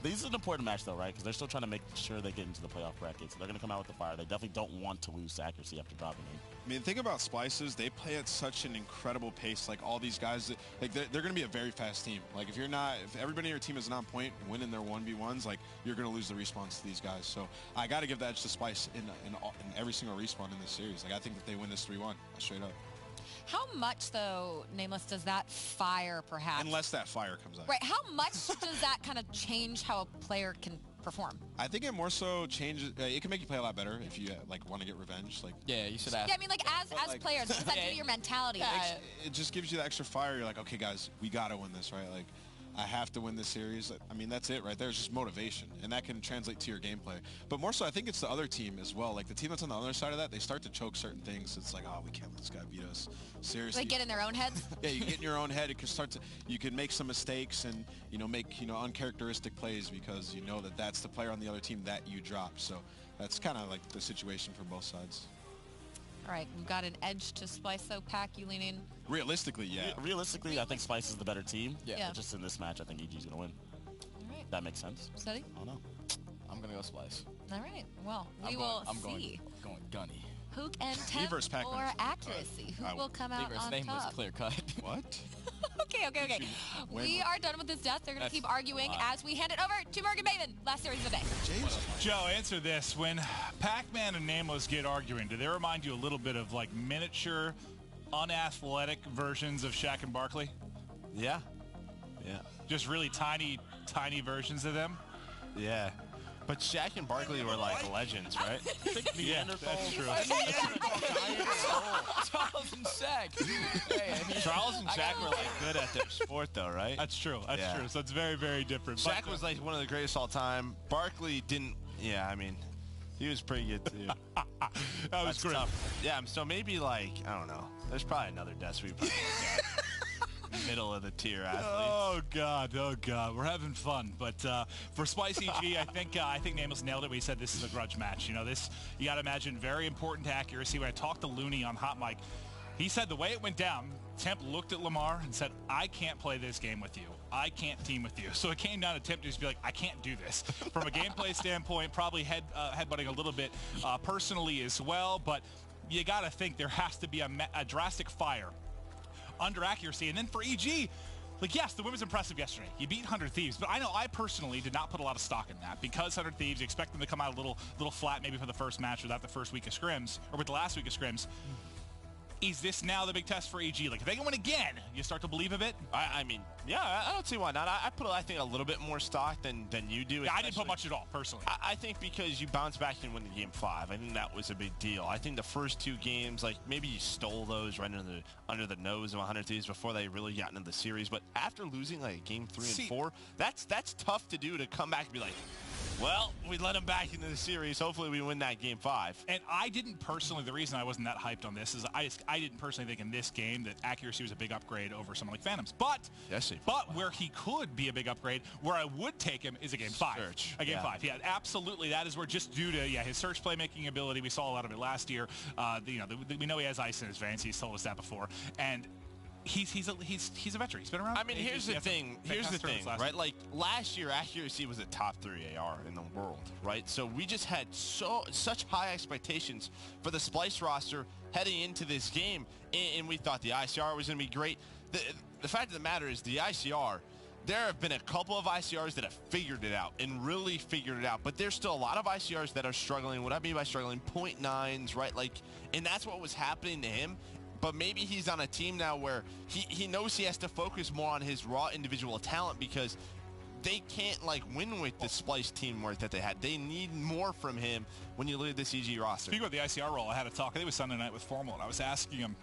This is an important match, though, right? Because they're still trying to make sure they get into the playoff bracket. So they're going to come out with the fire. They definitely don't want to lose to accuracy after dropping them. I mean, think about Splyces. They play at such an incredible pace. Like, all these guys, they're going to be a very fast team. Like, if everybody in your team is not on point winning their 1v1s, like, you're going to lose the respawns to these guys. So I got to give the edge to Splyce in every single respawn in this series. Like, I think that they win this 3-1, straight up. How much, though, Nameless, does that fire, perhaps? Unless that fire comes out. Right. How much does that kind of change how a player can perform? I think it more so changes. It can make you play a lot better if you like want to get revenge. Like, yeah, you should ask. Yeah, I mean, like as players, what does that do to your mentality? It just gives you the extra fire. You're like, okay, guys, we gotta win this, right? Like, I have to win this series. I mean, that's it right there. It's just motivation, and that can translate to your gameplay. But more so, I think it's the other team as well. Like, the team that's on the other side of that, they start to choke certain things. It's like, oh, we can't let this guy beat us. Seriously. Like, get in their own heads? Yeah, you get in your own head. It can you can make some mistakes and, make, uncharacteristic plays because you know that that's the player on the other team that you dropped. So that's kind of like the situation for both sides. All right, we've got an edge to Splyce, so Pac, you lean in? Realistically, yeah. Realistically, I think Splyce is the better team. Yeah. But just in this match, I think EG's going to win. All right. That makes sense. Steady? I don't know. I'm going to go Splyce. All right. Well, we will see. I'm going gunny. Hook and Temp or accuracy. Who will come out on name top? was clear cut. What? Okay. We are done with this death. They're going to keep arguing as we hand it over to Morgan Maven. Last series of the day. Joe, answer this. When Pac-Man and Nameless get arguing, do they remind you a little bit of like miniature, unathletic versions of Shaq and Barkley? Yeah. Just really tiny versions of them? Yeah. But Shaq and Barkley were like legends, right? Yeah, that's true. Charles and Shaq. Charles and Shaq were like good at their sport, though, right? That's true. That's true. So it's very, very different. Shaq was like one of the greatest all time. Barkley didn't. Yeah, I mean, he was pretty good too. That was great. Tough. Yeah, so maybe like I don't know. There's probably another death sweep. Middle of the tier athletes. Oh god, we're having fun. But for Splyce EG, I think Nameless nailed it when he said this is a grudge match. This you got to imagine very important to accuracy. When I talked to Looney on Hot Mic, he said the way it went down, Temp looked at Lamar and said, "I can't play this game with you. I can't team with you." So it came down to Temp to just be like, "I can't do this." From a gameplay standpoint, probably headbutting a little bit personally as well. But you got to think there has to be a drastic fire under accuracy. And then for EG, like, yes, the win was impressive yesterday. You beat 100 Thieves, but I personally did not put a lot of stock in that because 100 Thieves, you expect them to come out a little flat maybe for the first match without the first week of scrims, or with the last week of scrims. is this now the big test for EG? Like, if they can win again, you start to believe a bit? I mean, yeah, I don't see why not. I put, I think, a little bit more stock than you do. Yeah, I didn't put much at all, personally. I think because you bounced back and win the game 5, I think that was a big deal. I think the first 2 games, like, maybe you stole those right under the nose of 100 Thieves before they really got into the series. But after losing, like, game 3 and 4, that's tough to do, to come back and be like, well, we let them back into the series. Hopefully we win that game 5. And I didn't personally, the reason I wasn't that hyped on this is I didn't personally think in this game that accuracy was a big upgrade over someone like Phantoms. But where he could be a big upgrade, where I would take him, is a game 5. A game 5. Yeah, absolutely. That is where, just due to his search playmaking ability, we saw a lot of it last year. We know he has ice in his veins. He's told us that before. And he's a veteran. He's been around. I mean, here's the thing, right? Like, last year, accuracy was a top 3 AR in the world, right? So we just had such high expectations for the Splyce roster heading into this game, and we thought the ICR was going to be great. The fact of the matter is, the ICR, there have been a couple of ICRs that have figured it out and really figured it out, but there's still a lot of ICRs that are struggling. What I mean by struggling, 0.9s, right? Like, and that's what was happening to him. But maybe he's on a team now where he knows he has to focus more on his raw individual talent, because they can't, like, win with the Splyce teamwork that they had. They need more from him when you look at this EG roster. Speaking about the ICR role, I had a talk, I think it was Sunday night, with Formal, and I was asking him,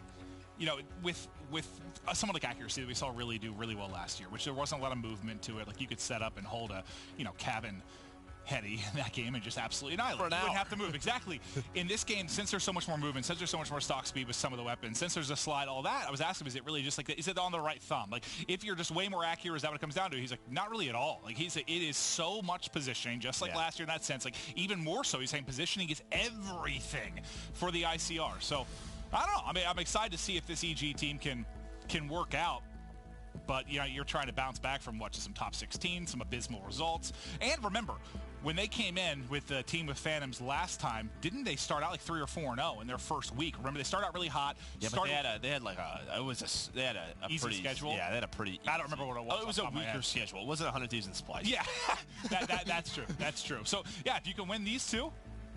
with someone like accuracy that we saw really do really well last year, which there wasn't a lot of movement to it. Like, you could set up and hold a, cabin heady in that game and just absolutely annihilate. You wouldn't have to move. Exactly. In this game, since there's so much more movement, since there's so much more stock speed with some of the weapons, since there's a slide, all that, I was asking him, is it really just like, is it on the right thumb? Like, if you're just way more accurate, is that what it comes down to? He's like, not really at all. Like, it is so much positioning, just like last year in that sense. Like, even more so, he's saying positioning is everything for the ICR. So, I don't know. I mean, I'm excited to see if this EG team can work out. But, you're trying to bounce back from, just some top 16, some abysmal results. And remember, when they came in with the team with Phantoms last time, didn't they start out like 3 or 4-0 in their first week? Remember, they started out really hot. Yeah, but they had a easy pretty schedule. Yeah, they had a pretty easy. I don't remember what it was. Oh, it was a weaker schedule. It wasn't 100 Thieves and Splyce. Yeah, that's true. That's true. So, if you can win these 2, all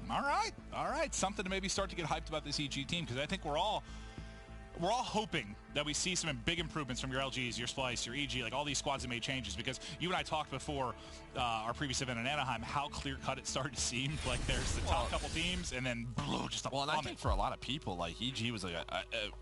right. Something to maybe start to get hyped about this EG team, because I think we're all hoping that we see some big improvements from your LGs, your Splyce, your EG, like all these squads that made changes, because you and I talked before our previous event in Anaheim how clear-cut it started to seem. Like, there's the top couple teams, and then just a and I think for a lot of people, like, EG was like,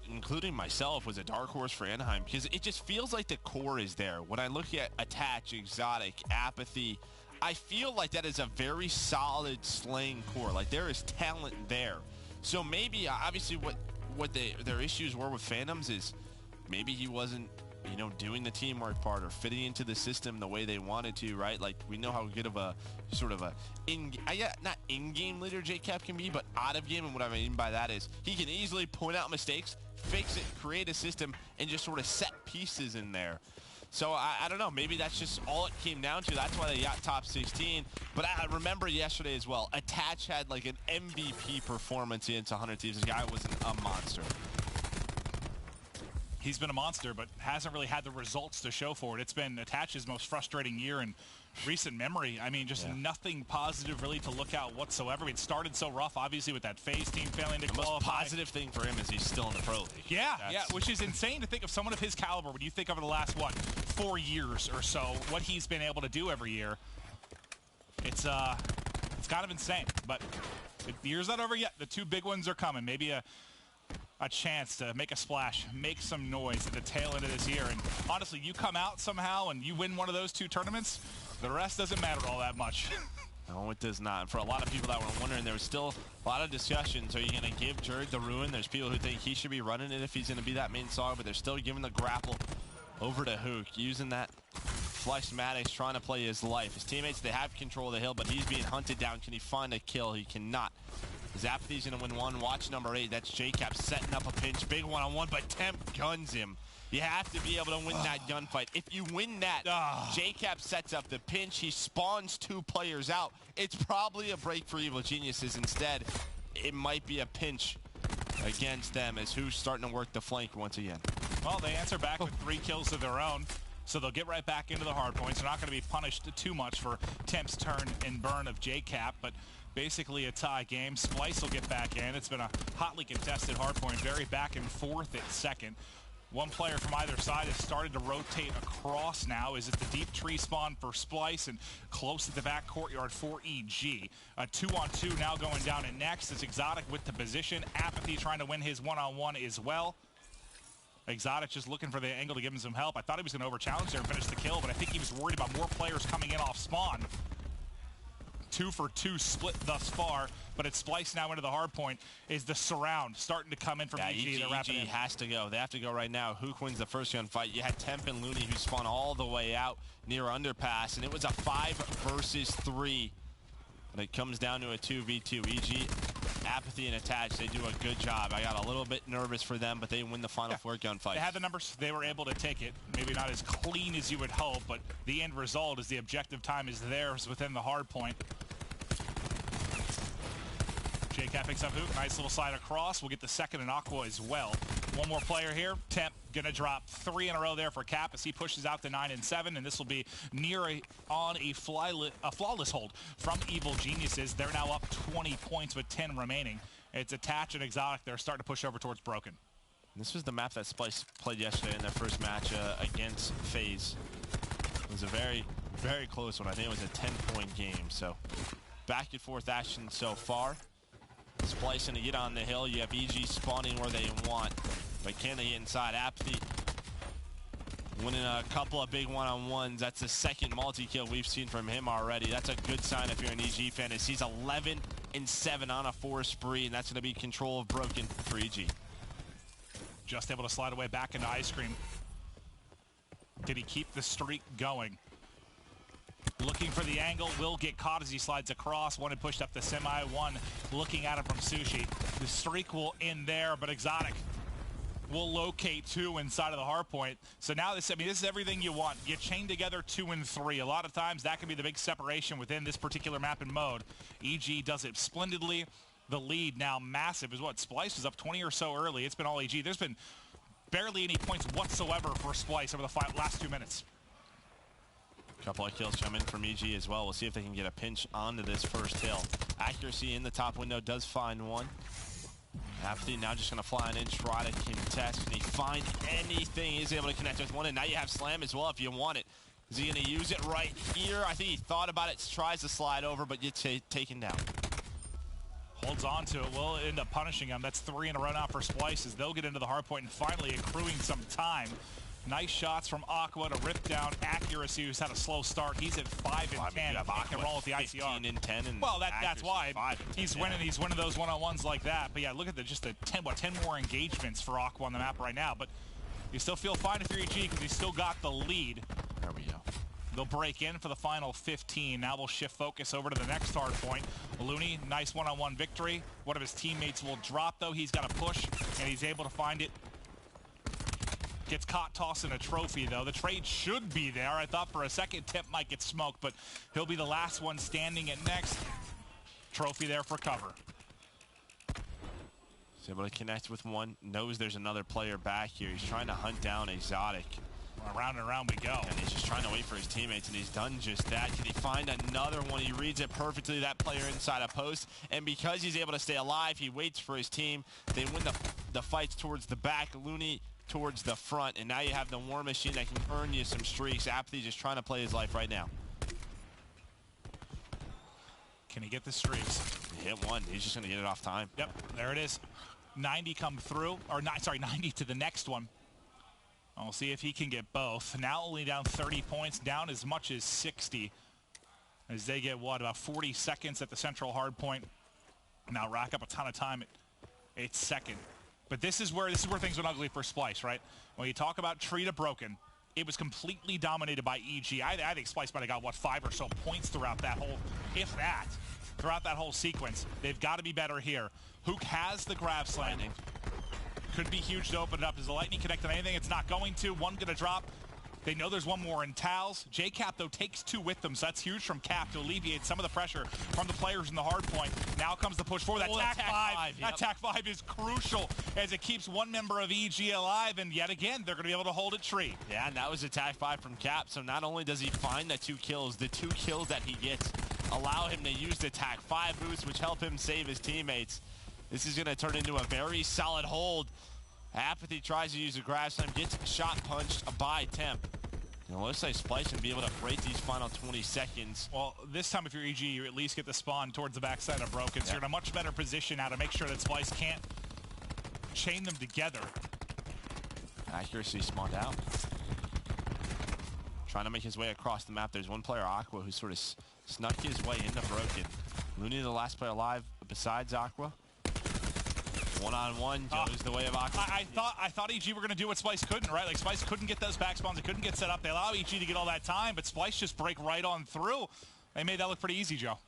including myself, was a dark horse for Anaheim, because it just feels like the core is there. When I look at Attach, Exotic, Apathy, I feel like that is a very solid slaying core. Like, there is talent there. So maybe, obviously, what their issues were with Phantoms is maybe he wasn't, doing the teamwork part or fitting into the system the way they wanted to, right? Like, we know how good of a sort of a not in-game leader JCap can be, but out of game. And what I mean by that is he can easily point out mistakes, fix it, create a system, and just sort of set pieces in there. So I don't know. Maybe that's just all it came down to. That's why they got top 16. But I remember yesterday as well, Attach had like an MVP performance against 100 Thieves. This guy was a monster. He's been a monster, but hasn't really had the results to show for it. It's been Attach's most frustrating year in recent memory. I mean, just nothing positive really to look at whatsoever. It started so rough, obviously, with that FaZe team failing to qualify. The most positive thing for him is he's still in the Pro League. Yeah, which is insane to think of someone of his caliber. When you think of the last, 4 years or so, what he's been able to do every year, it's kind of insane. But the year's not over yet. The 2 big ones are coming. Maybe a chance to make a splash, make some noise at the tail end of this year. And honestly, you come out somehow and you win one of those 2 tournaments, the rest doesn't matter all that much. No, it does not. And for a lot of people that were wondering, there was still a lot of discussions. Are you going to give Jared the ruin? There's people who think he should be running it if he's going to be that main SOG, but they're still giving the grapple over to Hook, using that Flex Maddox, trying to play his life. His teammates, they have control of the hill, but he's being hunted down. Can he find a kill? He cannot. Apathy's going to win one. Watch number 8. That's JCap setting up a pinch. Big one-on-one, but Temp guns him. You have to be able to win that gunfight. If you win that, JCap sets up the pinch. He spawns 2 players out. It's probably a break for Evil Geniuses. Instead, it might be a pinch against them as who's starting to work the flank once again. Well, they answer back with 3 kills of their own. So they'll get right back into the hard points. They're not going to be punished too much for Temp's turn and burn of JCap, but basically a tie game. Splyce will get back in. It's been a hotly contested hardpoint, very back and forth at second. One player from either side has started to rotate across now. Is it the deep tree spawn for Splyce and close at the back courtyard for EG? A 2-on-2 now going down, and next is Exotic with the position. Apathy trying to win his one-on-one as well. Exotic just looking for the angle to give him some help. I thought he was going to over-challenge there and finish the kill, but I think he was worried about more players coming in off spawn. 2 for 2 split thus far, but it's Splyce now into the hard point. Is the surround starting to come in from EG? EG has to go. They have to go right now. Hook wins the first gunfight. You had Temp and Looney who spun all the way out near underpass, and it was a 5 versus 3. But it comes down to a 2v2. EG, Apathy, and Attach, they do a good job. I got a little bit nervous for them, but they win the final 4 gunfight. They had the numbers. They were able to take it. Maybe not as clean as you would hope, but the end result is the objective time is theirs within the hard point. JCap picks up Hook. Nice little slide across. We'll get the second in Aqua as well. One more player here. Temp gonna drop 3 in a row there for Cap as he pushes out to 9 and 7, and this will be near a flawless hold from Evil Geniuses. They're now up 20 points with 10 remaining. It's Attach and Exotic. They're starting to push over towards Broken. This was the map that Splyce played yesterday in their first match against FaZe. It was a very, very close one. I think it was a 10-point game. So back and forth action so far. Splyce going to get on the hill. You have EG spawning where they want, but can they get inside? Apathy winning a couple of big one-on-ones. That's the second multi-kill we've seen from him already. That's a good sign if you're an EG fan. As he's 11 and 7 on a 4 spree, and that's going to be control of Broken for EG. Just able to slide away back into Ice Cream. Did he keep the streak going? Looking for the angle, will get caught as he slides across. One had pushed up the semi, one looking at him from Sushi. The streak will end there, but Exotic will locate 2 inside of the hard point. So now this is everything you want. You chain together 2 and 3. A lot of times that can be the big separation within this particular map and mode. EG does it splendidly. The lead now massive is what Splyce was up 20 or so early. It's been all EG. There's been barely any points whatsoever for Splyce over the last 2 minutes. Couple of kills come in from EG as well. We'll see if they can get a pinch onto this first hill. Accuracy in the top window does find one. Apathy now just going to fly in, try to contest. Can he find anything? He's able to connect with one, and now you have Slam as well if you want it. Is he going to use it right here? I think he thought about it, tries to slide over, but gets taken down. Holds on to it, will end up punishing him. That's 3 in a row now for Splyce as they'll get into the hard point and finally accruing some time. Nice shots from Aqua to rip down Accuracy, who's had a slow start. He's at 5 and 10. Rock and roll with the ICR. 15 and 10. And well, that's why he's winning. Yeah. He's winning those one-on-ones like that. But yeah, look at just the 10 more engagements for Aqua on the map right now. But you still feel fine if you're EG because he's still got the lead. There we go. They'll break in for the final 15. Now we'll shift focus over to the next hard point. Looney, nice one-on-one victory. One of his teammates will drop, though. He's got a push, and he's able to find it. Gets caught tossing a trophy, though. The trade should be there. I thought for a second Temp might get smoked, but he'll be the last one standing at next. Trophy there for cover. He's able to connect with one. Knows there's another player back here. He's trying to hunt down Exotic. Around and around we go. And he's just trying to wait for his teammates, and he's done just that. Can he find another one? He reads it perfectly, that player inside a post. And because he's able to stay alive, he waits for his team. They win the fights towards the back. Looney towards the front, and now you have the War Machine that can earn you some streaks. Apathy just trying to play his life right now. Can he get the streaks? He hit one. He's just going to get it off time. Yep, there it is. 90 come through, or not, sorry, 90 to the next one. We'll see if he can get both. Now only down 30 points, down as much as 60. As they get, what, about 40 seconds at the central hard point. Now rack up a ton of time at second. But this is where things went ugly for Splyce, right? When you talk about tree to Broken, it was completely dominated by EG. I think Splyce might have got, what, 5 or so points throughout that whole, if that, throughout that whole sequence. They've got to be better here. Hook has the grab slam. Could be huge to open it up. Does the Lightning connect on anything? It's not going to. One going to drop. They know there's one more in Towels. JCap, though, takes 2 with them, so that's huge from Cap to alleviate some of the pressure from the players in the hard point. Now comes the push forward. That TAC 5. That TAC 5 is crucial as it keeps one member of EG alive, and yet again, they're going to be able to hold it tree. Yeah, and that was a TAC 5 from Cap, so not only does he find the 2 kills, the 2 kills that he gets allow him to use the attack. 5 boosts, which help him save his teammates. This is going to turn into a very solid hold. Apathy tries to use a grab slam, gets shot punched by Temp. And it looks like Splyce can be able to break these final 20 seconds. Well, this time if you're EG, you at least get the spawn towards the backside of Broken, so you're in a much better position now to make sure that Splyce can't chain them together. Accuracy spawned out. Trying to make his way across the map. There's one player, Aqua, who sort of snuck his way into Broken. Looney, the last player alive besides Aqua. One-on-one goes the way of Aqua. I thought EG were going to do what Splyce couldn't, right? Like, Splyce couldn't get those back spawns. It couldn't get set up. They allow EG to get all that time, but Splyce just break right on through. They made that look pretty easy, Joe.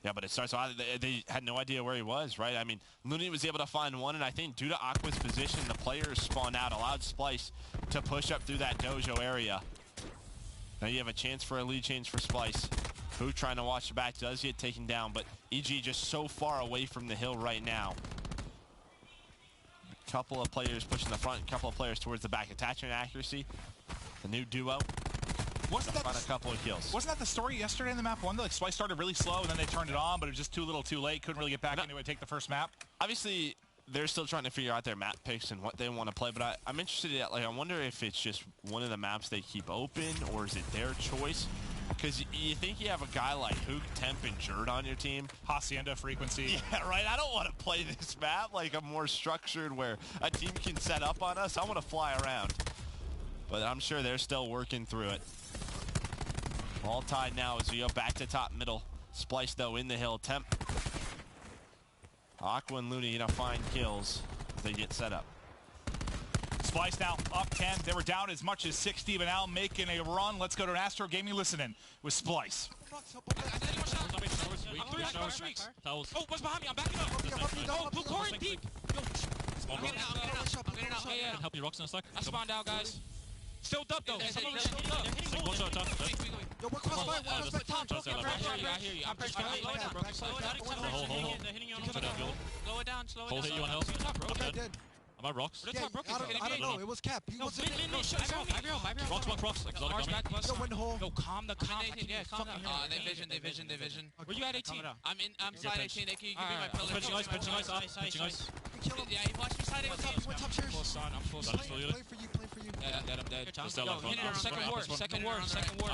Yeah, but it starts out, they had no idea where he was, right? I mean, Looney was able to find one, and I think due to Aqua's position, the players spawned out, allowed Splyce to push up through that dojo area. Now you have a chance for a lead change for Splyce. Who trying to watch the back does get taken down, but EG just so far away from the hill right now. Couple of players pushing the front, couple of players towards the back. Attachment accuracy, the new duo. Wasn't that a couple of kills? Wasn't that the story yesterday in the map one? Like Splyce started really slow and then they turned it on, but it was just too little, too late. Couldn't really get back into it, take the first map. Obviously, they're still trying to figure out their map picks and what they want to play. But I'm interested in, like, I wonder if it's just one of the maps they keep open or is it their choice? Because you think you have a guy like Hook, Temp, and Jerd on your team. Hacienda frequency. Yeah, right. I don't want to play this map like a more structured where a team can set up on us. I want to fly around. But I'm sure they're still working through it. All tied now as we go back to top middle. Splyce, though, in the hill. Temp. Aqua and Looney, find kills as they get set up. Splyce now up 10. They were down as much as 60, but now making a run. Let's go to an Astro Gaming listening with Splyce. Oh, what's behind me? I'm backing up. Put Corey deep. I'm getting out. Yeah. Help you, Rocks in a sec. I spawned out, guys. Still up though. One shot top. Yo, we're cross by top. I hear you. I'm pretty sure. Slow it down. Hold hit you on health. Okay, dead. Am I Rocks? Yeah, I don't know. It was Cap. He wasn't. Rocks. Yo, win the hole. Yo, calm down. They vision. Where you at, 18? I'm side 18. They can be my pillar. Pitching ice. Yeah, he watched me side 18. Win top chairs. I'm full son. Play for you. Yeah, I'm dead. Second war. Second war.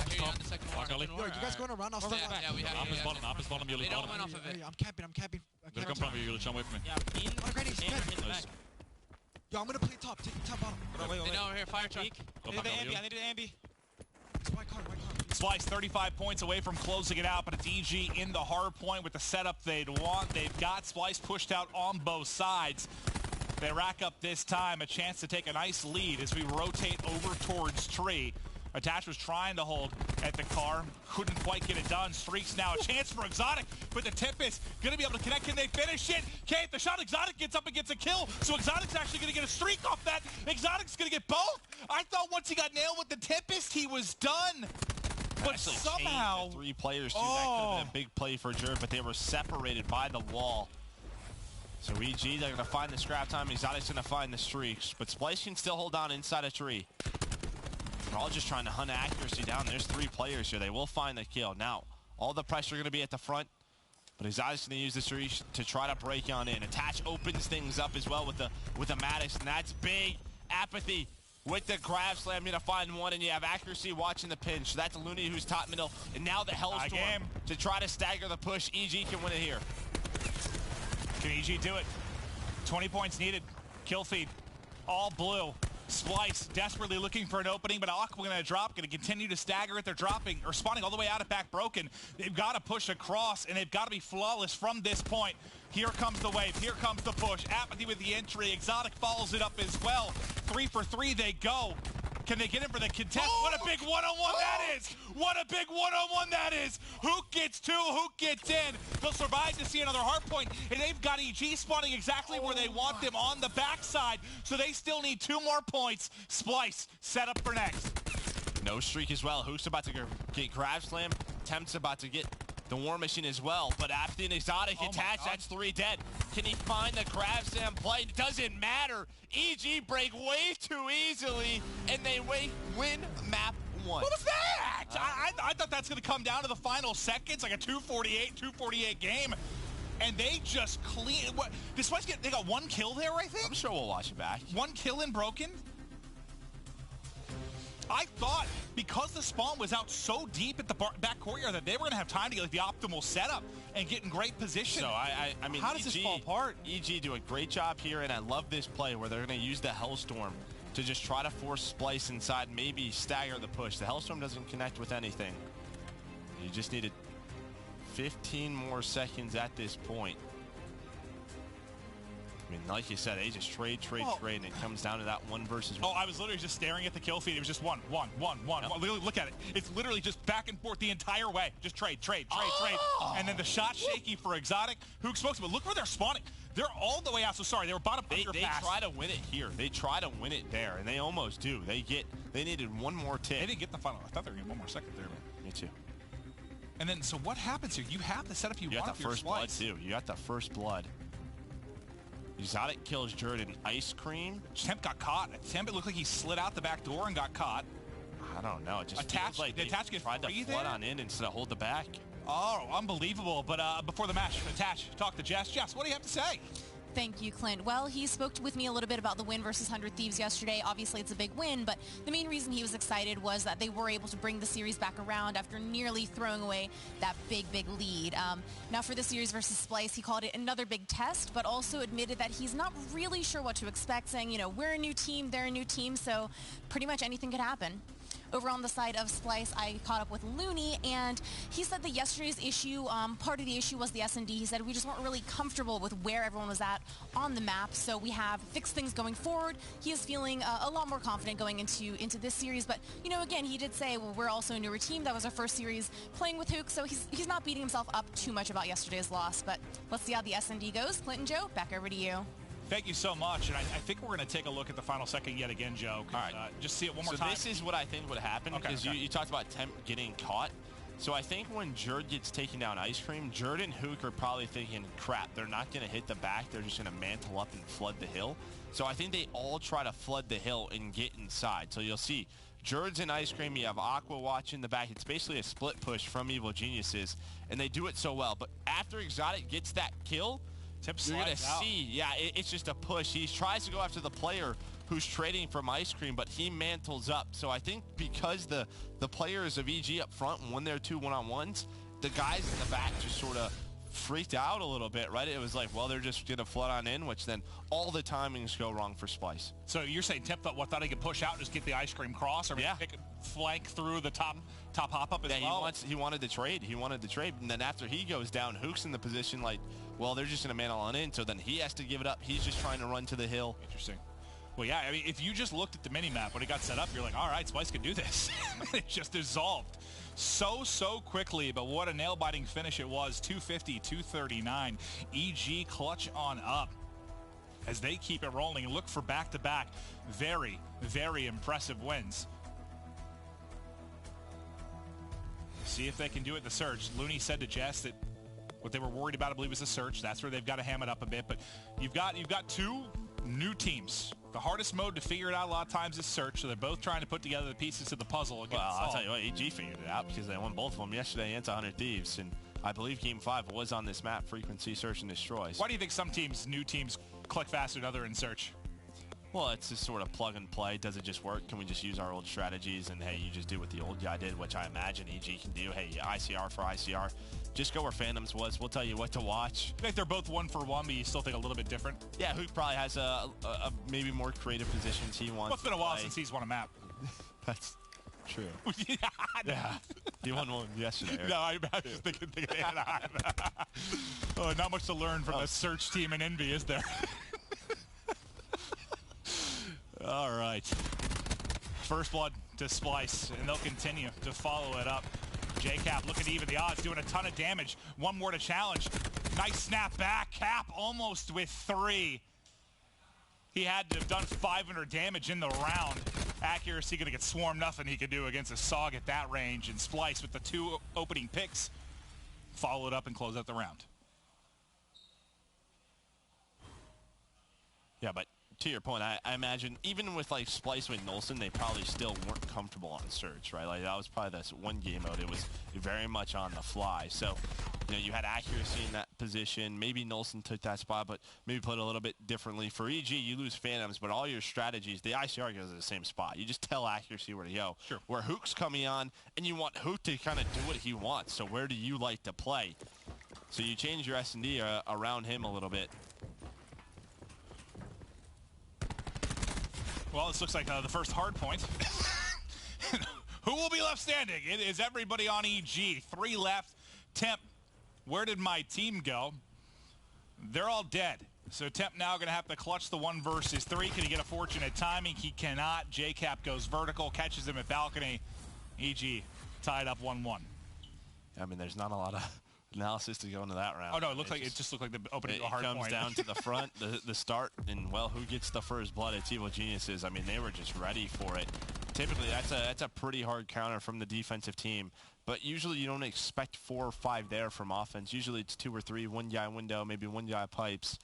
Yo, you guys going around? I'll stay back. Yeah, we have. App is bottom. They don't went off of it. I'm camping. Gonna come from you. You'll away from me. Yeah, Yo, I'm gonna play top. Take top bottom. They know here. Fire truck. I needed an ambi. It's white card. Splyce 35 points away from closing it out, but it's EG in the hard point with the setup they'd want. They've got Splyce pushed out on both sides. They rack up this time a chance to take a nice lead as we rotate over towards Tree. Attach was trying to hold at the car, couldn't quite get it done. Streaks now, a chance for Exotic, but the Tempest gonna be able to connect. Can they finish it? Can't. The shot, Exotic gets up and gets a kill, so Exotic's actually gonna get a streak off that. Exotic's gonna get both. I thought once he got nailed with the Tempest, he was done. But somehow, 3 players too. That could have been a big play for Jerd, but they were separated by the wall. So EG, they're gonna find the scrap time. Exotic's gonna find the streaks, but Splyce can still hold on inside a tree. They're all just trying to hunt accuracy down. There's 3 players here. They will find the kill. Now, all the pressure going to be at the front, but Exotic's going to use this reach to try to break on in. Attach opens things up as well with the Maddox, and that's big. Apathy with the grab slam, going to find one, and you have accuracy watching the pinch. So that's Looney who's top middle, and now the Hellstorm to try to stagger the push. EG can win it here. Can EG do it? 20 points needed. Kill feed. All blue. Splyce desperately looking for an opening, but Aqua going to drop, going to continue to stagger it. They're dropping or spawning all the way out at back broken. They've got to push across, and they've got to be flawless from this point. Here comes the wave. Here comes the push. Apathy with the entry. Exotic follows it up as well. 3 for 3 they go. Can they get him for the contest? What a big one-on-one that is! What a big one-on-one that is! Hook gets 2, Hook gets in. They'll survive to see another hard point, and they've got EG spawning exactly where they want them on the backside, so they still need 2 more points. Splyce set up for next. No streak as well. Hook's about to get grab slam. Temp's about to get the War Machine as well, but after an Exotic attached, that's 3 dead. Can he find the grab slam play? It doesn't matter. EG break way too easily, and they win map 1. What was that? I thought that's going to come down to the final seconds, like a 248 game. And they just clean. What? This Splyce they got one kill there, I think? I'm sure we'll watch it back. One kill in Broken? I thought because the spawn was out so deep at the back courtyard that they were going to have time to get like the optimal setup and get in great position. So I mean, how does this fall apart? EG do a great job here, and I love this play where they're going to use the Hellstorm to just try to force Splyce inside, maybe stagger the push. The Hellstorm doesn't connect with anything. You just needed 15 more seconds at this point. I mean, like you said, they just trade, and it comes down to that 1 versus 1. Oh, I was literally just staring at the kill feed. It was just one. Yep. Look at it. It's literally just back and forth the entire way. Just trade. And then the shot shaky for Exotic. Who exposed it? But look where they're spawning. They're all the way out. So sorry, they were bottom They underpass. try to win it here. They try to win it there, and they almost do. They needed one more tick. They didn't get the final. I thought they were getting one more second there. Me too. And then, so what happens here? You have the setup you want. You got the first blood too. You got the first blood. Exotic kills Jordan Ice Cream. Temp got caught. Temp, it looked like he slid out the back door and got caught. I don't know. It just attached, feels like they tried to flood on in instead of hold the back. Oh, unbelievable. But before the match, Attach, talk to Jess. Jess, what do you have to say? Thank you, Clint. Well, he spoke with me a little bit about the win versus 100 Thieves yesterday. Obviously, it's a big win, but the main reason he was excited was that they were able to bring the series back around after nearly throwing away that big lead. Now, for the series versus Splyce, he called it another big test, but also admitted that he's not really sure what to expect, saying, you know, we're a new team, they're a new team, so pretty much anything could happen. Over on the side of Splyce, I caught up with Looney, and he said that yesterday's issue, part of the issue was the S&D. He said we just weren't really comfortable with where everyone was at on the map, so we have fixed things going forward. He is feeling a lot more confident going into this series, but, you know, again, he did say, well, we're also a newer team. That was our first series playing with Hook, so he's not beating himself up too much about yesterday's loss, but let's see how the S&D goes. Clint and Joe, back over to you. Thank you so much, and I think we're going to take a look at the final second yet again, Joe. All right. Just see it one more time. So this is what I think would happen, because you talked about Temp getting caught. So I think when Jerd gets taken down Ice Cream, Jerd and Hook are probably thinking, crap, they're not going to hit the back. They're just going to mantle up and flood the hill. So I think they all try to flood the hill and get inside. So you'll see Jerd's and Ice Cream. You have Aqua watching the back. It's basically a split push from Evil Geniuses, and they do it so well. But after Exotic gets that kill, you're going to see, it's just a push. He tries to go after the player who's trading from Ice Cream, but he mantles up. So I think because the players of EG up front won their 2 one-on-ones, the guys in the back just sort of freaked out a little bit, right? It was like, well, they're just going to flood on in, which then all the timings go wrong for Splyce. So you're saying Temp thought he could push out and just get the Ice Cream cross, or pick a flank through the top hop-up as well? He wanted to trade. And then after he goes down, Hook's in the position like, well, they're just going to mantle on in, so then he has to give it up. He's just trying to run to the hill. Interesting. Well, yeah, I mean, if you just looked at the mini-map when it got set up, you're like, all right, Splyce could do this. It just dissolved so quickly, but what a nail-biting finish it was. 250-239. EG clutch on up as they keep it rolling and look for back-to-back very, very impressive wins. See if they can do it the Surge. Looney said to Jess that what they were worried about, I believe, was the Search. That's where they've got to ham it up a bit. But you've got 2 new teams. The hardest mode to figure it out a lot of times is Search, so they're both trying to put together the pieces of the puzzle. Well, I'll tell you what, EG figured it out because they won both of them yesterday against 100 Thieves. And I believe Game 5 was on this map, Frequency, Search, and Destroy. Why do you think some new teams, click faster than other in Search? Well, it's just sort of plug and play. Does it just work? Can we just use our old strategies? And, hey, you just do what the old guy did, which I imagine EG can do. Hey, ICR for ICR. Just go where Phantoms was. We'll tell you what to watch. I think they're both 1 for 1, but you still think a little bit different? Yeah, Hook probably has a maybe more creative positions he wants. Well, it's been a while since he's won a map. That's true. Yeah. He won one yesterday. Right? No, I'm just thinking Anaheim. Oh, not much to learn from the Search team in Envy, is there? All right. First blood to Splyce, and they'll continue to follow it up. JCap looking to even the odds, doing a ton of damage. One more to challenge. Nice snap back. Cap almost with 3. He had to have done 500 damage in the round. Accuracy going to get swarmed. Nothing he could do against a Sog at that range. And Splyce with the 2 opening picks followed up and closed out the round. Yeah, but to your point, I imagine even with like Splyce with Nolson, they probably still weren't comfortable on search, right? Like that was probably this one game mode. It was very much on the fly. So, you know, you had accuracy in that position. Maybe Nolson took that spot, but maybe played a little bit differently. For EG, you lose Phantoms, but all your strategies, the ICR goes to the same spot. You just tell accuracy where to go. Sure. Where Hook's coming on, and you want Hook to kind of do what he wants. So where do you like to play? So you change your S&D around him a little bit. Well, this looks like the first hard point. Who will be left standing? It is everybody on EG. 3 left. Temp, where did my team go? They're all dead. So Temp now going to have to clutch the 1 versus 3. Can he get a fortunate timing? He cannot. JCap goes vertical, catches him at balcony. EG tied up 1-1. I mean, there's not a lot of analysis to go into that round. Oh, no, it just looked like the opening hard point. It comes down to the front, the start, and, well, who gets the first blood? It's Cwl Geniuses. I mean, they were just ready for it. Typically, that's a pretty hard counter from the defensive team, but usually you don't expect 4 or 5 there from offense. Usually it's 2 or 3, 1 guy window, maybe 1 guy pipes.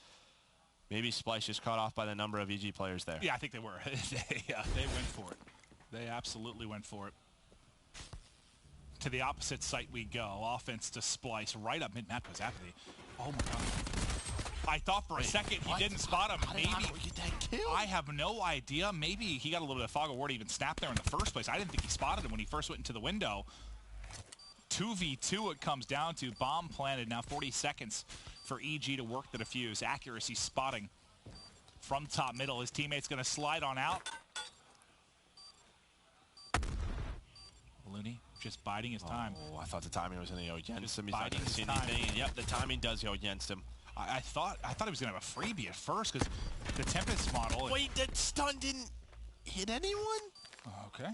Maybe Splyce just caught off by the number of EG players there. Yeah, I think they were. They went for it. They absolutely went for it. To the opposite site we go. Offense to Splyce. Right up mid-map goes Apathy. Oh, my God. I thought for a second he didn't spot him. Maybe get that kill? I have no idea. Maybe he got a little bit of fog of war to even snap there in the first place. I didn't think he spotted him when he first went into the window. 2v2 it comes down to. Bomb planted. Now 40 seconds for EG to work the defuse. Accuracy spotting from top middle. His teammate's going to slide on out. Looney just biding his time. Oh, I thought the timing was going to go against him. He's not biding going to see his time. anything. And yep, the timing does go against him. I thought he was going to have a freebie at first because the Tempest model. Wait, that stun didn't hit anyone? Okay.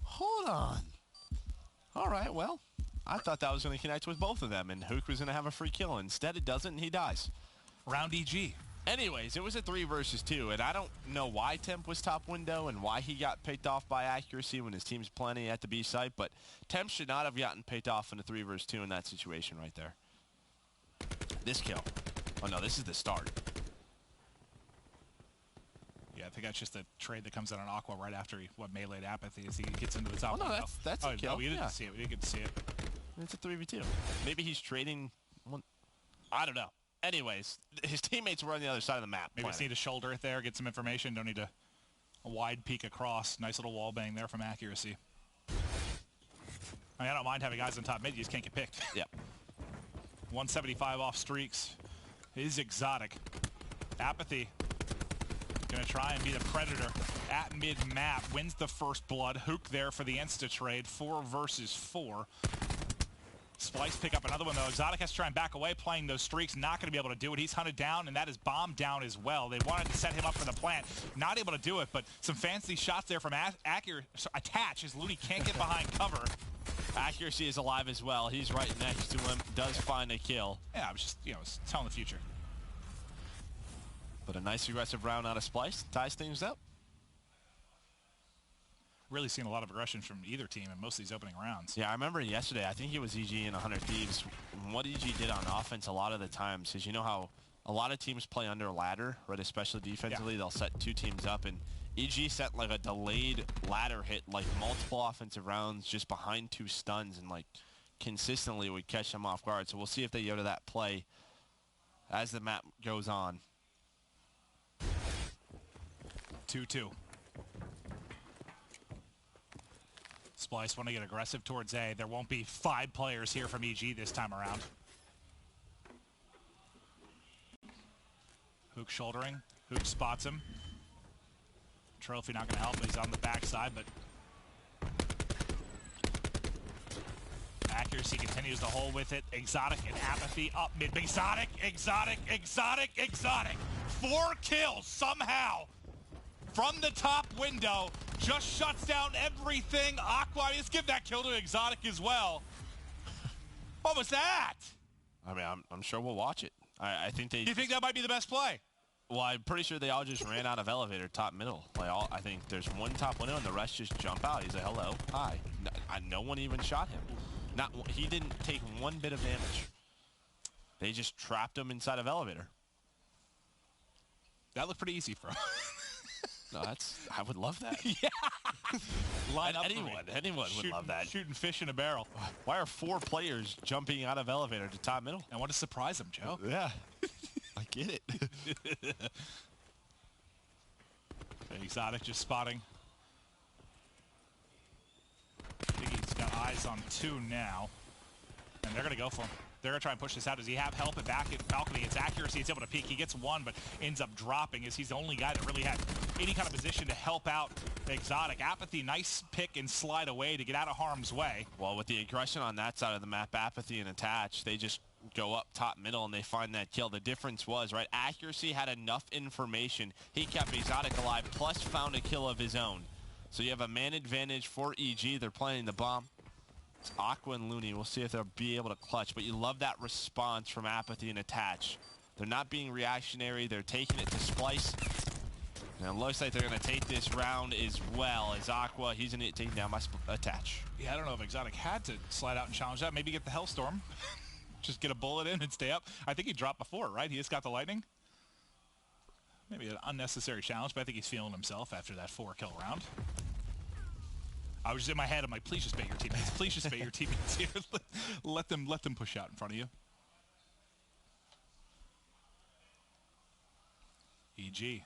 Hold on. All right, well, I thought that was going to connect with both of them, and Hook was going to have a free kill. Instead, it doesn't, and he dies. Round EG. Anyways, it was a 3 versus 2, and I don't know why Temp was top window and why he got picked off by accuracy when his team's plenty at the B site, but Temp should not have gotten picked off in a 3 versus 2 in that situation right there. This kill. Oh, no, this is the start. Yeah, I think that's just a trade that comes out on Aqua right after he meleeed Apathy as he gets into the top. Oh, no, that's a kill. No, we didn't see it. We didn't get to see it. It's a 3v2. Maybe he's trading one. I don't know. Anyways, his teammates were on the other side of the map. Maybe just need to shoulder it there, get some information. Don't need a wide peek across. Nice little wall bang there from accuracy. I mean, I don't mind having guys on top mid. You just can't get picked. Yep. 175 off streaks is exotic. Apathy gonna try and be the predator at mid-map. Wins the first blood. Hook there for the insta-trade. 4 versus 4. Splyce pick up another one, though. Exotic has to try and back away, playing those streaks. Not going to be able to do it. He's hunted down, and that is bombed down as well. They wanted to set him up for the plant. Not able to do it, but some fancy shots there from Attach as Looney can't get behind cover. Accuracy is alive as well. He's right next to him. Does find a kill. Yeah, I was just, telling the future. But a nice aggressive round out of Splyce. Ties things up. Really seen a lot of aggression from either team in most of these opening rounds. Yeah, I remember yesterday, I think it was EG and 100 Thieves. What EG did on offense a lot of the times is, you know how a lot of teams play under a ladder, right? Especially defensively, They'll set 2 teams up, and EG set like a delayed ladder hit, like multiple offensive rounds just behind 2 stuns, and like consistently would catch them off guard. So we'll see if they go to that play as the map goes on. 2-2. Splyce want to get aggressive towards A. There won't be 5 players here from EG this time around. Hook shouldering. Hook spots him. Trophy not going to help. He's on the backside, but accuracy continues to hold with it. Exotic and Apathy up mid. Exotic. 4 kills somehow from the top window. Just shuts down everything. Aqua, let's give that kill to Exotic as well. What was that? I mean, I'm sure we'll watch it. I think they... Do you think that might be the best play? Well, I'm pretty sure they all just ran out of elevator top middle. Like I think there's one top window and the rest just jump out. He's like, hello, hi. No one even shot him. He didn't take 1 bit of damage. They just trapped him inside of elevator. That looked pretty easy for him. No, I would love that. Yeah. Line up anyone would love that. Shooting fish in a barrel. Why are 4 players jumping out of elevator to top middle? I want to surprise them, Joe. Yeah. I get it. Exotic just spotting. I think he's got eyes on 2 now. And they're going to go for him. They're going to try and push this out. Does he have help at back at balcony? It's accuracy. He's able to peek. He gets 1, but ends up dropping as he's the only guy that really had any kind of position to help out Exotic. Apathy, nice pick and slide away to get out of harm's way. Well, with the aggression on that side of the map, Apathy and Attach, they just go up top middle and they find that kill. The difference was, right, Accuracy had enough information. He kept Exotic alive, plus found a kill of his own. So you have a man advantage for EG. They're planting the bomb. It's Aqua and Looney. We'll see if they'll be able to clutch. But you love that response from Apathy and Attach. They're not being reactionary. They're taking it to Splyce. And it looks like they're going to take this round as well as Aqua. He's going to get taken down by Attach. Yeah, I don't know if Exotic had to slide out and challenge that. Maybe get the Hellstorm. Just get a bullet in and stay up. I think he dropped before, right? He just got the Lightning. Maybe an unnecessary challenge, but I think he's feeling himself after that 4-kill round. I was in my head, I'm like, please just bait your teammates. Please just bait your teammates here. let them push out in front of you. EG.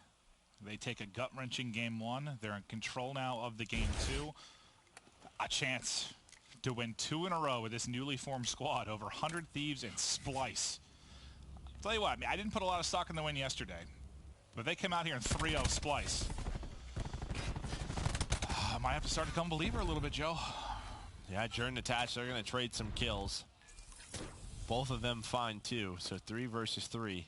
They take a gut-wrenching game 1. They're in control now of the game 2. A chance to win 2 in a row with this newly formed squad over 100 Thieves and Splyce. I'll tell you what, I didn't put a lot of stock in the win yesterday, but they came out here and 3-0 Splyce. I might have to start to become a believer a little bit, Joe. Yeah, Jordan Attach, they're going to trade some kills. Both of them find 2, so 3 versus 3.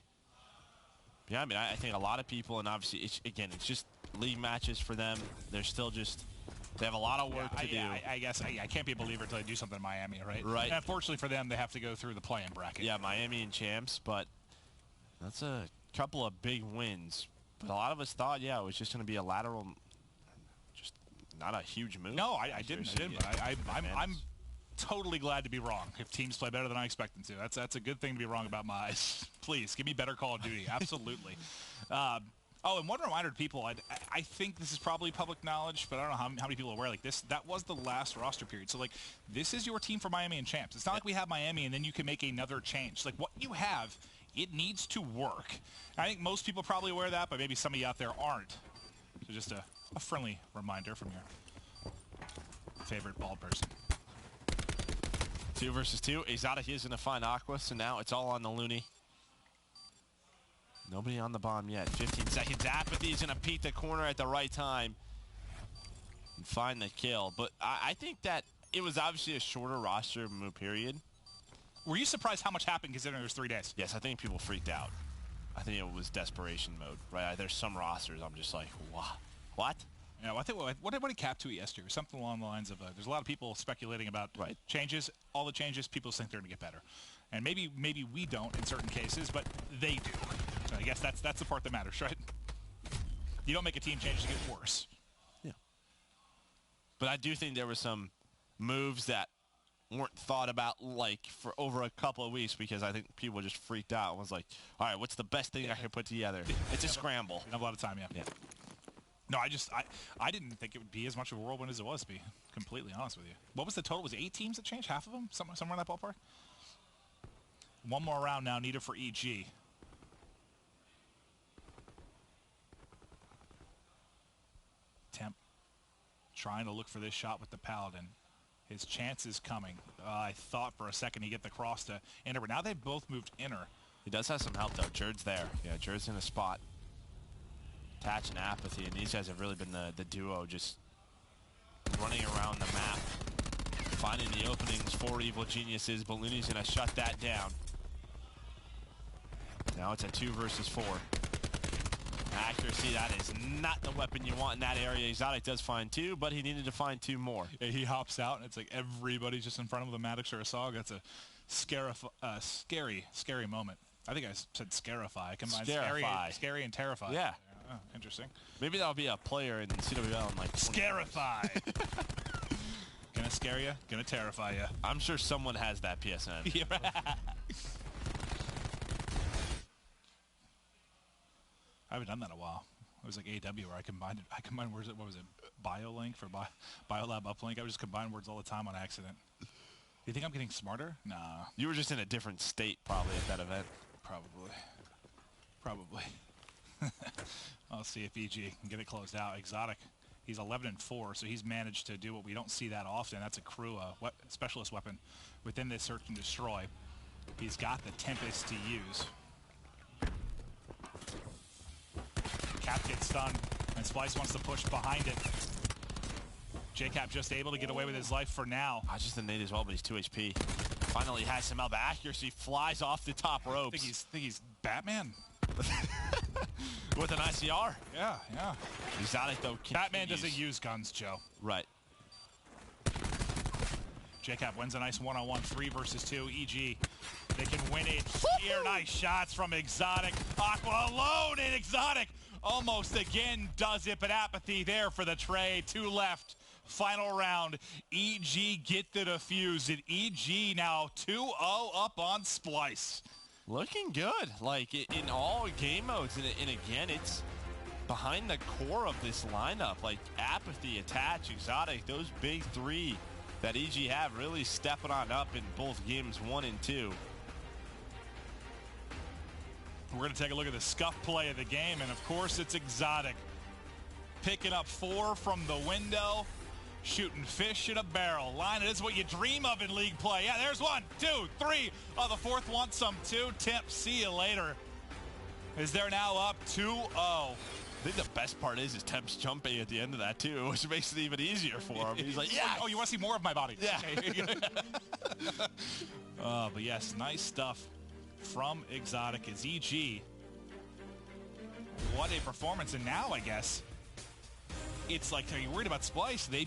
Yeah, I mean, I think a lot of people, and obviously, it's just league matches for them. They're still just, they have a lot of work to do. I guess I can't be a believer until I do something in Miami, right? Right. And unfortunately for them, they have to go through the play-in bracket. Yeah, Miami and champs, but that's a couple of big wins. But a lot of us thought, yeah, it was just going to be a lateral, just not a huge move. No, I didn't. But I'm totally glad to be wrong if teams play better than I expect them to. That's a good thing to be wrong about my eyes. Please, give me better Call of Duty. Absolutely. Oh, and one reminder to people, I think this is probably public knowledge, but I don't know how many people are aware. Like this, that was the last roster period. So like, this is your team for Miami and champs. It's not like we have Miami and then you can make another change. Like what you have, it needs to work. I think most people are probably aware of that, but maybe some of you out there aren't. So just a friendly reminder from your favorite bald person. 2 versus 2. Exotic is going to find Aqua, so now it's all on the Looney. Nobody on the bomb yet. 15 seconds. Apathy is going to peek the corner at the right time and find the kill. But I think that it was obviously a shorter roster move period. Were you surprised how much happened considering it was 3 days? Yes, I think people freaked out. I think it was desperation mode, right? There's some rosters I'm just like, what? Yeah, well, I think what did Cap tweet yesterday? Something along the lines of, there's a lot of people speculating about changes. All the changes, people think they're going to get better. And maybe we don't in certain cases, but they do. So I guess that's the part that matters, right? You don't make a team change to get worse. Yeah. But I do think there were some moves that weren't thought about like for over a couple of weeks because I think people just freaked out and was like, all right, what's the best thing I can put together? It's a scramble. Didn't have a lot of time, yeah. No, I didn't think it would be as much of a whirlwind as it was, to be completely honest with you. What was the total? Was it 8 teams that changed? Half of them? Somewhere in that ballpark? One more round now needed for EG. Temp trying to look for this shot with the Paladin. His chance is coming. I thought for a second he'd get the cross to inner, but now they've both moved inner. He does have some help, though. Jerd's there. Yeah, Jerd's in a spot. Attach and Apathy, and these guys have really been the duo just running around the map, finding the openings for Evil Geniuses. Ballooney's going to shut that down. Now it's a 2 versus 4. Accuracy, that is not the weapon you want in that area. Exotic does find 2, but he needed to find 2 more. Yeah, he hops out, and it's like everybody's just in front of the Maddox or a Sog. That's a scary moment. I think I said scarify. Combine scary and terrify. Yeah. Oh, interesting. Maybe that'll be a player in CWL in like Scarify. Gonna scare you, gonna terrify you. I'm sure someone has that PSN. Yeah. haven't done that in a while. It was like AW where I combined words. What was it? BioLink for BioLab uplink. I would just combine words all the time on accident. You think I'm getting smarter? Nah. You were just in a different state probably at that event. Probably. I'll see if EG can get it closed out. Exotic, he's 11-4, so he's managed to do what we don't see that often. That's a crew specialist weapon within this search and destroy. He's got the Tempest to use. Cap gets stunned, and Splyce wants to push behind it. JCap just able to get away with his life for now. I just nade as well, but he's 2 HP. Finally has him out. The accuracy flies off the top ropes. Think he's Batman. With an ICR. Yeah. Exotic, though, Batman doesn't use guns, Joe. Right. JCap wins a nice one-on-one, 3 versus 2. EG, they can win it here. Nice shots from Exotic. Aqua alone, and Exotic almost again does it, but apathy there for the trade. 2 left. Final round. EG get the defuse, and EG now 2-0 up on Splyce. Looking good, like in all game modes, and again, it's behind the core of this lineup, like apathy, attach, Exotic, those big 3 that EG have really stepping on up in both games 1 and 2. We're going to take a look at the scuff play of the game, and of course it's Exotic. Picking up 4 from the window, shooting fish in a barrel. Line, it is what you dream of in league play. Yeah, there's 1, 2, 3. Oh, the 4th wants some too. Tip, see you later. Is they're now up 2-0. I think the best part is Temp's jumping at the end of that too, which makes it even easier for him. He's like, yeah. Oh, you want to see more of my body? Yeah. But yes, nice stuff from Exotic as EG. What a performance. And now, I guess, it's like, are you worried about Splyce? They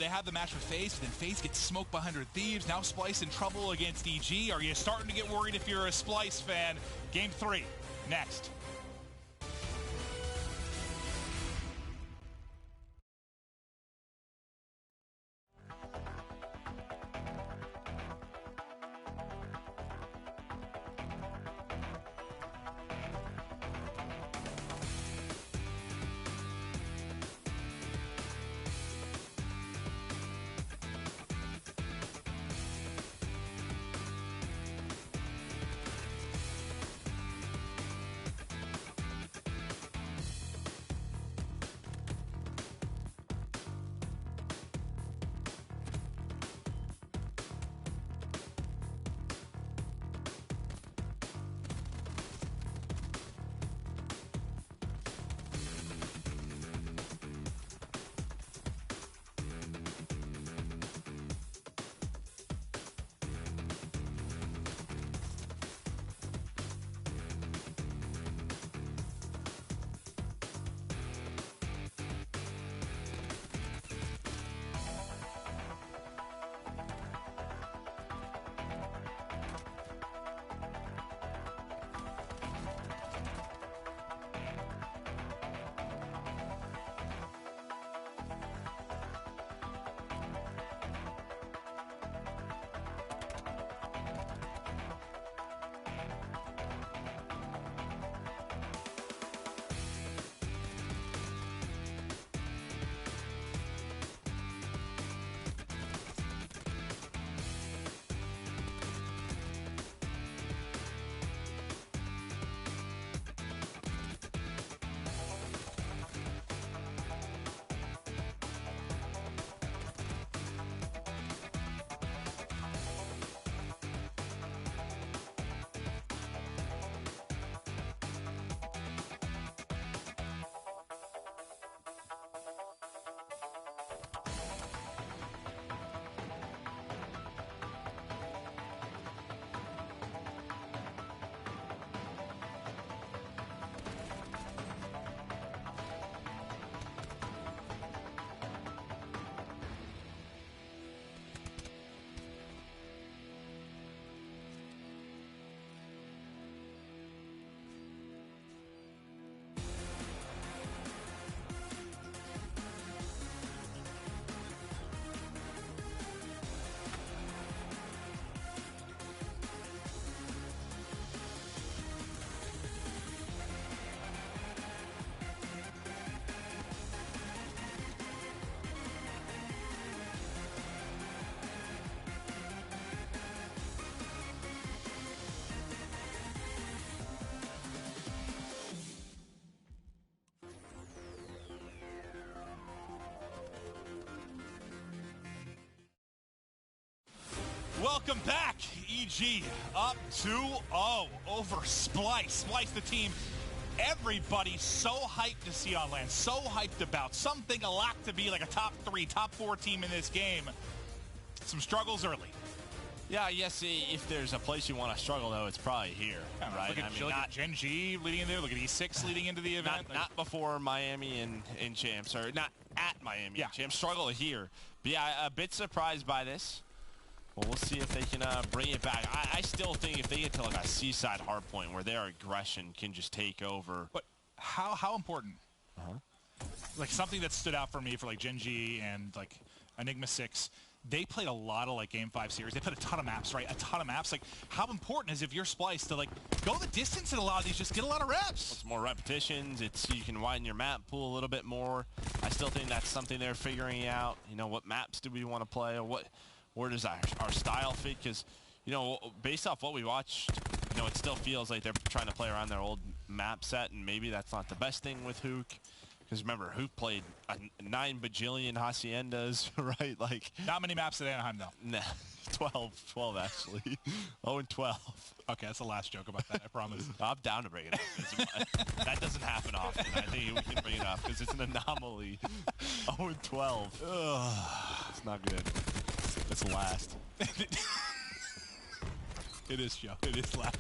have the match with FaZe, then FaZe gets smoked by 100 Thieves. Now Splyce in trouble against EG. Are you starting to get worried if you're a Splyce fan? Game 3, next. welcome back. EG up 2-0 over Splyce. Splyce, the team everybody's so hyped to see on land, so hyped about. Something a lot to be like a top 3, top 4 team in this game. Some struggles early. Yeah, yes, if there's a place you want to struggle, though, it's probably here, right? Look at, not Gen G leading into there. Look at E6 leading into the event. Not before Miami and Champs, or not at Miami and Champs. Struggle here. But yeah, a bit surprised by this. Well, we'll see if they can bring it back. I still think if they get to like a seaside hard point where their aggression can just take over. But how important? Like something that stood out for me for like Gen G and like Enigma 6. They played a lot of like Game 5 series. They played a ton of maps, right? A ton of maps. Like, how important is if you're Splyce to like go the distance in a lot of these, just get a lot of reps? It's more repetitions. It's you can widen your map pool a little bit more. I still think that's something they're figuring out. You know, what maps do we want to play? Or where does our style fit? Because, you know, based off what we watched, you know, it still feels like they're trying to play around their old map set, and maybe that's not the best thing with Hook. Because remember, Hook played 9 bajillion Haciendas, right? Like not many maps at Anaheim, though. Nah, 12 actually. 0-12. Okay, that's the last joke about that, I promise. I'm down to bring it up. That doesn't happen often. I think we can bring it up because it's an anomaly. 0-12. It's not good. It's last. It is, Joe. It is last.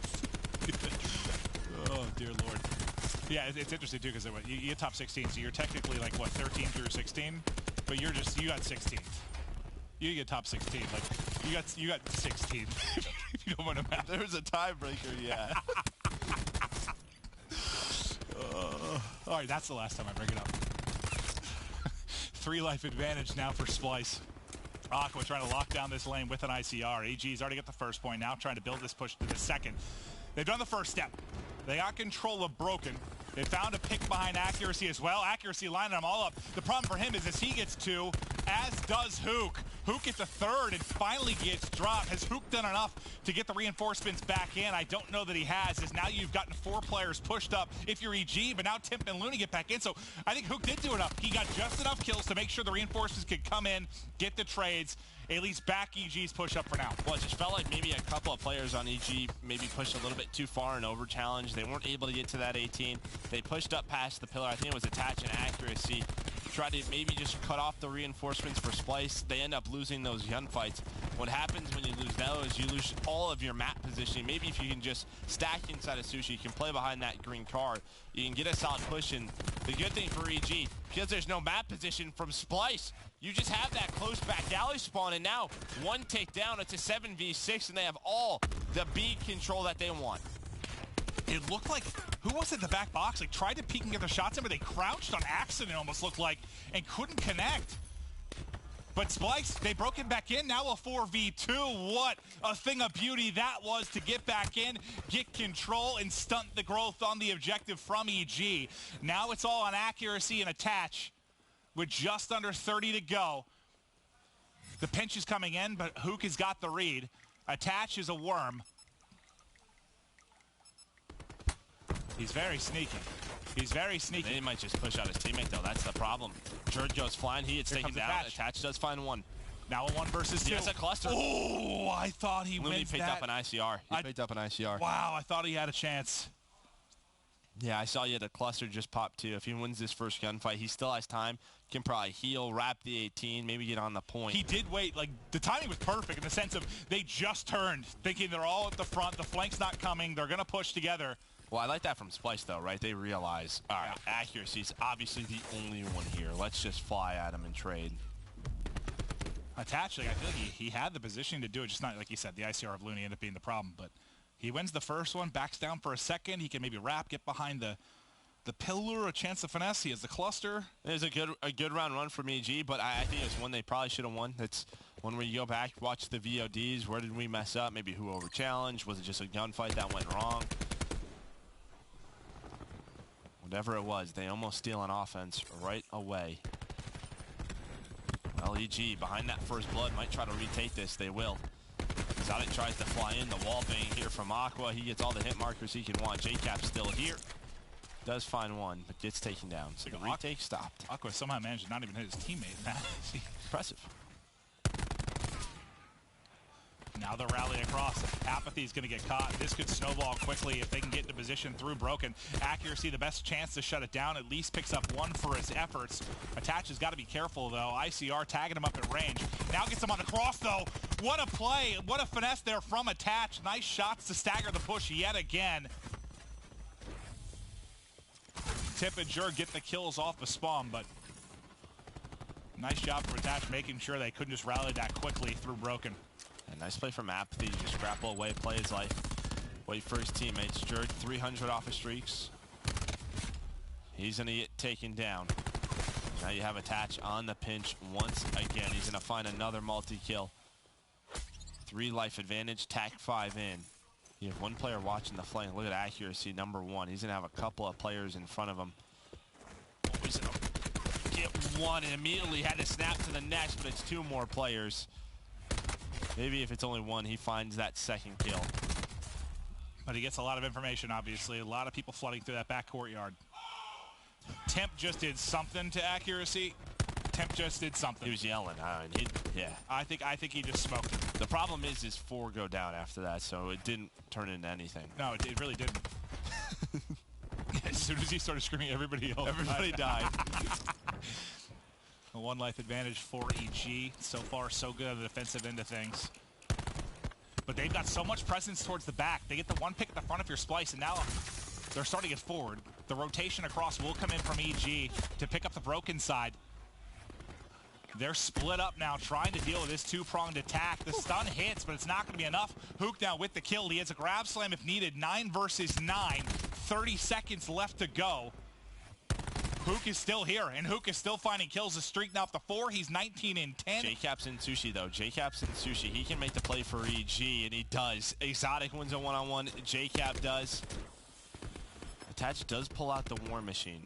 Oh, dear Lord. Yeah, it's interesting too because you get top 16, so you're technically like what 13 through 16, but you got 16th. You get top 16, like you got 16. If you don't want to map. There's a tiebreaker, yeah. All right, that's the last time I bring it up. 3 life advantage now for Splyce. Aqua trying to lock down this lane with an ICR. AG's already got the first point, now trying to build this push to the second. They've done the first step. They got control of Broken. They found a pick behind Accuracy as well. Accuracy lining them all up. The problem for him is as he gets 2, as does Hook. Hook gets a 3rd and finally gets dropped. Has Hook done enough to get the reinforcements back in? I don't know that he has, as now you've gotten 4 players pushed up if you're EG, but now Timp and Looney get back in. So I think Hook did do enough. He got just enough kills to make sure the reinforcements could come in, get the trades, at least back EG's push up for now. Well, it just felt like maybe a couple of players on EG maybe pushed a little bit too far and over challenged. They weren't able to get to that 18. They pushed up past the pillar. I think it was Attach and Accuracy. Tried to maybe just cut off the reinforcements for Splyce. They end up losing those gunfights. What happens when you lose those, you lose all of your map positioning. Maybe if you can just stack inside of Sushi, you can play behind that green card. You can get a solid push. And the good thing for EG, because there's no map position from Splyce, you just have that close back galley spawn, and now 1 takedown, it's a 7v6, and they have all the B control that they want. It looked like, who was it in the back box? Like, tried to peek and get their shots in, but they crouched on accident, almost looked like, and couldn't connect. But Splyce, they broke him back in, now a 4v2. What a thing of beauty that was to get back in, get control, and stunt the growth on the objective from EG. Now it's all on Accuracy and Attach. With just under 30 to go. The pinch is coming in, but Hook has got the read. Attach is a worm. He's very sneaky. He's very sneaky. They might just push out his teammate, though. That's the problem. Jerd goes flying. He gets taken down. Attach does find 1. Now a 1 versus 2. He has a cluster. Oh, I thought he wins that. Looney picked up an ICR. He picked up an ICR. Wow, I thought he had a chance. Yeah, I saw you had a cluster just pop too. If he wins this first gunfight, he still has time. Can probably heal, wrap the 18, maybe get on the point. He did wait. Like, the timing was perfect in the sense of they just turned, thinking they're all at the front. The flank's not coming. They're going to push together. Well, I like that from Splyce, though, right? They realize, all right, Accuracy's obviously the only one here. Let's just fly at him and trade. Attach, like, I feel like he had the positioning to do it. Just not, like you said, the ICR of Looney ended up being the problem. But he wins the first one, backs down for a second. He can maybe wrap, get behind the pillar, a chance of finesse. He has the cluster. There's a good round run from EG, but I think it's one they probably should have won. That's one where you go back, watch the VODs. Where did we mess up? Maybe who over-challenged? Was it just a gunfight that went wrong? Whatever it was, they almost steal an offense right away. Well, EG, behind that first blood, might try to retake this. They will. Exotic tries to fly in. The wall bang here from Aqua. He gets all the hit markers he can want. JCap's still here. Does find 1, but gets taken down. So the retake stopped. Aqua somehow managed to not even hit his teammate. Impressive. Now they're rallying across. Apathy's going to get caught. This could snowball quickly if they can get into position through Broken. Accuracy, the best chance to shut it down. At least picks up one for his efforts. Attach has got to be careful, though. ICR tagging him up at range. Now gets him on the cross, though. What a play. What a finesse there from Attach. Nice shots to stagger the push yet again. Tip and Jur get the kills off of spawn, but nice job for Attach making sure they couldn't just rally that quickly through Broken. And nice play from Apathy. Just grapple away, play his life. Wait for his teammates. Jur 300 off of streaks. He's going to get taken down. Now you have Attach on the pinch once again. He's going to find another multi-kill. 3 life advantage, tack 5 in. You have one player watching the flank. Look at accuracy, number 1. He's going to have a couple of players in front of him. He's going to get one and immediately had to snap to the next, but it's 2 more players. Maybe if it's only 1, he finds that second kill. But he gets a lot of information, obviously. A lot of people flooding through that back courtyard. Temp just did something to accuracy. Temp just did something. He was yelling. Yeah. I think he just smoked him. The problem is 4 go down after that, so it didn't turn into anything. No, it really didn't. As soon as he started screaming, everybody died. A 1 life advantage for EG. So far, so good on the defensive end of things. But they've got so much presence towards the back. They get the 1 pick at the front of your Splyce, and now they're starting to get forward. The rotation across will come in from EG to pick up the Broken side. They're split up now, trying to deal with this 2-pronged attack. The stun hits, but it's not going to be enough. Hook now with the kill. He has a grab slam if needed. 9 versus 9. 30 seconds left to go. Hook is still here, and Hook is still finding kills. The streak now up to 4. He's 19 and 10. JCap's in Sushi, though. JCap's in Sushi. He can make the play for EG, and he does. Exotic wins a 1-on-1. JCap does. Attach does pull out the War Machine.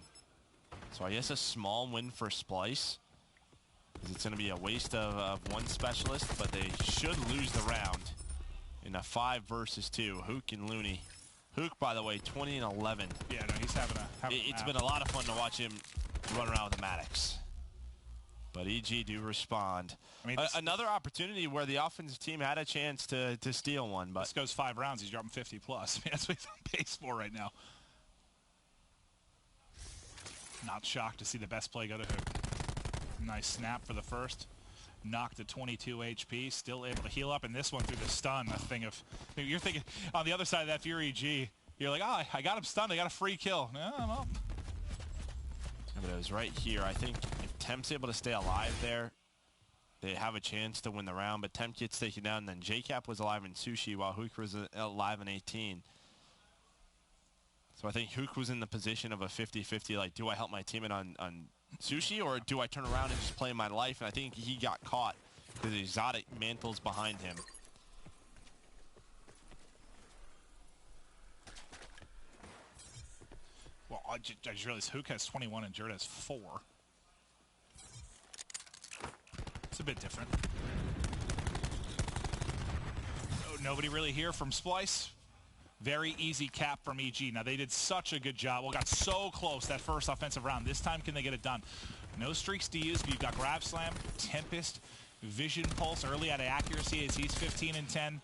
So I guess a small win for Splyce. It's going to be a waste of 1 specialist, but they should lose the round in a 5 versus 2. Hook and Looney. Hook, by the way, 20 and 11. Yeah, no, he's having a It's been a lot of fun to watch him run around with the Maddox. But EG do respond. I mean, another opportunity where the offensive team had a chance to steal one. But this goes 5 rounds. He's dropping 50 plus. I mean, that's what he's on pace for right now. Not shocked to see the best play go to Hook. Nice snap for the first. Knocked at 22 HP. Still able to heal up in this one through the stun. A thing of, you're thinking on the other side of that Fury EG, you're like, oh, I got him stunned. I got a free kill. No, I'm up. But it was right here. I think if Temp's able to stay alive there, they have a chance to win the round. But Temp gets taken down. And then JCap was alive in Sushi while Hook was alive in 18. So I think Hook was in the position of a 50-50. Like, do I help my teammate on Sushi, or do I turn around and just play my life? And I think he got caught because the Exotic mantles behind him. Well, I just realized Hook has 21 and Jurt has 4. It's a bit different. Oh, nobody really here from Splyce. Very easy cap from EG. Now, they did such a good job. Well, got so close that first offensive round. This time, can they get it done? No streaks to use, but you've got Grab Slam, Tempest, Vision Pulse early out of accuracy as he's 15 and 10.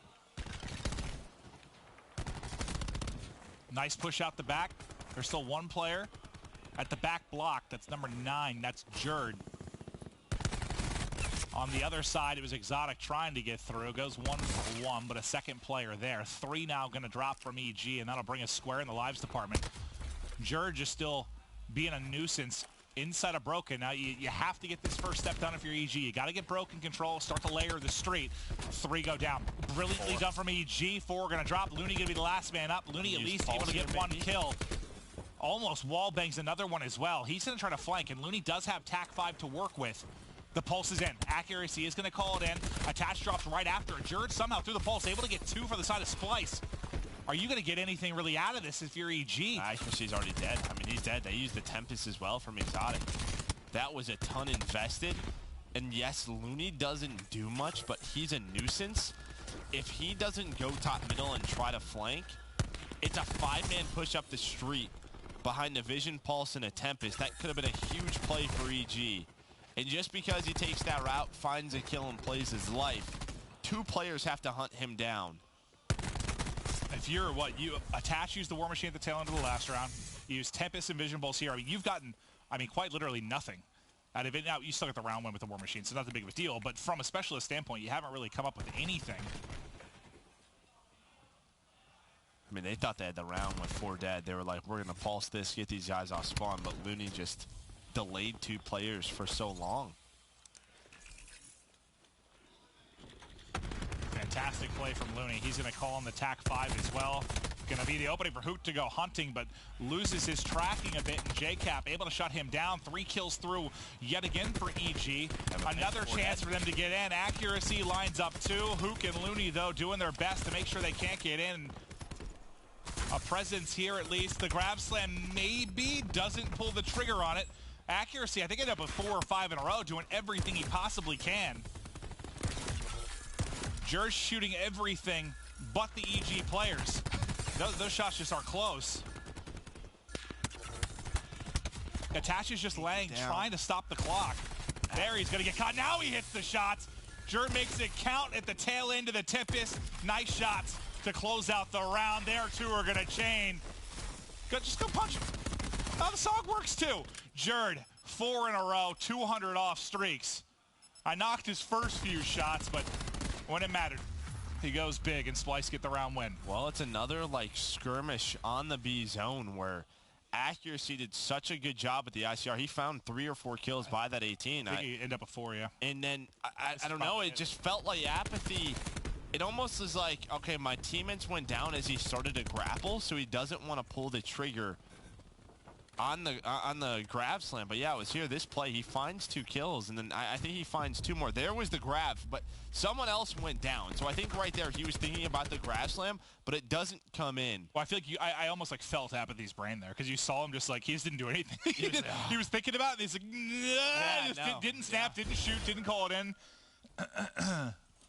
Nice push out the back. There's still 1 player at the back block. That's number 9. That's Jerd. On the other side, it was Exotic trying to get through. Goes 1 for 1, but a second player there. 3 now going to drop from EG, and that'll bring us square in the lives department. Jurge is still being a nuisance inside of Broken. Now, you have to get this first step done if you're EG. You got to get Broken control, start to layer the street. 3 go down. Brilliantly done from EG. 4 going to drop. Looney going to be the last man up. Looney at least able to get 1 kill. Almost wall bangs another one as well. He's going to try to flank, and Looney does have TAC 5 to work with. The pulse is in. Accuracy is going to call it in. Attach drops right after it. Jurge somehow through the pulse, able to get 2 for the side of Splyce. Are you going to get anything really out of this if you're EG? Accuracy's already dead. I mean, he's dead. They used the Tempest as well from Exotic. That was a ton invested. And yes, Looney doesn't do much, but he's a nuisance. If he doesn't go top middle and try to flank, it's a 5-man push up the street behind the Vision Pulse and a Tempest. That could have been a huge play for EG. And just because he takes that route, finds a kill and plays his life, 2 players have to hunt him down. If you're you attach, use the War Machine at the tail end of the last round. You use Tempest and Vision Pulse here. I mean, you've gotten, quite literally nothing out of it. Now, you still get the round win with the War Machine, so not that big of a deal. But from a specialist standpoint, you haven't really come up with anything. I mean, they thought they had the round with 4 dead. They were like, we're going to pulse this, get these guys off spawn. But Looney just delayed 2 players for so long. Fantastic play from Looney. He's going to call on the TAC 5 as well. Going to be the opening for Hoot to go hunting, but loses his tracking a bit. And JCap able to shut him down. 3 kills through yet again for EG. Another chance for them to get in. Accuracy lines up 2. Hook and Looney, though, doing their best to make sure they can't get in. A presence here, at least. The grab slam maybe doesn't pull the trigger on it. Accuracy, I think, ended up with 4 or 5 in a row, doing everything he possibly can. Jur's shooting everything but the EG players. Those shots just are close. Attach is just laying, trying to stop the clock. There, he's going to get caught. Now he hits the shots. Jur makes it count at the tail end of the Tempest. Nice shots to close out the round. There, 2 are going to chain. Just go punch him. Oh, the song works too. Jurd, 4 in a row, 200 off streaks. I knocked his first few shots, but when it mattered, he goes big, and Splyce get the round win. Well, it's another skirmish on the B zone where Accuracy did such a good job at the ICR. He found 3 or 4 kills by that 18. I think he ended up with 4, yeah. And then I don't know. It just felt like apathy. It almost was like, okay, my teammates went down as he started to grapple, so he doesn't want to pull the trigger on the grab slam. But yeah, it was here. This play, he finds 2 kills, and then I think he finds 2 more. There was the grab, but someone else went down. So I think right there he was thinking about the grab slam, but it doesn't come in. Well, I feel like I almost felt Apathy's brain there, because you saw him just he just didn't do anything. He was thinking about it, and he's like, didn't snap, didn't shoot, didn't call it in.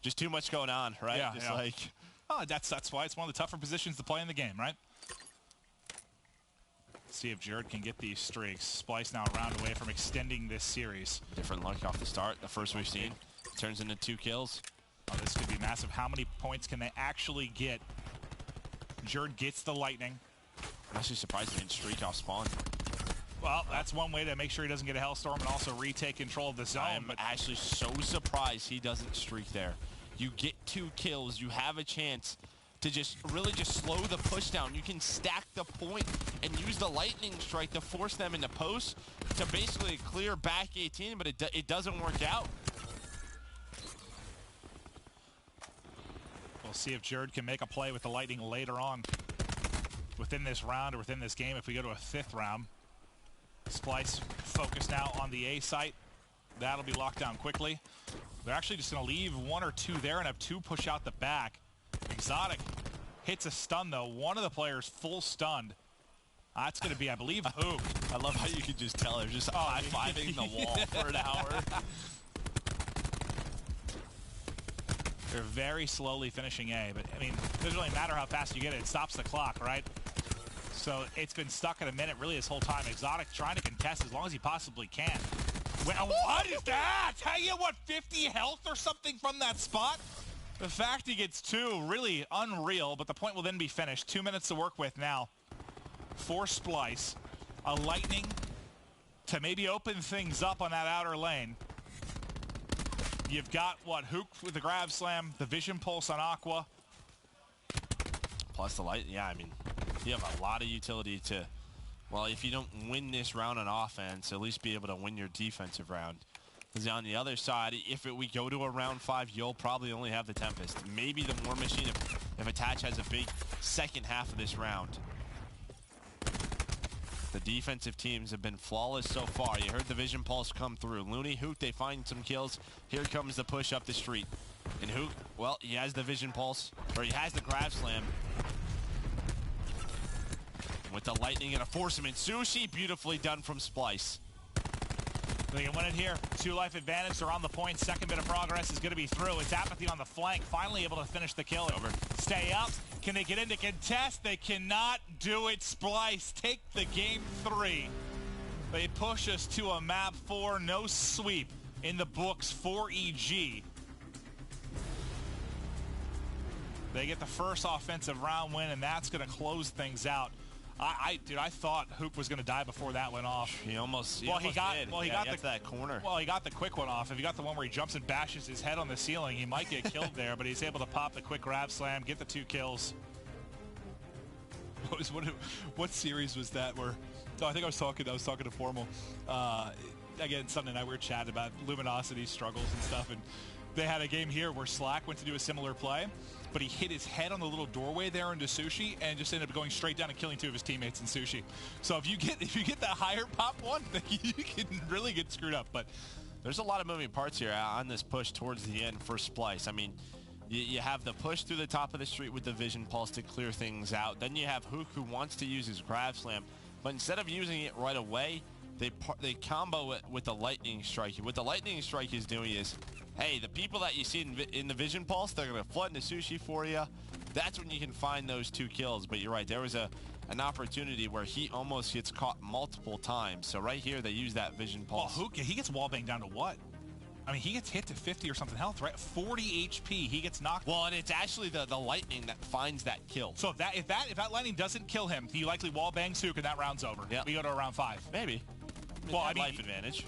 Just too much going on, right? Yeah, just oh, that's why it's one of the tougher positions to play in the game, right? See if Jurd can get these streaks. Splyce now a round away from extending this series. Different luck off the start. The first we've seen turns into 2 kills. Oh, this could be massive. How many points can they actually get? Jurd gets the lightning. I'm actually surprised he didn't streak off spawn. Well, that's one way to make sure he doesn't get a Hellstorm and also retake control of the zone. I'm actually so surprised he doesn't streak there. You get 2 kills. You have a chance to really slow the push down. You can stack the point and use the lightning strike to force them into post to basically clear back 18, but it doesn't work out. We'll see if Jurd can make a play with the lightning later on within this round or within this game if we go to a 5th round. Splyce focused now on the A site. That'll be locked down quickly. They're actually just going to leave 1 or 2 there and have 2 push out the back. Exotic hits a stun, though. One of the players full stunned. That's going to be, I believe, Hook. I love how you can just tell they're just high-fiving the wall for an hour. They're very slowly finishing A, but, I mean, it doesn't really matter how fast you get it. It stops the clock, right? So it's been stuck at a minute really this whole time. Exotic trying to contest as long as he possibly can. Well, what is that? How you what, 50 health or something from that spot? The fact he gets 2, really unreal, but the point will then be finished. 2 minutes to work with now for Splyce. A lightning to maybe open things up on that outer lane. You've got, what, Hook with the grab slam, the vision pulse on Aqua. Plus the light, yeah, I mean, you have a lot of utility to, well, if you don't win this round on offense, at least be able to win your defensive round. Because on the other side, we go to a round 5, you'll probably only have the Tempest. Maybe the War Machine if Attach has a big second half of this round. The defensive teams have been flawless so far. You heard the Vision Pulse come through. Looney, Hook, they find some kills. Here comes the push up the street. And Hook, well, he has the Vision Pulse, or he has the grab slam. With the lightning and a force him in. Sushi, beautifully done from Splyce. They can win it here. 2 life advantage. They're on the point. Second bit of progress is going to be through. It's Apathy on the flank. Finally able to finish the kill. Over. Stay up. Can they get into contest? They cannot do it. Splyce take the game 3. They push us to a map 4. No sweep in the books for EG. They get the first offensive round win, and that's going to close things out. Dude, I thought Hoop was going to die before that went off. He almost he got that corner. Well, he got the quick one off. If he got the one where he jumps and bashes his head on the ceiling, he might get killed there, but he's able to pop the quick grab slam, get the 2 kills. What series was that where I think I was talking to Formal again Sunday night. We were chatting about Luminosity struggles and stuff, and they had a game here where Slack went to do a similar play, but he hit his head on the little doorway there into Sushi and just ended up going straight down and killing 2 of his teammates in Sushi. So if you get that higher pop one, you can really get screwed up. But there's a lot of moving parts here on this push towards the end for Splyce. I mean, you have the push through the top of the street with the Vision Pulse to clear things out. Then you have Hook, who wants to use his grab slam, but instead of using it right away, they combo it with the Lightning Strike. What the Lightning Strike is doing is, hey, the people that you see in the Vision Pulse, they're going to flood into Sushi for you. That's when you can find those 2 kills. But you're right, there was an opportunity where he almost gets caught multiple times. So right here, they use that Vision Pulse. Well, he gets wallbanged down to what? I mean, he gets hit to 50 or something health, right? 40 HP, he gets knocked. Well, and it's actually the Lightning that finds that kill. So if that Lightning doesn't kill him, he likely wallbangs Sook, and that round's over. Yep. We go to round 5. Maybe. Well, I mean, life advantage.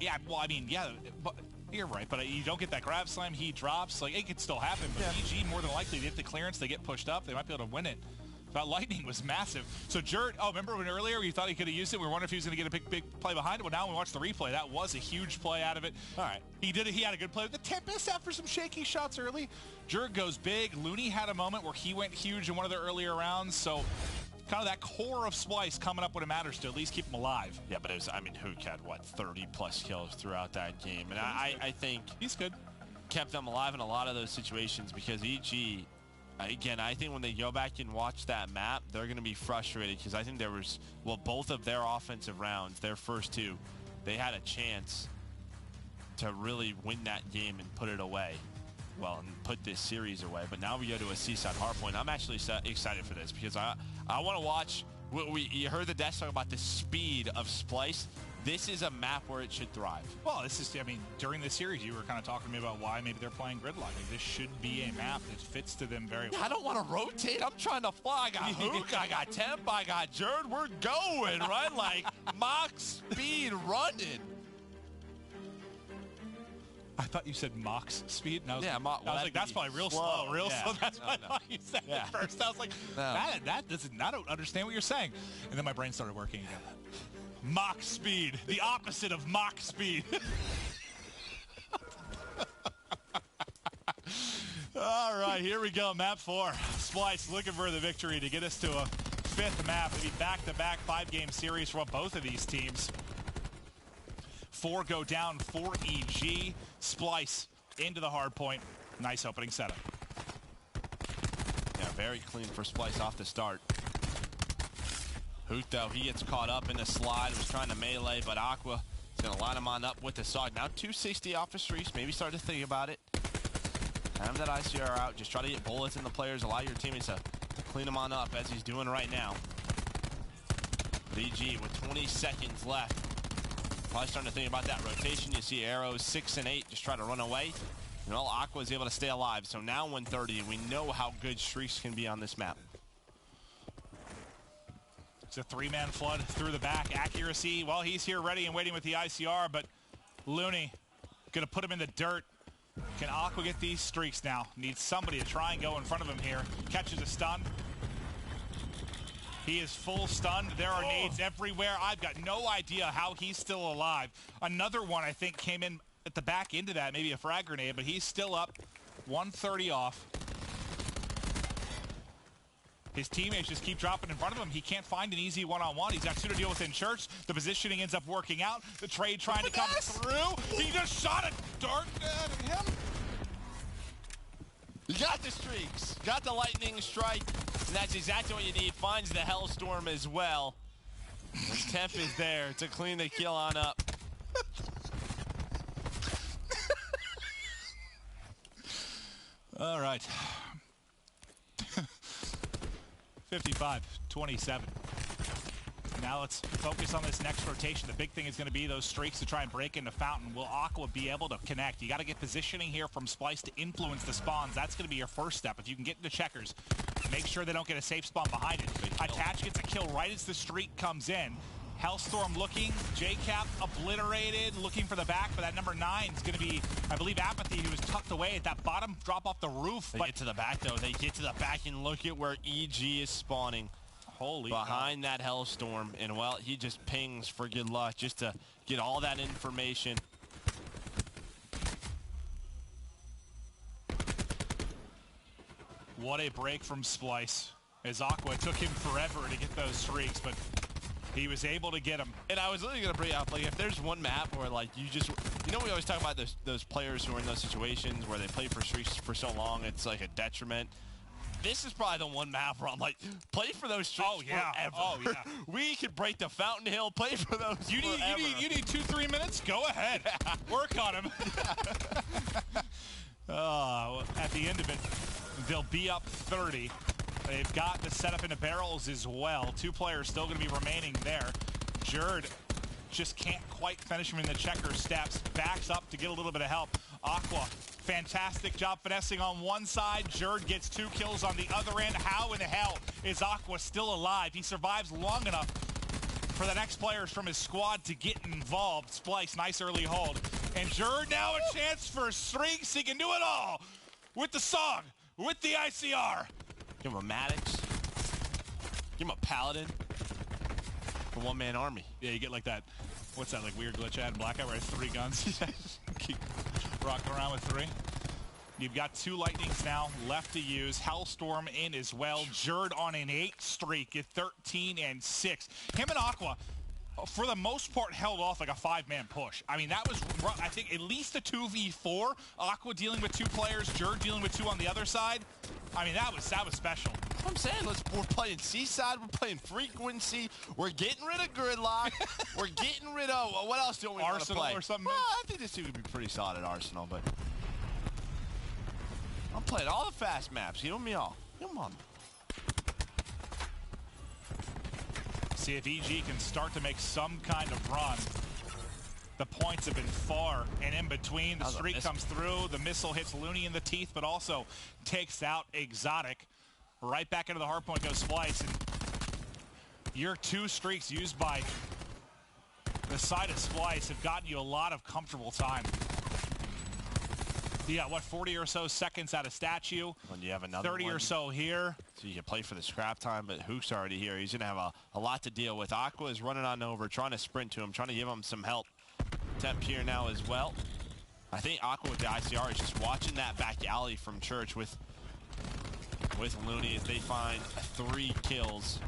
Yeah, well, I mean, yeah, but you're right. But you don't get that grab slam, he drops. Like, it could still happen. But EG, more than likely, they get the clearance, they get pushed up, they might be able to win it. That Lightning was massive. So Jert, remember when earlier you thought he could have used it? We were wondering if he was going to get a big play behind it. Well, now when we watch the replay, that was a huge play out of it. All right. He did it. He had a good play with the Tempest after some shaky shots early. Jert goes big. Looney had a moment where he went huge in one of the earlier rounds. So kind of that core of Splyce coming up when it matters to at least keep him alive. Yeah, but it was, I mean, Hook had, what, 30-plus kills throughout that game. And I think he's good. Kept them alive in a lot of those situations because EG, again, I think when they go back and watch that map, they're going to be frustrated because I think there was, well, both of their offensive rounds, their first 2, they had a chance to really win that game and put it away. Well, and put this series away. But now we go to a Seaside Hardpoint. I'm actually excited for this because I want to watch. You heard the desk talk about the speed of Splyce. This is a map where it should thrive. Well, this is, I mean, during the series, you were kind of talking to me about why maybe they're playing gridlock. Like, this should be a map that fits to them very well. I don't want to rotate. I'm trying to fly. I got Hook, I got Temp, I got Jerd. We're going, right? Like, mock speed running. I thought you said Mox speed. And I was, yeah, I was like, that's probably real slow. Real slow. That's what I thought you said at first. I was like, that doesn't, I don't understand what you're saying. And then my brain started working again. Mach speed. The opposite of Mach speed. All right, here we go. Map 4. Splyce looking for the victory to get us to a 5th map. It'll be back-to-back 5-game series for both of these teams. 4 go down for EG. Splyce into the hard point. Nice opening setup. Yeah, very clean for Splyce off the start. Hoot, though, he gets caught up in the slide. Was trying to melee, but Aqua is going to line him on up with the SOG. Now 260 off the streets. Maybe start to think about it. Have that ICR out. Just try to get bullets in the players. Allow your teammates to clean them on up as he's doing right now. VG with 20 seconds left. Probably starting to think about that rotation. You see arrows 6 and 8 just try to run away. And all Aqua is able to stay alive. So now 130. We know how good streaks can be on this map. It's a 3-man flood through the back. Accuracy, well, he's here ready and waiting with the ICR, but Looney going to put him in the dirt. Can Aqua get these streaks now? Needs somebody to try and go in front of him here. Catches a stun. He is full stunned. There are nades everywhere. I've got no idea how he's still alive. Another one, I think, came in at the back into that, maybe a frag grenade, but he's still up. 130 off. His teammates just keep dropping in front of him. He can't find an easy one-on-one. He's got 2 to deal with in church. The positioning ends up working out. The trade trying to come through. He just shot a dart at him. You got the streaks. Got the lightning strike. And that's exactly what you need. Finds the Hellstorm as well. And Temp is there to clean the kill on up. All right. 55-27. Now let's focus on this next rotation. The big thing is going to be those streaks to try and break into Fountain. Will Aqua be able to connect? You got to get positioning here from Splyce to influence the spawns. That's going to be your first step. If you can get into checkers, make sure they don't get a safe spawn behind it. Attach gets a kill right as the streak comes in. Hellstorm looking, JCap obliterated, looking for the back, but that number 9 is going to be, I believe, Apathy, who was tucked away at that bottom drop off the roof. They get to the back, though. They get to the back, and look at where EG is spawning. Holy behind that Hellstorm, and well, he just pings for good luck just to get all that information. What a break from Splyce, as Aqua took him forever to get those streaks, but he was able to get them. And I was literally going to bring up, like, if there's one map where, like, you just, you know, we always talk about those players who are in those situations where they play for streaks for so long, it's like a detriment. This is probably the one map where I'm like, play for those streaks forever. Oh, yeah. We could break the Fountain Hill, play for those You need 2-3 minutes? Go ahead. Work on him. At the end of it, they'll be up 30. They've got the setup into barrels as well. 2 players still going to be remaining there. Jerd just can't quite finish him in the checker steps. Backs up to get a little bit of help. Aqua, fantastic job finessing on one side. Jerd gets 2 kills on the other end. How in the hell is Aqua still alive? He survives long enough for the next players from his squad to get involved. Splyce, nice early hold. And Jerd now a chance for streaks. He can do it all with the song, with the ICR. Give him a Maddox. Give him a Paladin. A one-man army. Yeah, you get like that. What's that, like weird glitch ad? Blackout where I have 3 guns. Keep rocking around with 3. You've got 2 lightnings now left to use. Hellstorm in as well. Jerd on an 8 streak at 13 and 6. Him and Aqua, for the most part, held off like a 5-man push. I mean, that was, I think, at least a 2v4. Aqua dealing with 2 players, Jerd dealing with 2 on the other side. I mean, that was special. I'm saying, we're playing Seaside, we're playing Frequency, we're getting rid of Gridlock, we're getting rid of, what else do we want to play? Or something? Well, I think this team would be pretty solid at Arsenal, but I'm playing all the fast maps. Give them me all. Give them on. See if EG can start to make some kind of run. The points have been far and in between. The streak comes through. The missile hits Looney in the teeth, but also takes out Exotic. Right back into the hard point goes Splyce. And your 2 streaks used by the side of Splyce have gotten you a lot of comfortable time. You got, what, 40 or so seconds out of statue. When you have another 30 one, or so here. So you can play for the scrap time, but Hook's already here. He's going to have a lot to deal with. Aqua is running on over, trying to sprint to him, trying to give him some help. Temp here now as well. I think Aqua with the ICR is just watching that back alley from Church with Looney as they find 3 kills.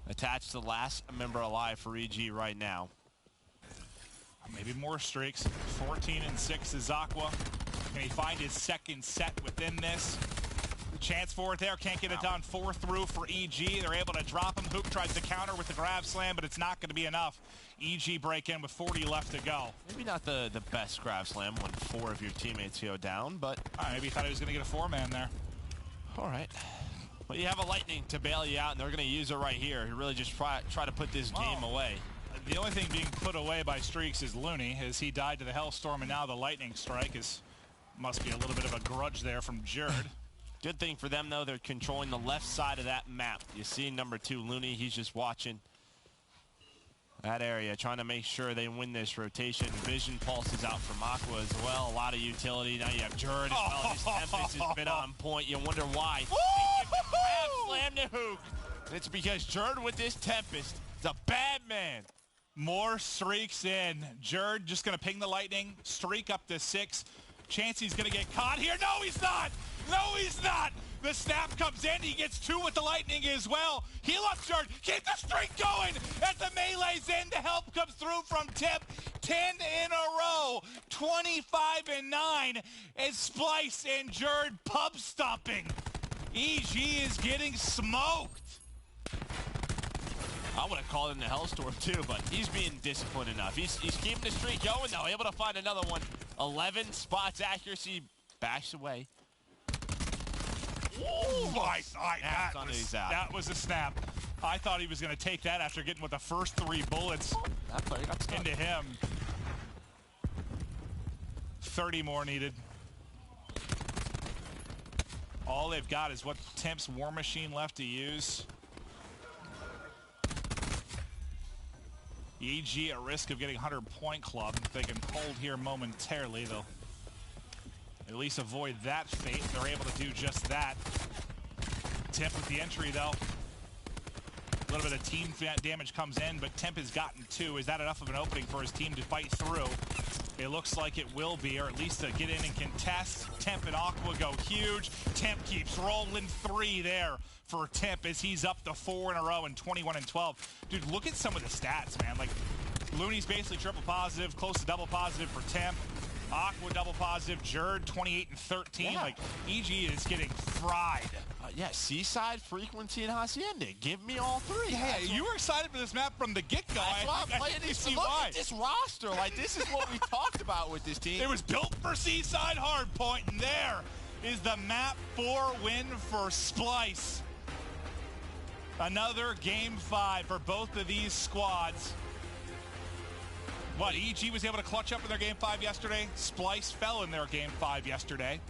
Attached to the last member alive for EG right now. Maybe more streaks. 14 and 6 is Aqua. Can he find his second set within this? Chance for it there. Can't get it done. 4 through for EG. They're able to drop him. Hook tries to counter with the grab slam, but it's not going to be enough. EG break in with 40 left to go. Maybe not the best grab slam when 4 of your teammates go down, but... maybe he thought he was going to get a 4-man there. All right. Well, you have a lightning to bail you out, and they're going to use it right here. Really just try to put this game away. The only thing being put away by streaks is Looney, as he died to the Hellstorm, and now the lightning strike must be a little bit of a grudge there from Jerd. Good thing for them, though, they're controlling the left side of that map. You see number 2, Looney, he's just watching that area, trying to make sure they win this rotation. Vision pulses out from Aqua as well. A lot of utility. Now you have Jerd as well. His Tempest has been on point. You wonder why. Grab slam to Hook. It's because Jerd with this Tempest is a bad man. More streaks in. Jerd just going to ping the lightning. Streak up to 6. Chancey's going to get caught here. No, he's not. No, he's not. The snap comes in. He gets 2 with the lightning as well. Heal up, Jerd. Keep the streak going as the melee's in. The help comes through from Tip. 10 in a row. 25 and 9 as Splyce and Jerd pub stomping. EG is getting smoked. I would have called in the Hellstorm too, but he's being disciplined enough. He's keeping the streak going though, able to find another one. 11 spots accuracy, backs away. That was a snap. I thought he was going to take that after getting with the first 3 bullets into him. 30 more needed. All they've got is what Temp's War Machine left to use. EG at risk of getting 100-point club. If they can hold here momentarily, they'll at least avoid that fate. They're able to do just that. Temp with the entry, though. A little bit of team damage comes in, but Temp has gotten 2. Is that enough of an opening for his team to fight through? It looks like it will be, or at least to get in and contest. Temp and Aqua go huge. Temp keeps rolling. 3 there for Temp as he's up to 4 in a row and 21 and 12. Dude, look at some of the stats, man. Like, Looney's basically triple positive, close to double positive for Temp. Aqua double positive, Jerd 28 and 13. Yeah. Like, EG is getting fried. Yeah, Seaside, Frequency, and Hacienda. Give me all 3. Yeah, you were excited for this map from the get-go. That's why I'm playing this. Look at this roster. Like, this is what we talked about with this team. It was built for Seaside Hardpoint, and there is the map 4 win for Splyce. Another game 5 for both of these squads. What, EG was able to clutch up in their game 5 yesterday? Splyce fell in their game 5 yesterday.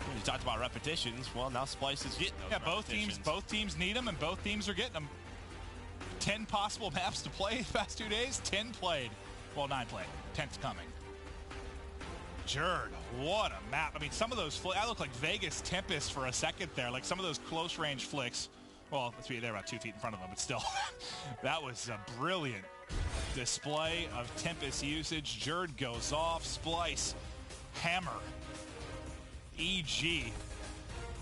You talked about repetitions. Well, now Splyce is getting those both teams need them, and both teams are getting them. 10 possible maps to play the past 2 days. 10 played. Well, 9 played. 10th coming. Jerd, what a map. I mean, some of those I look like Vegas Tempest for a second there. Like some of those close-range flicks. Well, let's be there about 2 feet in front of them, but still. That was a brilliant display of Tempest usage. Jerd goes off. Splyce, hammer EG,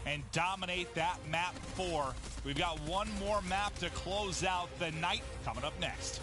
and dominate that map 4. We've got one more map to close out the night coming up next.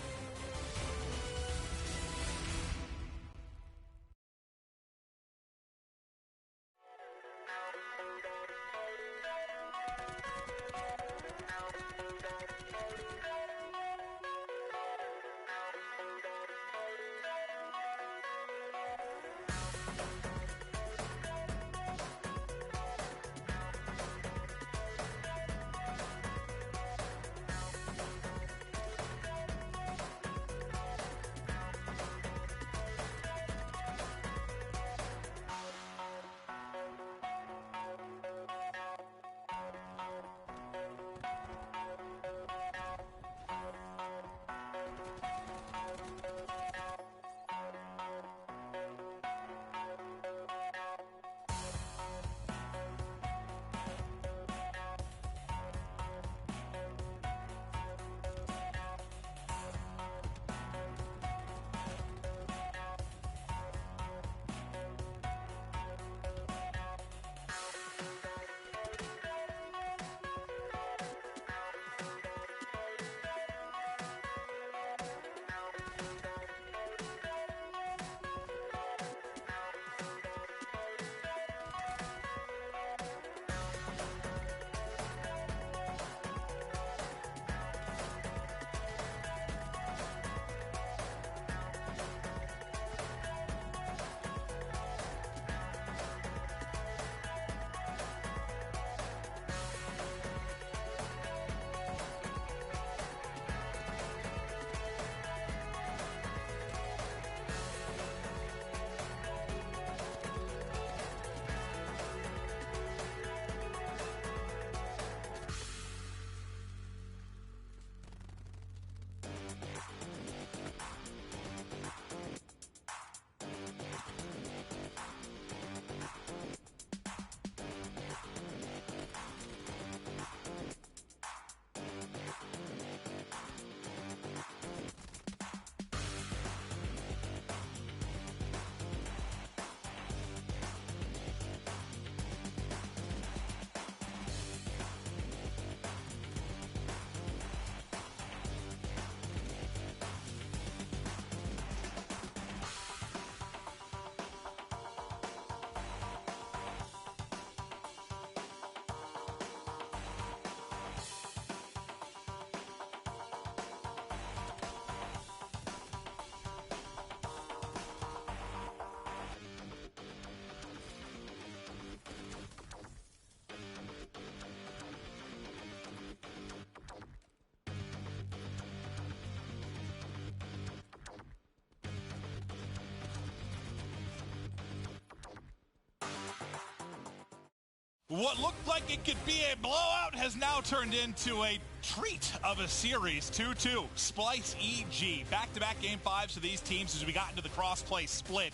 What looked like it could be a blowout has now turned into a treat of a series. 2-2. Splyce EG. Back-to-back game fives for these teams as we got into the cross-play split.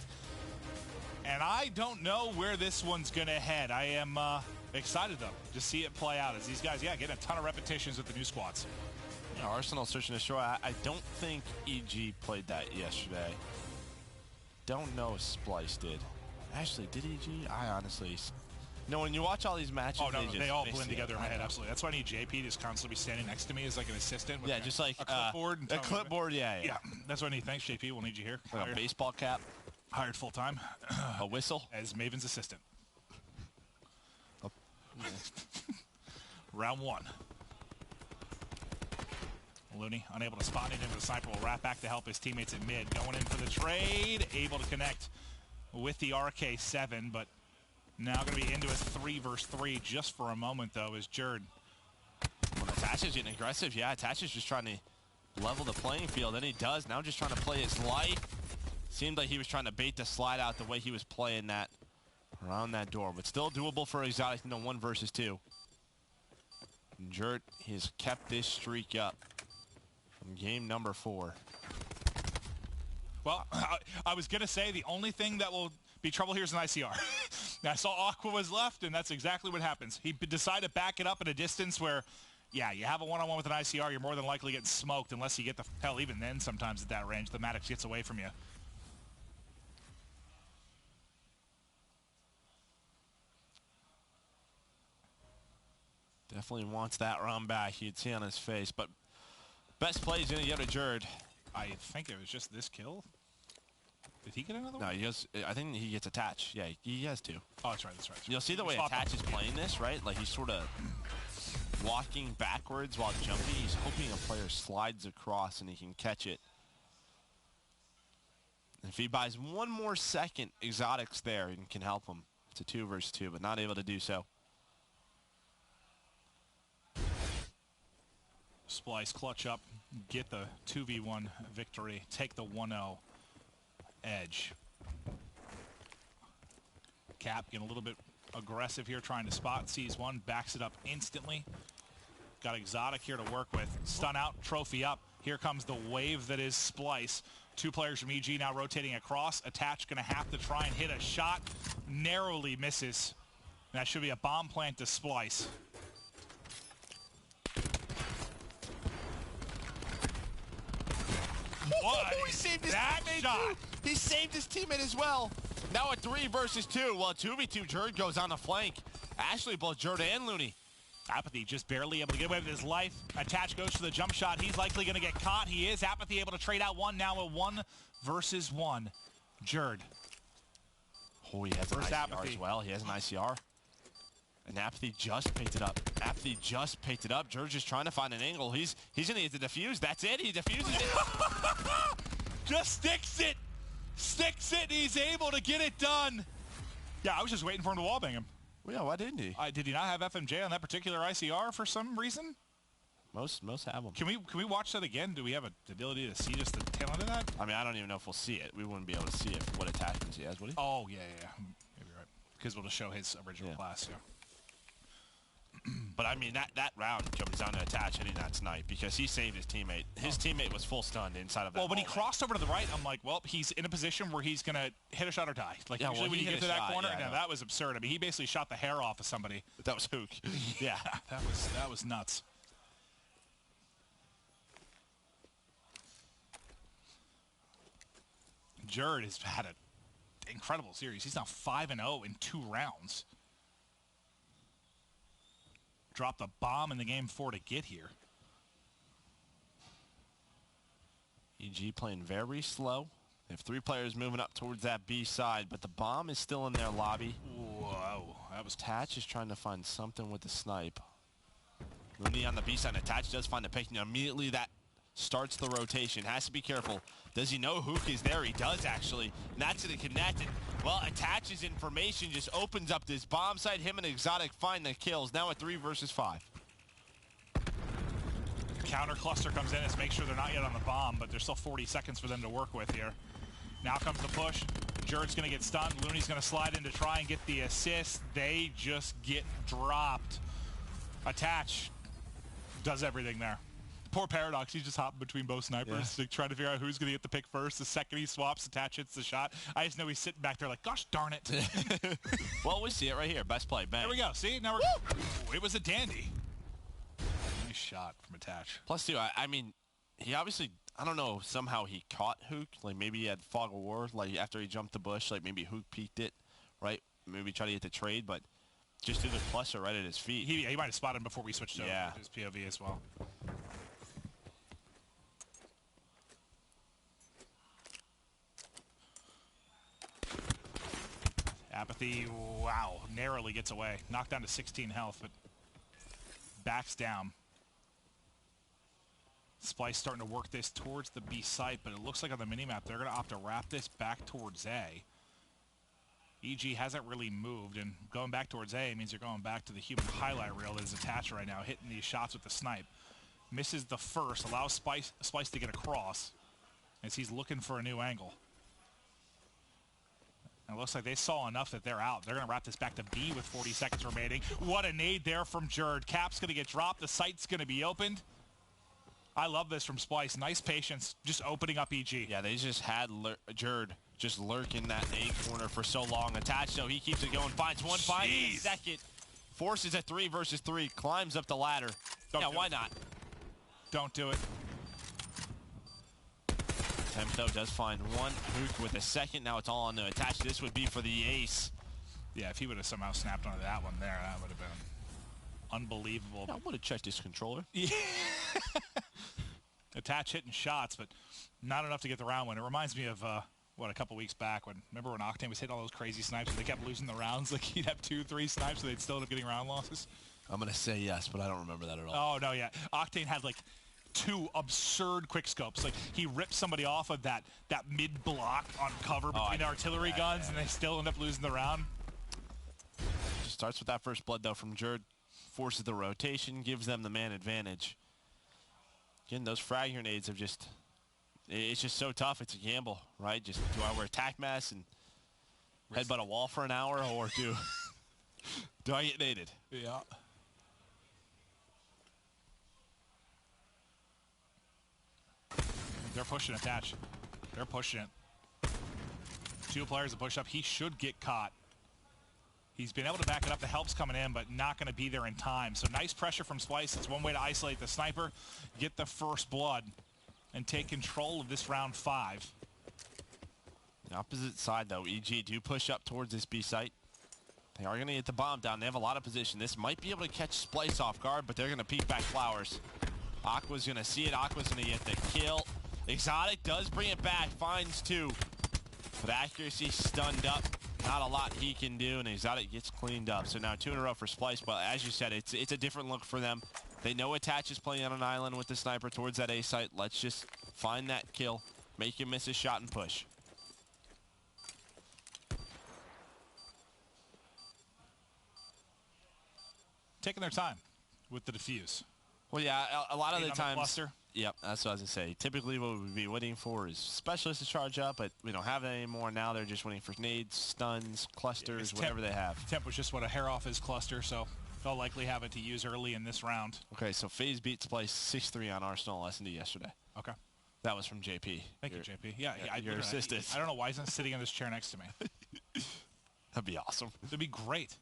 And I don't know where this one's going to head. I am excited, though, to see it play out as these guys, getting a ton of repetitions with the new squads. Yeah, Arsenal searching to destroy. I don't think EG played that yesterday. Don't know if Splyce did. Actually, did EG? I honestly... No, when you watch all these matches, they all blend together in my head. Absolutely, that's why I need JP to just constantly be standing next to me as like an assistant. With just like a clipboard. A clipboard, yeah. That's what I need. Thanks, JP. We'll need you here. Like a baseball cap. Hired full time. A whistle as Maven's assistant. Round one. Looney unable to spot anything with the sniper will wrap back to help his teammates at mid. Going in for the trade, able to connect with the RK7, but now going to be into a 3 versus 3 just for a moment, though, as Jerd. When Attach is getting aggressive, Attach is just trying to level the playing field, and he does. Now just trying to play his life. Seemed like he was trying to bait the slide out the way he was playing that around that door, but still doable for Exotic in the 1 versus 2. And Jerd has kept this streak up from game number 4. Well, I was going to say the only thing that will be trouble here is an ICR. I saw Aqua was left, and that's exactly what happens. He decided to back it up at a distance where, you have a one-on-one with an ICR, you're more than likely getting smoked unless you get the hell. Even then, sometimes at that range, the Maddox gets away from you. Definitely wants that round back. You'd see on his face, but best play is going to get a Jerd. I think it was just this kill. Did he get another one? No, he has. I think he gets Attach. Yeah, he has 2. Oh, that's right. You'll see the way Attach is playing this, right? Like he's sort of walking backwards while jumping. He's hoping a player slides across and he can catch it. If he buys one more second, Exotic's there and can help him. It's a 2 versus 2, but not able to do so. Splyce clutch up, get the 2v1 victory, take the 1-0 edge. Cap getting a little bit aggressive here, trying to spot, sees one, backs it up instantly. Got Exotic here to work with. Stun out, trophy up. Here comes the wave that is Splyce. 2 players from EG now rotating across. Attach going to have to try and hit a shot. Narrowly misses. That should be a bomb plant to Splyce. What? He saved his teammate. He saved his teammate as well. Now a 3 versus 2. Well, 2v2, Jerd goes on the flank. Actually, both Jerd and Looney. Apathy just barely able to get away with his life. Attach goes for the jump shot. He's likely going to get caught. He is. Apathy able to trade out one. Now a 1 versus 1. Jerd. Oh, he has an ICR as well. He has an ICR. And Apathy just picked it up. Apathy just picked it up. Jerd just trying to find an angle. He's going to get the defuse. That's it. He defuses it. Just sticks it. Sticks it. He's able to get it done. Yeah, I was just waiting for him to wallbang him. Well, yeah, why didn't he? Did he not have FMJ on that particular ICR for some reason? Most have them. Can we watch that again? Do we have the ability to see just the tail end of that? I mean, I don't even know if we'll see it. We wouldn't be able to see it for what attachments he has, would he? Oh, yeah. Maybe right. Because we'll just show his original class, yeah. But I mean, that round comes down to Attach hitting that snipe because he saved his teammate. His teammate was full stunned inside of that. Well, when he crossed over to the right, I'm like, well, he's in a position where he's gonna hit a shot or die. Like usually when you get to that corner, that was absurd. I mean, he basically shot the hair off of somebody. That was Hook. Yeah, that was nuts. Jerd has had an incredible series. He's now 5-0 in 2 rounds. Dropped a bomb in the game 4 to get here. EG playing very slow. They have 3 players moving up towards that B side, but the bomb is still in their lobby. Whoa, that was... Attach is trying to find something with the snipe. Looney on the B side. Attach does find the pick. Immediately that starts the rotation. Has to be careful. Does he know Hook is there? He does, actually. And that's going to connect it. Well, Attach's information just opens up this bomb site. Him and Exotic find the kills. Now a 3 versus 5. Counter cluster comes in to make sure they're not yet on the bomb, but there's still 40 seconds for them to work with here. Now comes the push. Jerd's going to get stunned. Looney's going to slide in to try and get the assist. They just get dropped. Attach does everything there. Poor Paradox, he's just hopping between both snipers to try to figure out who's going to get the pick first. The second he swaps, Attach hits the shot. I just know he's sitting back there like, gosh darn it. Well, we see it right here. Best play. Bang. There we go. See? Now we're... Ooh, it was a dandy. Nice shot from Attach. Plus, too, I mean, he obviously, I don't know, somehow he caught Hook. Like, maybe he had Fog of War. Like, after he jumped the bush, like, maybe Hook peeked it, right? Maybe try to get the trade, but just threw the cluster right at his feet. He might have spotted him before we switched over to his POV as well. Apathy, wow, narrowly gets away. Knocked down to 16 health, but backs down. Splyce starting to work this towards the B site, but it looks like on the minimap they're going to opt to wrap this back towards A. EG hasn't really moved, and going back towards A means you're going back to the human highlight reel that is attached right now, hitting these shots with the snipe. Misses the first, allows Splyce to get across as he's looking for a new angle. And it looks like they saw enough that they're out. They're going to wrap this back to B with 40 seconds remaining. What a nade there from Jerd. Cap's going to get dropped. The site's going to be opened. I love this from Splyce. Nice patience, just opening up EG. Yeah, they just had Jerd just lurking that A corner for so long. Attached, so he keeps it going. Finds one, finds a second. Forces a 3 versus 3. Climbs up the ladder. Why not? Don't do it. Temp, though, does find one. Hook with a second. Now it's all on the Attach. This would be for the ace. Yeah, if he would have somehow snapped onto that one there, that would have been unbelievable. I would have checked his controller. Yeah. Attach hitting shots, but not enough to get the round win. It reminds me of, a couple weeks back remember when Octane was hitting all those crazy snipes and they kept losing the rounds? Like, he'd have 2-3 snipes, so they'd still end up getting round losses? I'm going to say yes, but I don't remember that at all. Oh, no, yeah. Octane had, like, 2 absurd quick scopes. Like, he ripped somebody off of that mid-block on cover between the artillery guns, and they still end up losing the round. Just starts with that first blood, though, from Jerd. Forces the rotation, gives them the man advantage. Again, those frag grenades have it's just so tough. It's a gamble, right? Just, do I wear attack mask and headbutt a wall for an hour, or do I get naded? Yeah. They're pushing Attach. They're pushing it. 2 players to push up. He should get caught. He's been able to back it up. The help's coming in, but not going to be there in time. So nice pressure from Splyce. It's one way to isolate the sniper, get the first blood, and take control of this round 5. The opposite side, though, EG do push up towards this B site. They are going to get the bomb down. They have a lot of position. This might be able to catch Splyce off guard, but they're going to peek back Flowers. Aqua's going to see it. Aqua's going to get the kill. Exotic does bring it back. Finds 2. But accuracy stunned up. Not a lot he can do, and Exotic gets cleaned up. So now 2 in a row for Splyce, but as you said, it's a different look for them. They know Attach is playing on an island with the sniper towards that A site. Let's just find that kill, make him miss his shot, and push. Taking their time with the defuse. Well, yeah, a lot of the times. Cluster. Yep, that's what I was going to say. Typically what we'd be waiting for is specialists to charge up, but we don't have that anymore. Now they're just waiting for nades, stuns, clusters, whatever they have. Temp was just a hair off his cluster, so they'll likely have it to use early in this round. Okay, so FaZe beat Splyce 6-3 on Arsenal S&D yesterday. Okay. That was from JP. Thank you, JP. Yeah, your assistant. I don't know why he's not sitting in this chair next to me. That'd be awesome. That'd be great.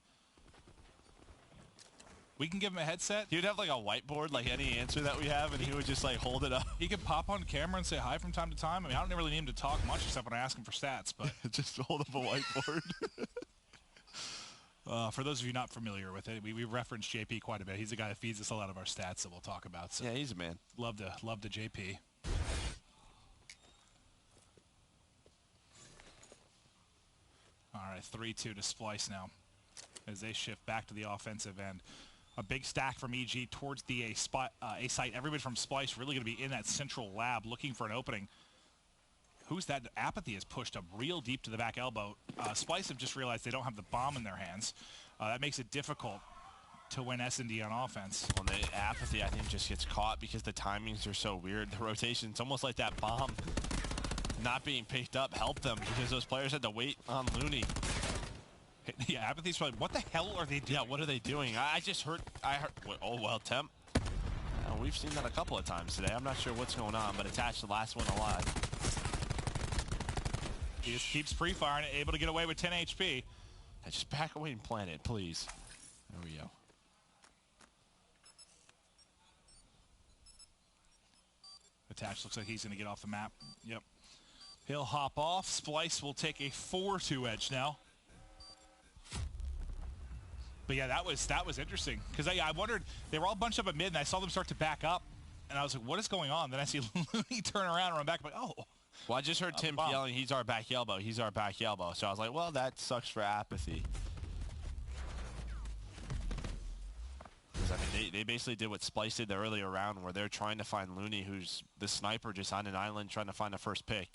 We can give him a headset. He would have like a whiteboard, like any answer that we have, and he would just like hold it up. He could pop on camera and say hi from time to time. I mean, I don't really need him to talk much except when I ask him for stats, but just hold up a whiteboard. For those of you not familiar with it, we reference JP quite a bit. He's the guy that feeds us a lot of our stats that we'll talk about. So yeah, he's a man. Love the JP. All right, 3-2 to Splyce now as they shift back to the offensive end. A big stack from EG towards the A site. Everybody from Splyce really going to be in that central lab looking for an opening. Who's that? Apathy has pushed up real deep to the back elbow. Splyce have just realized they don't have the bomb in their hands. That makes it difficult to win S&D on offense. Well, the Apathy, I think, just gets caught because the timings are so weird. The rotation, it's almost like that bomb not being picked up helped them because those players had to wait on Looney. Yeah, Apathy's probably, what the hell are they doing? Yeah, what are they doing? I heard, oh, well, Temp. We've seen that a couple of times today. I'm not sure what's going on, but Attach, the last one alive. He just keeps pre-firing it, able to get away with 10 HP. Just back away and plant it, please. There we go. Attach looks like he's going to get off the map. Yep. He'll hop off. Splyce will take a 4-2 edge now. But yeah, that was interesting because I wondered, they were all bunched up at mid, and I saw them start to back up, and I was like, "What is going on?" Then I see Looney turn around and run back. I'm like, "Oh." Well, I just heard Tim yelling, "He's our back elbow. He's our back elbow." So I was like, "Well, that sucks for Apathy." Because I mean, they basically did what Splyce did the earlier round, where they're trying to find Looney, who's the sniper, just on an island trying to find the first pick.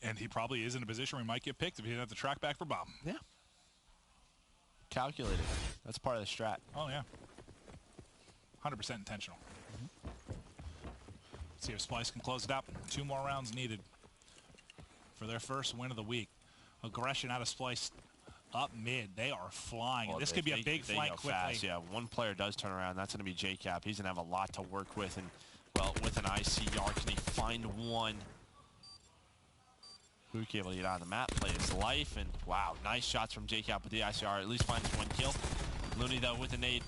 And he probably is in a position where he might get picked if he didn't have to track back for bomb. Yeah. Calculated. That's part of the strat. Oh, yeah. 100% intentional. Let's see if Splyce can close it out. 2 more rounds needed for their first win of the week. Aggression out of Splyce up mid. They are flying. Well, this could be a big flank quickly. Fast. Yeah, one player does turn around. That's going to be JCap. He's going to have a lot to work with. And, well, with an ICR, can he find one? Hook able to get on the map, play his life, and wow, nice shots from JCap with the ICR. At least finds 1 kill. Looney, though, with a nade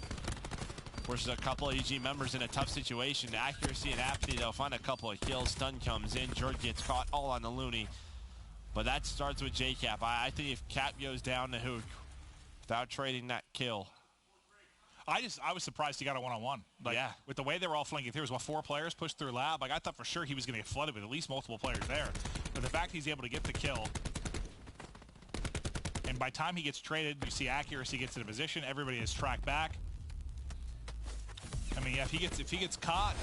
versus a couple of EG members in a tough situation. Accuracy and Apathy, though, find a couple of kills. Stun comes in. Jord gets caught, all on the Looney. But that starts with JCap. I think if Cap goes down to Hook without trading that kill. I was surprised he got a one-on-one. Like, yeah. With the way they were all flanking through, it was 4 players pushed through lab. Like, I thought for sure he was going to get flooded with at least multiple players there. But the fact he's able to get the kill, and by the time he gets traded, you see Accuracy gets in a position, everybody is tracked back. I mean, yeah, if he gets caught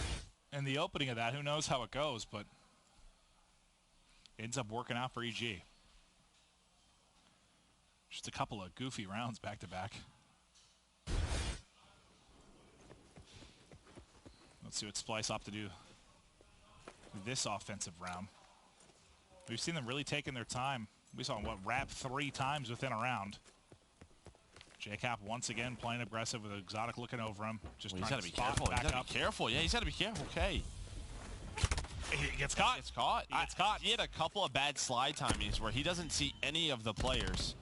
in the opening of that, who knows how it goes, but it ends up working out for EG. Just a couple of goofy rounds back to back. Let's see what Splyce opt to do this offensive round. We've seen them really taking their time. We saw him, wrap 3 times within a round. JCap once again playing aggressive with Exotic looking over him. Just Well, he's got to be careful. He's got to be careful. Yeah, he's got to be careful. Okay. He gets caught. He gets caught. He gets caught. He had a couple of bad slide timings where he doesn't see any of the players.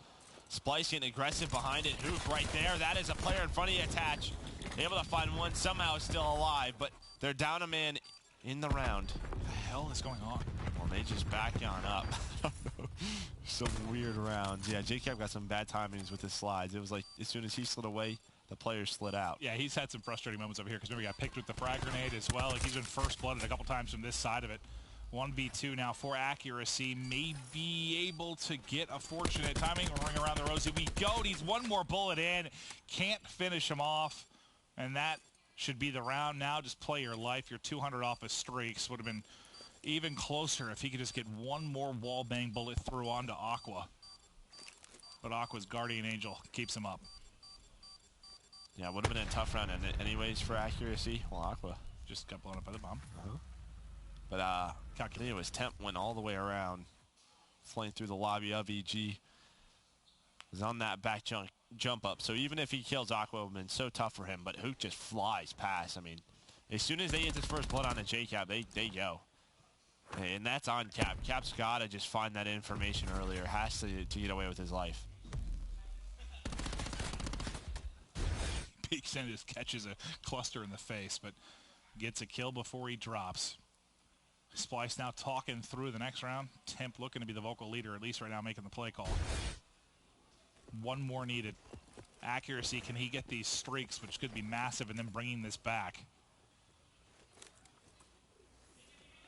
Splyce getting aggressive behind it. Hook right there. That is a player in front of you. Attach. Able to find one. Somehow still alive, but they're down a man in the round. What the hell is going on? Well, they just back on up. Some weird rounds. Yeah, JCap got some bad timings with his slides. It was like as soon as he slid away, the players slid out. Yeah, he's had some frustrating moments over here because remember he got picked with the frag grenade as well. Like he's been first blooded a couple times from this side of it. 1v2 now for Accuracy. May be able to get a fortunate timing. Ring around the rosy. We go. He's 1 more bullet in. Can't finish him off. And that should be the round now. Just play your life. Your 200 off his streaks would have been even closer if he could just get 1 more wall bang bullet through onto Aqua. But Aqua's Guardian Angel keeps him up. Yeah, would have been a tough round anyways for Accuracy. Well, Aqua just got blown up by the bomb. But calculated was Temp went all the way around, flying through the lobby of EG. Was on that back jump up. So even if he kills Aqua, it would have been so tough for him. But Hook just flies past. I mean, as soon as they get this first blood on a JCap, they go. And that's on Cap. Cap's got to just find that information earlier. Has to get away with his life. Big Sen just catches a cluster in the face, but gets a kill before he drops. Splyce now talking through the next round. Temp looking to be the vocal leader, at least right now, making the play call. 1 more needed. Accuracy, can he get these streaks, which could be massive, and then bringing this back?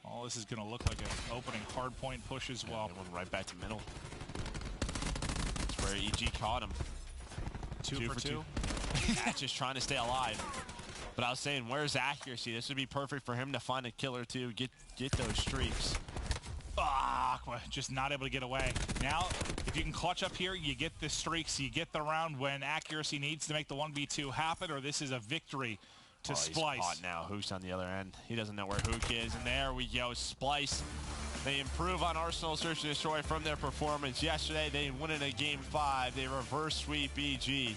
All this is going to look like an opening hard point push as well. They went right back to middle. That's where EG caught him. 2 for 2. Just trying to stay alive. But I was saying, where's Accuracy? This would be perfect for him to find a kill or two, get those streaks. Aqua just not able to get away. Now, if you can clutch up here, you get the streaks, you get the round when Accuracy needs to make the 1v2 happen, or this is a victory to Splyce. He's caught now. Hook's on the other end. He doesn't know where Hook is, and there we go. Splyce They improve on Arsenal Search and Destroy from their performance yesterday. They win in a Game 5. They reverse sweep EG.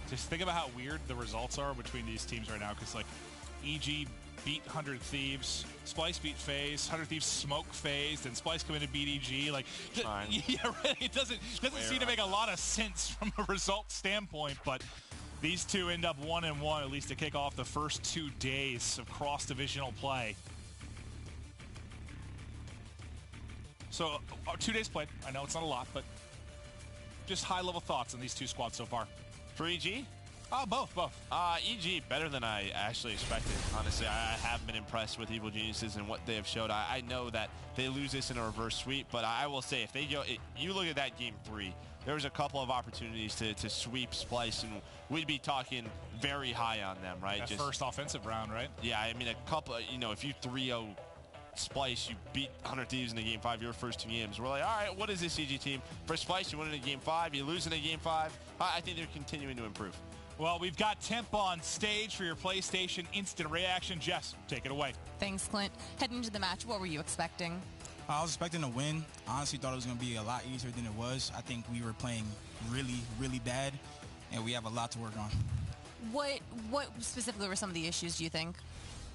Just think about how weird the results are between these teams right now, because like EG beat 100 Thieves, Splyce beat FaZe, 100 Thieves smoke FaZe, then Splyce come in and beat EG. Like, yeah, right. It doesn't seem to make a lot of sense from a result standpoint, but these two end up 1-1 at least to kick off the first 2 days of cross-divisional play. So 2 days played. I know it's not a lot, but just high-level thoughts on these two squads so far. For EG? Oh, both. EG better than I actually expected. Honestly, I have been impressed with Evil Geniuses and what they have showed. I know that they lose this in a reverse sweep, but I will say if they go, you look at that Game 3, there was a couple of opportunities to sweep Splyce, and we'd be talking very high on them, right? That first offensive round, right? Yeah, I mean, a couple, if you 3-0 Splyce, you beat 100 Thieves in the Game 5, your first 2 games. We're like, all right, what is this EG team? For Splyce, you win in a Game 5, you lose in a Game 5. I think they're continuing to improve. Well, we've got Temp on stage for your PlayStation Instant Reaction. Jess, take it away. Thanks, Clint. Heading into the match, what were you expecting? I was expecting a win. I honestly thought it was going to be a lot easier than it was. I think we were playing really, really bad, and we have a lot to work on. What specifically were some of the issues, do you think?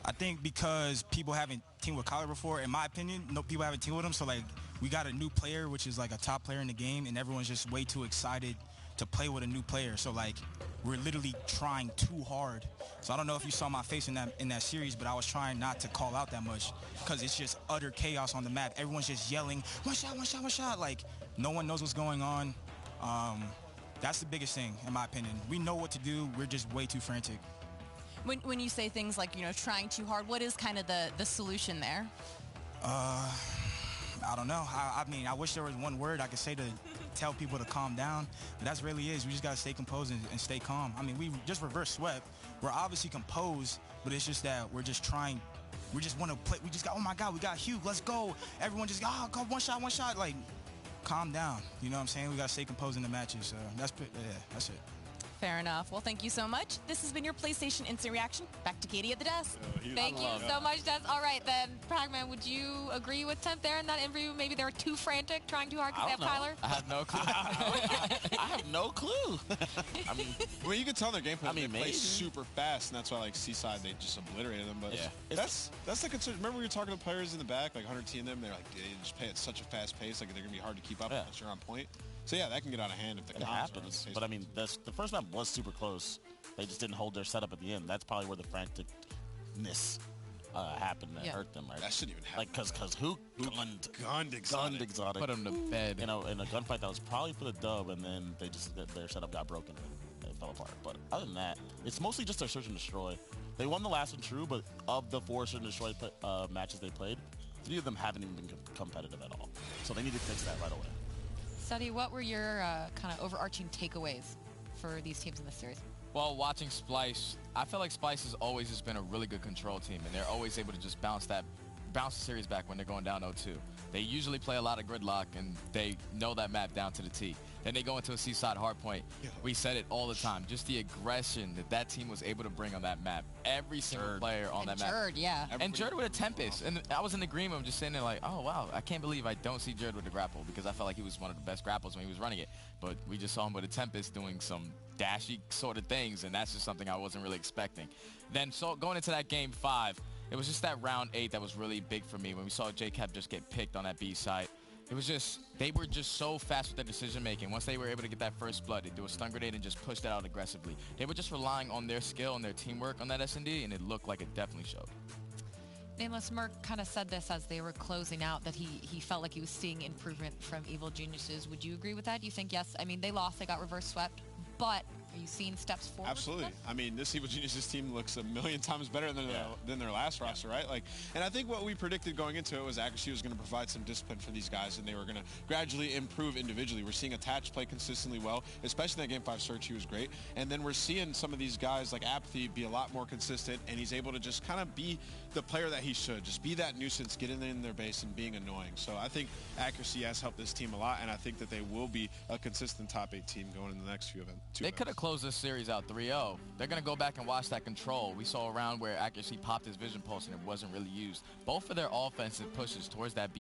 I think because people haven't teamed with Cwl before, in my opinion, no people haven't teamed with him. So, like, we got a new player, which is, like, a top player in the game, and everyone's just way too excited to play with a new player. So, like, we're literally trying too hard. So I don't know if you saw my face in that series, but I was trying not to call out that much because it's just utter chaos on the map. Everyone's just yelling, one shot, one shot, one shot. Like, no one knows what's going on. That's the biggest thing, in my opinion. We know what to do. We're just way too frantic. When you say things like, trying too hard, what is kind of the solution there? I don't know. I mean, I wish there was one word I could say to tell people to calm down, but that's really is. We just got to stay composed and stay calm. I mean, we just reverse swept. We're obviously composed, but it's just that we're just trying. We just want to play. We just got, oh my God, we got Hugh. Let's go. Everyone just, go one shot, one shot. Like, calm down. You know what I'm saying? We got to stay composed in the matches. That's it. Fair enough. Well, thank you so much. This has been your PlayStation Instant Reaction. Back to Katie at the desk. Thank you so much, Des. All right, then, Pragman, would you agree with Temp there in that interview? Maybe they were too frantic, trying too hard because they have Tyler? I have no clue. I have no clue. I mean, you can tell their gameplay. They play maybe. super fast, and that's why, like, Seaside, they just obliterated them. But yeah. that's the concern. Remember we were talking to players in the back, like 100 T and them, they just play at such a fast pace, like they're going to be hard to keep up unless you're on point. So, yeah, that can get out of hand if the it happens. But, I mean, the first map was super close. They just didn't hold their setup at the end. That's probably where the franticness happened and hurt them, right? That shouldn't even happen. Like, because who gunned Exotic. Put him to bed. In a gunfight that was probably for the dub, and then their setup got broken and it fell apart. But other than that, it's mostly just their search and destroy. They won the last one, true, but of the 4 search and destroy matches they played, 3 of them haven't even been competitive at all. So they need to fix that right away. Study, what were your kind of overarching takeaways for these teams in this series? Well, watching Splyce, I feel like Splyce has always just been a really good control team, and they're always able to just bounce the series back when they're going down 0-2. They usually play a lot of gridlock, and they know that map down to the T. Then they go into a Seaside hardpoint. We said it all the time. Just the aggression that team was able to bring on that map. Every single player on that map. Jerd, yeah. And Jerd with a Tempest. And I was in agreement of just sitting there like, oh, wow, I can't believe I don't see Jerd with the grapple because I felt like he was one of the best grapples when he was running it. But we just saw him with a Tempest doing some dashy sort of things, and that's just something I wasn't really expecting. Then going into that Game 5, it was just that round 8 that was really big for me when we saw JCap just get picked on that B site. It was just, they were just so fast with their decision making. Once they were able to get that first blood, they do a stun grenade and just pushed it out aggressively. They were just relying on their skill and their teamwork on that S&D, and it looked like it definitely showed. Nameless Merc kind of said this as they were closing out, that he felt like he was seeing improvement from Evil Geniuses. Would you agree with that? Do you think, yes, I mean, they lost, they got reverse swept, but are you seeing steps forward? Absolutely. I mean, this Evil Geniuses team looks a million times better than their last roster, right? Like, and I think what we predicted going into it was Accuracy was going to provide some discipline for these guys, and they were going to gradually improve individually. We're seeing Attach play consistently well, especially in that Game 5 search. He was great. And then we're seeing some of these guys like Apathy be a lot more consistent, and he's able to just kind of be the player that he should. Just be that nuisance, getting in their base and being annoying. So I think Accuracy has helped this team a lot, and I think that they will be a consistent top 8 team going in the next few events. They could have closed this series out 3-0. They're going to go back and watch that control. We saw a round where Accuracy popped his vision pulse and it wasn't really used. Both of their offensive pushes towards that B